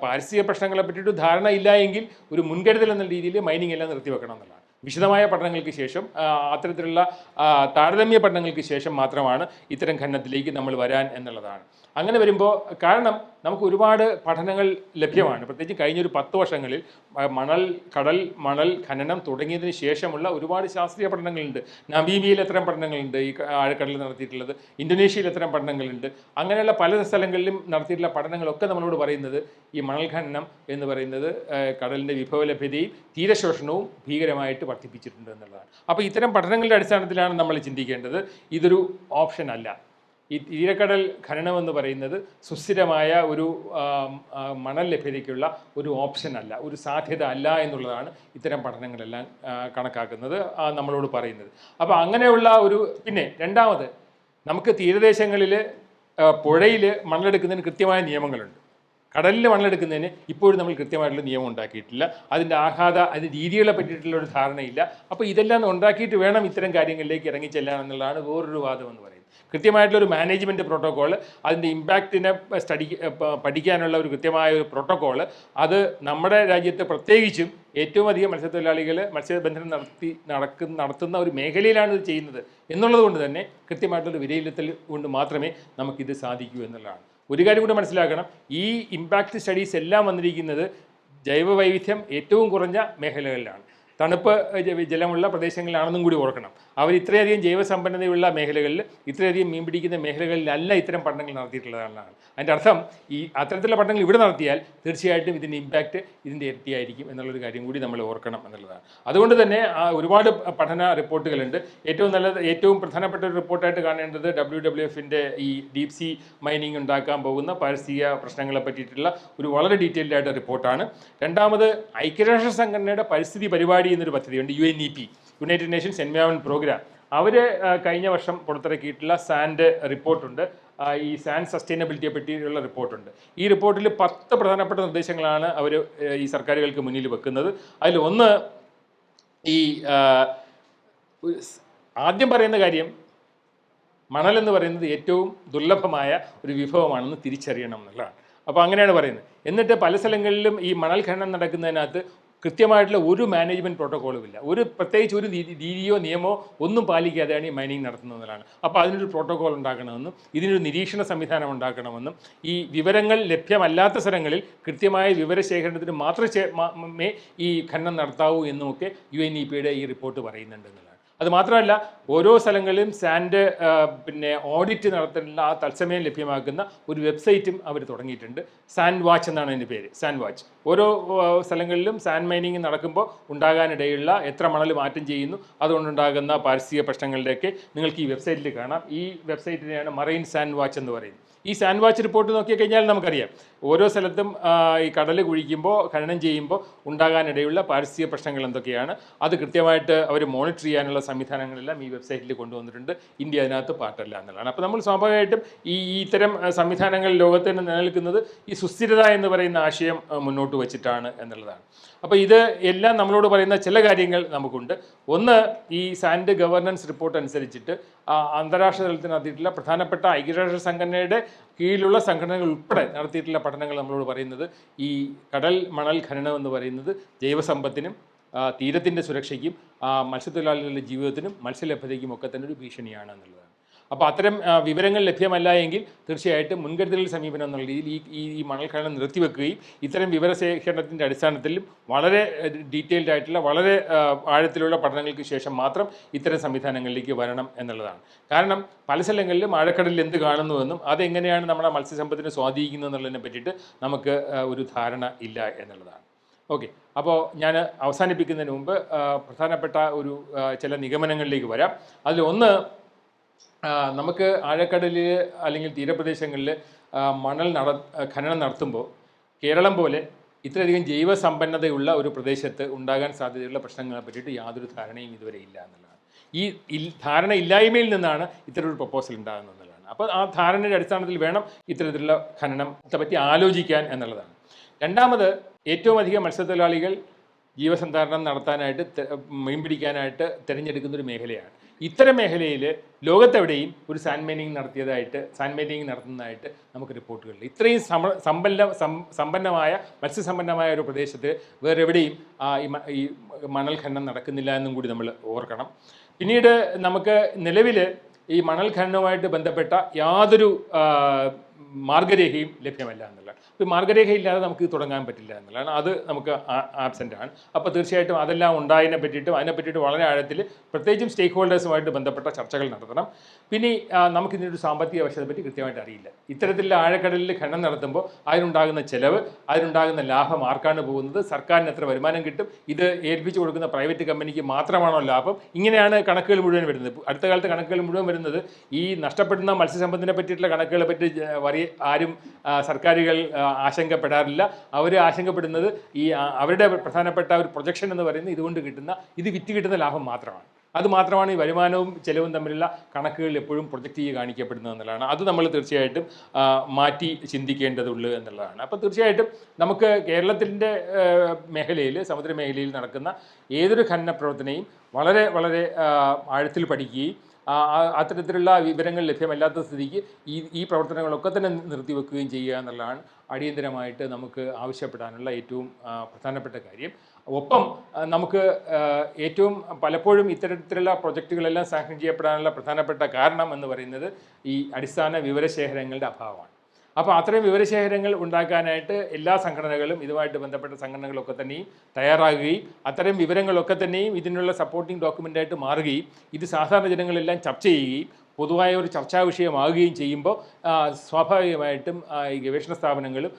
Speaker 1: പാരിസ്ഥിതിക പ്രശ്നങ്ങളെ പറ്റിയിട്ട് ധാരണ ഇല്ല എങ്കിൽ ഒരു മുൻകരുതൽ എന്ന രീതിയിൽ മൈനിങ് എല്ലാം നിർത്തിവെക്കണം എന്നുള്ളതാണ്. വിശദമായ പഠനങ്ങൾക്ക് ശേഷം, അത്തരത്തിലുള്ള താരതമ്യ പഠനങ്ങൾക്ക് ശേഷം മാത്രമാണ് ഇത്തരം ഖനനത്തിലേക്ക് നമ്മൾ വരാൻ എന്നുള്ളതാണ്. അങ്ങനെ വരുമ്പോൾ, കാരണം നമുക്ക് ഒരുപാട് പഠനങ്ങൾ ലഭ്യമാണ്, പ്രത്യേകിച്ച് കഴിഞ്ഞൊരു 10 വർഷങ്ങളിൽ കടൽ മണൽ ഖനനം തുടങ്ങിയതിന് ശേഷമുള്ള ഒരുപാട് ശാസ്ത്രീയ പഠനങ്ങളുണ്ട്. നമീബിയയിൽ എത്രയും പഠനങ്ങളുണ്ട് ഈ ആഴക്കടലിൽ നടത്തിയിട്ടുള്ളത്, ഇന്തോനേഷ്യയിൽ എത്രയും പഠനങ്ങളുണ്ട്. അങ്ങനെയുള്ള പല സ്ഥലങ്ങളിലും നടത്തിയിട്ടുള്ള പഠനങ്ങളൊക്കെ നമ്മളോട് പറയുന്നത് ഈ മണൽ ഖനനം എന്ന് പറയുന്നത് കടലിൻ്റെ വിഭവ ലഭ്യതയും തീരശോഷണവും ഭീകരമായിട്ട് വർദ്ധിപ്പിച്ചിട്ടുണ്ട് എന്നുള്ളതാണ്. അപ്പോൾ ഇത്തരം പഠനങ്ങളുടെ അടിസ്ഥാനത്തിലാണ് നമ്മൾ ചിന്തിക്കേണ്ടത്. ഇതൊരു ഓപ്ഷൻ അല്ല. ഈ തീരക്കടൽ ഖനനം എന്ന് പറയുന്നത് സുസ്ഥിരമായ ഒരു മണൽ ലഭ്യതയ്ക്കുള്ള ഒരു ഓപ്ഷൻ അല്ല, ഒരു സാധ്യത അല്ല എന്നുള്ളതാണ് ഇത്തരം പഠനങ്ങളെല്ലാം കണക്കാക്കുന്നത്, നമ്മളോട് പറയുന്നത്. അപ്പോൾ അങ്ങനെയുള്ള ഒരു, പിന്നെ രണ്ടാമത്, നമുക്ക് തീരദേശങ്ങളിൽ പുഴയിൽ മണലെടുക്കുന്നതിന് കൃത്യമായ നിയമങ്ങളുണ്ട്. കടലിൽ മണലെടുക്കുന്നതിന് ഇപ്പോഴും നമ്മൾ കൃത്യമായിട്ടുള്ള നിയമം ഉണ്ടാക്കിയിട്ടില്ല. അതിൻ്റെ അതിൻ്റെ രീതികളെ പറ്റിയിട്ടുള്ള ഒരു ധാരണയില്ല. അപ്പോൾ ഇതെല്ലാം ഉണ്ടാക്കിയിട്ട് വേണം ഇത്തരം കാര്യങ്ങളിലേക്ക് ഇറങ്ങിച്ചെല്ലാൻ എന്നുള്ളതാണ് വേറൊരു വാദം എന്ന് പറയുന്നത്. കൃത്യമായിട്ടുള്ളൊരു മാനേജ്മെൻറ്റ് പ്രോട്ടോക്കോൾ, അതിൻ്റെ ഇമ്പാക്റ്റിനെ പഠിക്കാനുള്ള ഒരു കൃത്യമായ ഒരു പ്രോട്ടോക്കോൾ, അത് നമ്മുടെ രാജ്യത്ത് പ്രത്യേകിച്ചും ഏറ്റവും അധികം മത്സ്യത്തൊഴിലാളികൾ മത്സ്യബന്ധനം നടത്തുന്ന ഒരു മേഖലയിലാണ് ഇത് ചെയ്യുന്നത് എന്നുള്ളത് കൊണ്ട് തന്നെ കൃത്യമായിട്ടുള്ള വിലയിരുത്തൽ കൊണ്ട് മാത്രമേ നമുക്കിത് സാധിക്കൂ എന്നുള്ളതാണ്. ഒരു കാര്യം കൂടി മനസ്സിലാക്കണം, ഈ ഇമ്പാക്റ്റ് സ്റ്റഡീസ് എല്ലാം വന്നിരിക്കുന്നത് ജൈവവൈവിധ്യം ഏറ്റവും കുറഞ്ഞ മേഖലകളിലാണ്, തണുപ്പ് ജലമുള്ള പ്രദേശങ്ങളിലാണെന്നും കൂടി ഓർക്കണം. അവർ ഇത്രയധികം ജൈവസമ്പന്നതയുള്ള മേഖലകളിൽ, ഇത്രയധികം മീൻ പിടിക്കുന്ന മേഖലകളിലല്ല ഇത്തരം പഠനങ്ങൾ നടത്തിയിട്ടുള്ളതാണ്. അതിൻ്റെ അർത്ഥം ഈ അത്തരത്തിലുള്ള പഠനങ്ങൾ ഇവിടെ നടത്തിയാൽ തീർച്ചയായിട്ടും ഇതിൻ്റെ ഇമ്പാക്റ്റ് ഇതിൻ്റെ ഇരട്ടിയായിരിക്കും എന്നുള്ളൊരു കാര്യം കൂടി നമ്മൾ ഓർക്കണം എന്നുള്ളതാണ്. അതുകൊണ്ട് തന്നെ ഒരുപാട് പഠന റിപ്പോർട്ടുകളുണ്ട്. ഏറ്റവും പ്രധാനപ്പെട്ട ഒരു റിപ്പോർട്ടായിട്ട് കാണേണ്ടത് WWFൻ്റെ ഈ ഡീപ് സീ മൈനിങ് ഉണ്ടാക്കാൻ പോകുന്ന പാരിസ്ഥിതിക പ്രശ്നങ്ങളെ പറ്റിയിട്ടുള്ള ഒരു വളരെ ഡീറ്റെയിൽഡ് ആയിട്ട് റിപ്പോർട്ടാണ്. രണ്ടാമത്, ഐക്യരാഷ്ട്ര സംഘടനയുടെ പരിസ്ഥിതി പരിപാടി എന്നൊരു പദ്ധതിയുണ്ട്, UNEP, United Nations environment programme. അവർ കഴിഞ്ഞ വർഷം പുറത്തിറക്കിയിട്ടുള്ള സാൻഡ് റിപ്പോർട്ടുണ്ട്, ഈ സാൻഡ് സസ്റ്റൈനബിലിറ്റിയെ പറ്റിയുള്ള റിപ്പോർട്ടുണ്ട്. ഈ റിപ്പോർട്ടിൽ 10 പ്രധാനപ്പെട്ട നിർദ്ദേശങ്ങളാണ് അവർ ഈ സർക്കാരുകൾക്ക് മുന്നിൽ വെക്കുന്നത്. അതിൽ ഒന്ന്, ഈ ആദ്യം പറയുന്ന കാര്യം, മണൽ എന്ന് പറയുന്നത് ഏറ്റവും ദുർലഭമായ ഒരു വിഭവമാണെന്ന് തിരിച്ചറിയണം എന്നുള്ളതാണ്. അപ്പോൾ അങ്ങനെയാണ് പറയുന്നത്. എന്നിട്ട് പല സ്ഥലങ്ങളിലും ഈ മണൽ ഖനനം നടക്കുന്നതിനകത്ത് കൃത്യമായിട്ടുള്ള ഒരു മാനേജ്മെൻറ്റ് പ്രോട്ടോക്കോളും ഇല്ല, പ്രത്യേകിച്ച് ഒരു രീതിയോ നിയമമോ ഒന്നും പാലിക്കാതെയാണ് ഈ മൈനിങ് നടത്തുന്നതിലാണ്. അപ്പോൾ അതിനൊരു പ്രോട്ടോക്കോൾ ഉണ്ടാക്കണമെന്നും ഇതിനൊരു നിരീക്ഷണ സംവിധാനം ഉണ്ടാക്കണമെന്നും ഈ വിവരങ്ങൾ ലഭ്യമല്ലാത്ത സ്ഥലങ്ങളിൽ കൃത്യമായ വിവരശേഖരണത്തിന് മാത്രമേ ഈ ഖനനം നടത്താവൂ എന്നുമൊക്കെ UNEPയുടെ ഈ റിപ്പോർട്ട് പറയുന്നുണ്ടെന്നുള്ളതാണ്. അതുമാത്രമല്ല, ഓരോ സ്ഥലങ്ങളിലും സാൻഡ് ഓഡിറ്റ് നടത്തുന്ന ആ തത്സമയം ലഭ്യമാക്കുന്ന ഒരു വെബ്സൈറ്റും അവർ തുടങ്ങിയിട്ടുണ്ട്. സാൻഡ് വാച്ച് എന്നാണ് അതിൻ്റെ പേര്, സാൻഡ് വാച്ച്. ഓരോ സ്ഥലങ്ങളിലും സാൻഡ് മൈനിങ് നടക്കുമ്പോൾ ഉണ്ടാകാനിടയുള്ള എത്ര മണൽ മാറ്റം ചെയ്യുന്നു, അതുകൊണ്ടുണ്ടാകുന്ന പാരിസ്ഥിതിക പ്രശ്നങ്ങളുടെയൊക്കെ നിങ്ങൾക്ക് ഈ വെബ്സൈറ്റിൽ കാണാം. ഈ വെബ്സൈറ്റിനെയാണ് മറൈൻ സാൻഡ് വാച്ച് എന്ന് പറയുന്നത്. ഈ സാൻഡ് വാച്ച് റിപ്പോർട്ട് നോക്കിക്കഴിഞ്ഞാൽ നമുക്കറിയാം ഓരോ സ്ഥലത്തും ഈ കടൽ കുഴിക്കുമ്പോൾ, ഖനനം ചെയ്യുമ്പോൾ ഉണ്ടാകാനിടയുള്ള പാരിസ്ഥിതിക പ്രശ്നങ്ങൾ എന്തൊക്കെയാണ്, അത് കൃത്യമായിട്ട് അവർ മോണിറ്റർ ചെയ്യാനുള്ള സംവിധാനങ്ങളെല്ലാം ഈ വെബ്സൈറ്റിൽ കൊണ്ടുവന്നിട്ടുണ്ട്. ഇന്ത്യ അതിനകത്ത് പാർട്ടല്ല എന്നുള്ളതാണ്. അപ്പോൾ നമ്മൾ സ്വാഭാവികമായിട്ടും ഇത്തരം സംവിധാനങ്ങൾ ലോകത്തിന് നിലനിൽക്കുന്നത് ഈ സുസ്ഥിരത എന്ന് പറയുന്ന ആശയം മുന്നോട്ട് വച്ചിട്ടാണ് എന്നുള്ളതാണ്. അപ്പോൾ ഇത് എല്ലാം നമ്മളോട് പറയുന്ന ചില കാര്യങ്ങൾ നമുക്കുണ്ട്. ഒന്ന്, ഈ സാൻഡ് ഗവർണൻസ് റിപ്പോർട്ട് അനുസരിച്ചിട്ട് അന്താരാഷ്ട്ര തലത്തിൽ നടത്തിയിട്ടുള്ള പ്രധാനപ്പെട്ട ഐക്യരാഷ്ട്ര സംഘടനയുടെ കീഴിലുള്ള സംഘടനകൾ ഉൾപ്പെടെ നടത്തിയിട്ടുള്ള പഠനങ്ങൾ നമ്മളോട് പറയുന്നത് ഈ കടൽ മണൽ ഖനനം എന്ന് പറയുന്നത് ജൈവസമ്പത്തിനും തീരത്തിൻ്റെ സുരക്ഷയ്ക്കും മത്സ്യത്തൊഴിലാളികളുടെ ജീവിതത്തിനും മത്സ്യലഭ്യതയ്ക്കും ഒക്കെ തന്നെ ഒരു ഭീഷണിയാണ് എന്നുള്ളതാണ്. അപ്പോൾ അത്തരം വിവരങ്ങൾ ലഭ്യമല്ല എങ്കിൽ തീർച്ചയായിട്ടും മുൻകരുതൽ സമീപനം എന്നുള്ള രീതിയിൽ ഈ മണൽ ഖനനം നിർത്തിവെക്കുകയും ഇത്തരം വിവരശേഖരണത്തിൻ്റെ അടിസ്ഥാനത്തിലും വളരെ ഡീറ്റെയിൽഡ് ആയിട്ടുള്ള വളരെ ആഴത്തിലുള്ള പഠനങ്ങൾക്ക് ശേഷം മാത്രം ഇത്തരം സംവിധാനങ്ങളിലേക്ക് വരണം എന്നുള്ളതാണ്. കാരണം പല സ്ഥലങ്ങളിലും ആഴക്കടലിൽ എന്ത് കാണുന്നുവെന്നും അതെങ്ങനെയാണ് നമ്മുടെ മത്സ്യസമ്പത്തിനെ സ്വാധീനിക്കുന്നത് എന്നുള്ളതിനെ പറ്റിയിട്ട് നമുക്ക് ഒരു ധാരണ ഇല്ല എന്നുള്ളതാണ്. ഓക്കെ, അപ്പോൾ ഞാൻ അവസാനിപ്പിക്കുന്നതിന് മുമ്പ് പ്രധാനപ്പെട്ട ഒരു ചില നിഗമനങ്ങളിലേക്ക് വരാം. അതിലൊന്ന്, നമുക്ക് ആഴക്കടലിൽ അല്ലെങ്കിൽ തീരപ്രദേശങ്ങളിൽ മണൽ ഖനനം നടത്തുമ്പോൾ കേരളം പോലെ ഇത്രയധികം ജൈവസമ്പന്നതയുള്ള ഒരു പ്രദേശത്ത് ഉണ്ടാകാൻ സാധ്യതയുള്ള പ്രശ്നങ്ങളെ പറ്റിയിട്ട് യാതൊരു ധാരണയും ഇതുവരെ ഇല്ല എന്നുള്ളതാണ്. ഈ ധാരണ ഇല്ലായ്മയിൽ നിന്നാണ് ഇത്തരമൊരു പ്രപ്പോസൽ ഉണ്ടാകുന്നത് എന്നുള്ളതാണ്. അപ്പോൾ ആ ധാരണയുടെ അടിസ്ഥാനത്തിൽ വേണം ഇത്തരത്തിലുള്ള ഖനനത്തെ പറ്റി ആലോചിക്കാൻ എന്നുള്ളതാണ്. രണ്ടാമത്, ഏറ്റവും അധികം മത്സ്യത്തൊഴിലാളികൾ ജീവസന്ധാരണം നടത്താനായിട്ട് മീൻ പിടിക്കാനായിട്ട് തിരഞ്ഞെടുക്കുന്ന ഒരു മേഖലയാണ്. ഇത്തരം മേഖലയിൽ ലോകത്തെവിടെയും ഒരു സാൻഡ് മൈനിങ് നടത്തുന്നതായിട്ട് നമുക്ക് റിപ്പോർട്ടുകളില്ല. ഇത്രയും സമ്പന്നമായ മത്സ്യസമ്പന്നമായ ഒരു പ്രദേശത്ത് വേറെ എവിടെയും ഈ മണൽ ഖനനം നടക്കുന്നില്ല എന്നും കൂടി നമ്മൾ ഓർക്കണം. പിന്നീട് നമുക്ക് നിലവിൽ ഈ മണൽ ഖനനവുമായിട്ട് ബന്ധപ്പെട്ട യാതൊരു മാർഗരേഖയും ലഭ്യമല്ല എന്നുള്ളതാണ്. ഇപ്പോൾ മാർഗരേഖ ഇല്ലാതെ നമുക്ക് തുടങ്ങാൻ പറ്റില്ല എന്നുള്ളതാണ്. അത് നമുക്ക് ആബ്സെൻ്റ് ആണ്. അപ്പോൾ തീർച്ചയായിട്ടും അതെല്ലാം ഉണ്ടായതിനെ പറ്റിയിട്ട് വളരെ ആഴത്തിൽ പ്രത്യേകിച്ചും സ്റ്റേക്ക് ഹോൾഡേഴ്സുമായിട്ട് ബന്ധപ്പെട്ട ചർച്ചകൾ നടത്തണം. പിന്നെ നമുക്കിതിനൊരു സാമ്പത്തിക വശത്തെ പറ്റി കൃത്യമായിട്ട് അറിയില്ല. ഇത്തരത്തിലുള്ള ആഴക്കടലിൽ ഖനനം നടത്തുമ്പോൾ അതിനുണ്ടാകുന്ന ചെലവ്, അതിനുണ്ടാകുന്ന ലാഭം ആർക്കാണ് പോകുന്നത്, സർക്കാരിന് എത്ര വരുമാനം കിട്ടും, ഇത് ഏൽപ്പിച്ചു കൊടുക്കുന്ന പ്രൈവറ്റ് കമ്പനിക്ക് മാത്രമാണോ ലാഭം, ഇങ്ങനെയാണ് കണക്കുകൾ മുഴുവൻ വരുന്നത്. അടുത്ത കാലത്ത് കണക്കുകൾ മുഴുവൻ വരുന്നത് ഈ നഷ്ടപ്പെടുന്ന മത്സ്യസമ്പത്തിനെ പറ്റിയിട്ടുള്ള കണക്കുകളെ പറ്റി ആരും സർക്കാരുകൾ ആശങ്കപ്പെടാറില്ല. അവർ ആശങ്കപ്പെടുന്നത് അവരുടെ പ്രധാനപ്പെട്ട ഒരു പ്രൊജക്ഷൻ എന്ന് പറയുന്നത് ഇത് വിറ്റ് കിട്ടുന്ന ലാഭം മാത്രമാണ്. അത് മാത്രമാണ് ഈ വരുമാനവും ചെലവും തമ്മിലുള്ള കണക്കുകളിൽ എപ്പോഴും പ്രൊജക്റ്റ് ചെയ്ത് കാണിക്കപ്പെടുന്നത് എന്നുള്ളതാണ്. അത് നമ്മൾ തീർച്ചയായിട്ടും മാറ്റി ചിന്തിക്കേണ്ടതുള്ളൂ എന്നുള്ളതാണ്. അപ്പോൾ തീർച്ചയായിട്ടും നമുക്ക് കേരളത്തിൻ്റെ മേഖലയിൽ, സമുദ്ര മേഖലയിൽ നടക്കുന്ന ഏതൊരു ഖനന പ്രവർത്തനയും വളരെ വളരെ ആഴത്തിൽ പഠിക്കുകയും അത്തരത്തിലുള്ള വിവരങ്ങൾ ലഭ്യമല്ലാത്ത സ്ഥിതിക്ക് ഈ പ്രവർത്തനങ്ങളൊക്കെ തന്നെ നിർത്തിവെക്കുകയും ചെയ്യുക എന്നുള്ളതാണ് അടിയന്തരമായിട്ട് നമുക്ക് ആവശ്യപ്പെടാനുള്ള ഏറ്റവും പ്രധാനപ്പെട്ട കാര്യം. ഒപ്പം നമുക്ക് ഏറ്റവും പലപ്പോഴും ഇത്തരത്തിലുള്ള പ്രൊജക്റ്റുകളെല്ലാം സാങ്ഷൻ ചെയ്യപ്പെടാനുള്ള പ്രധാനപ്പെട്ട കാരണം എന്ന് പറയുന്നത് ഈ അടിസ്ഥാന വിവരശേഖരങ്ങളുടെ അഭാവമാണ്. അപ്പോൾ അത്തരം വിവരശേഖരങ്ങൾ ഉണ്ടാക്കാനായിട്ട് എല്ലാ സംഘടനകളും, ഇതുമായിട്ട് ബന്ധപ്പെട്ട സംഘടനകളൊക്കെ തന്നെയും തയ്യാറാകുകയും അത്തരം വിവരങ്ങളൊക്കെ തന്നെയും ഇതിനുള്ള സപ്പോർട്ടിംഗ് ഡോക്യുമെൻ്റായിട്ട് മാറുകയും ഇത് സാധാരണ ജനങ്ങളെല്ലാം ചർച്ച ചെയ്യുകയും പൊതുവായ ഒരു ചർച്ചാ വിഷയമാകുകയും ചെയ്യുമ്പോൾ സ്വാഭാവികമായിട്ടും ഈ ഗവേഷണ സ്ഥാപനങ്ങളും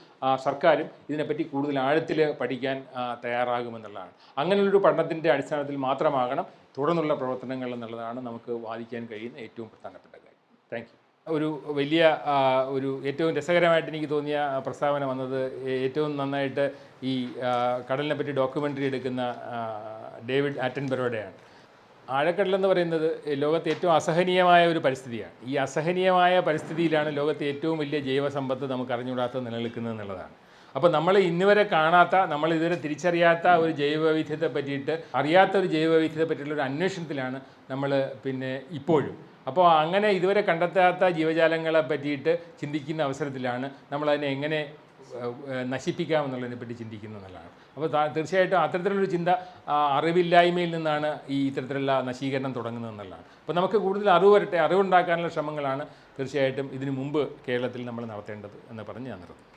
Speaker 1: സർക്കാരും ഇതിനെപ്പറ്റി കൂടുതൽ ആഴത്തിൽ പഠിക്കാൻ തയ്യാറാകുമെന്നുള്ളതാണ്. അങ്ങനെയുള്ളൊരു പഠനത്തിൻ്റെ അടിസ്ഥാനത്തിൽ മാത്രമാകണം തുടർന്നുള്ള പ്രവർത്തനങ്ങൾ എന്നുള്ളതാണ് നമുക്ക് വാദിക്കാൻ കഴിയുന്ന ഏറ്റവും പ്രധാനപ്പെട്ട കാര്യം. Thank you. ഒരു വലിയ ഏറ്റവും രസകരമായിട്ട് എനിക്ക് തോന്നിയ പ്രസ്താവന വന്നത്, ഏറ്റവും നന്നായിട്ട് ഈ കടലിനെ പറ്റി ഡോക്യുമെൻ്ററി എടുക്കുന്ന ഡേവിഡ് ആറ്റൻബറോയുടെയാണ്. ആഴക്കടലെന്ന് പറയുന്നത് ലോകത്തെ ഏറ്റവും അസഹനീയമായ ഒരു പരിസ്ഥിതിയാണ്. ഈ അസഹനീയമായ പരിസ്ഥിതിയിലാണ് ലോകത്തെ ഏറ്റവും വലിയ ജൈവസമ്പത്ത് നമുക്ക് അറിഞ്ഞുകൂടാത്ത നിലനിൽക്കുന്നത് എന്നുള്ളതാണ്. അപ്പോൾ നമ്മൾ ഇന്നുവരെ കാണാത്ത, നമ്മൾ ഇതുവരെ തിരിച്ചറിയാത്ത ഒരു ജൈവവൈവിധ്യത്തെ പറ്റിയിട്ട്, അറിയാത്ത ഒരു ജൈവവൈവിധ്യത്തെ പറ്റിയുള്ള ഒരു അന്വേഷണത്തിലാണ് നമ്മൾ ഇപ്പോഴും. അപ്പോൾ അങ്ങനെ ഇതുവരെ കണ്ടെത്താത്ത ജീവജാലങ്ങളെ പറ്റിയിട്ട് ചിന്തിക്കുന്ന അവസരത്തിലാണ് നമ്മളതിനെ എങ്ങനെ നശിപ്പിക്കാമെന്നുള്ളതിനെ പറ്റി ചിന്തിക്കുന്നത് എന്നുള്ളതാണ്. അപ്പോൾ തീർച്ചയായിട്ടും അത്തരത്തിലുള്ളൊരു ചിന്ത അറിവില്ലായ്മയിൽ നിന്നാണ് ഈ ഇത്തരത്തിലുള്ള നശീകരണം തുടങ്ങുന്നത് എന്നുള്ളതാണ്. അപ്പോൾ നമുക്ക് കൂടുതൽ അറിവുണ്ടാക്കാനുള്ള ശ്രമങ്ങളാണ് തീർച്ചയായിട്ടും ഇതിനു മുമ്പ് കേരളത്തിൽ നമ്മൾ നടത്തേണ്ടത് എന്ന് പറഞ്ഞ് ഞാൻ നിർത്തുന്നു.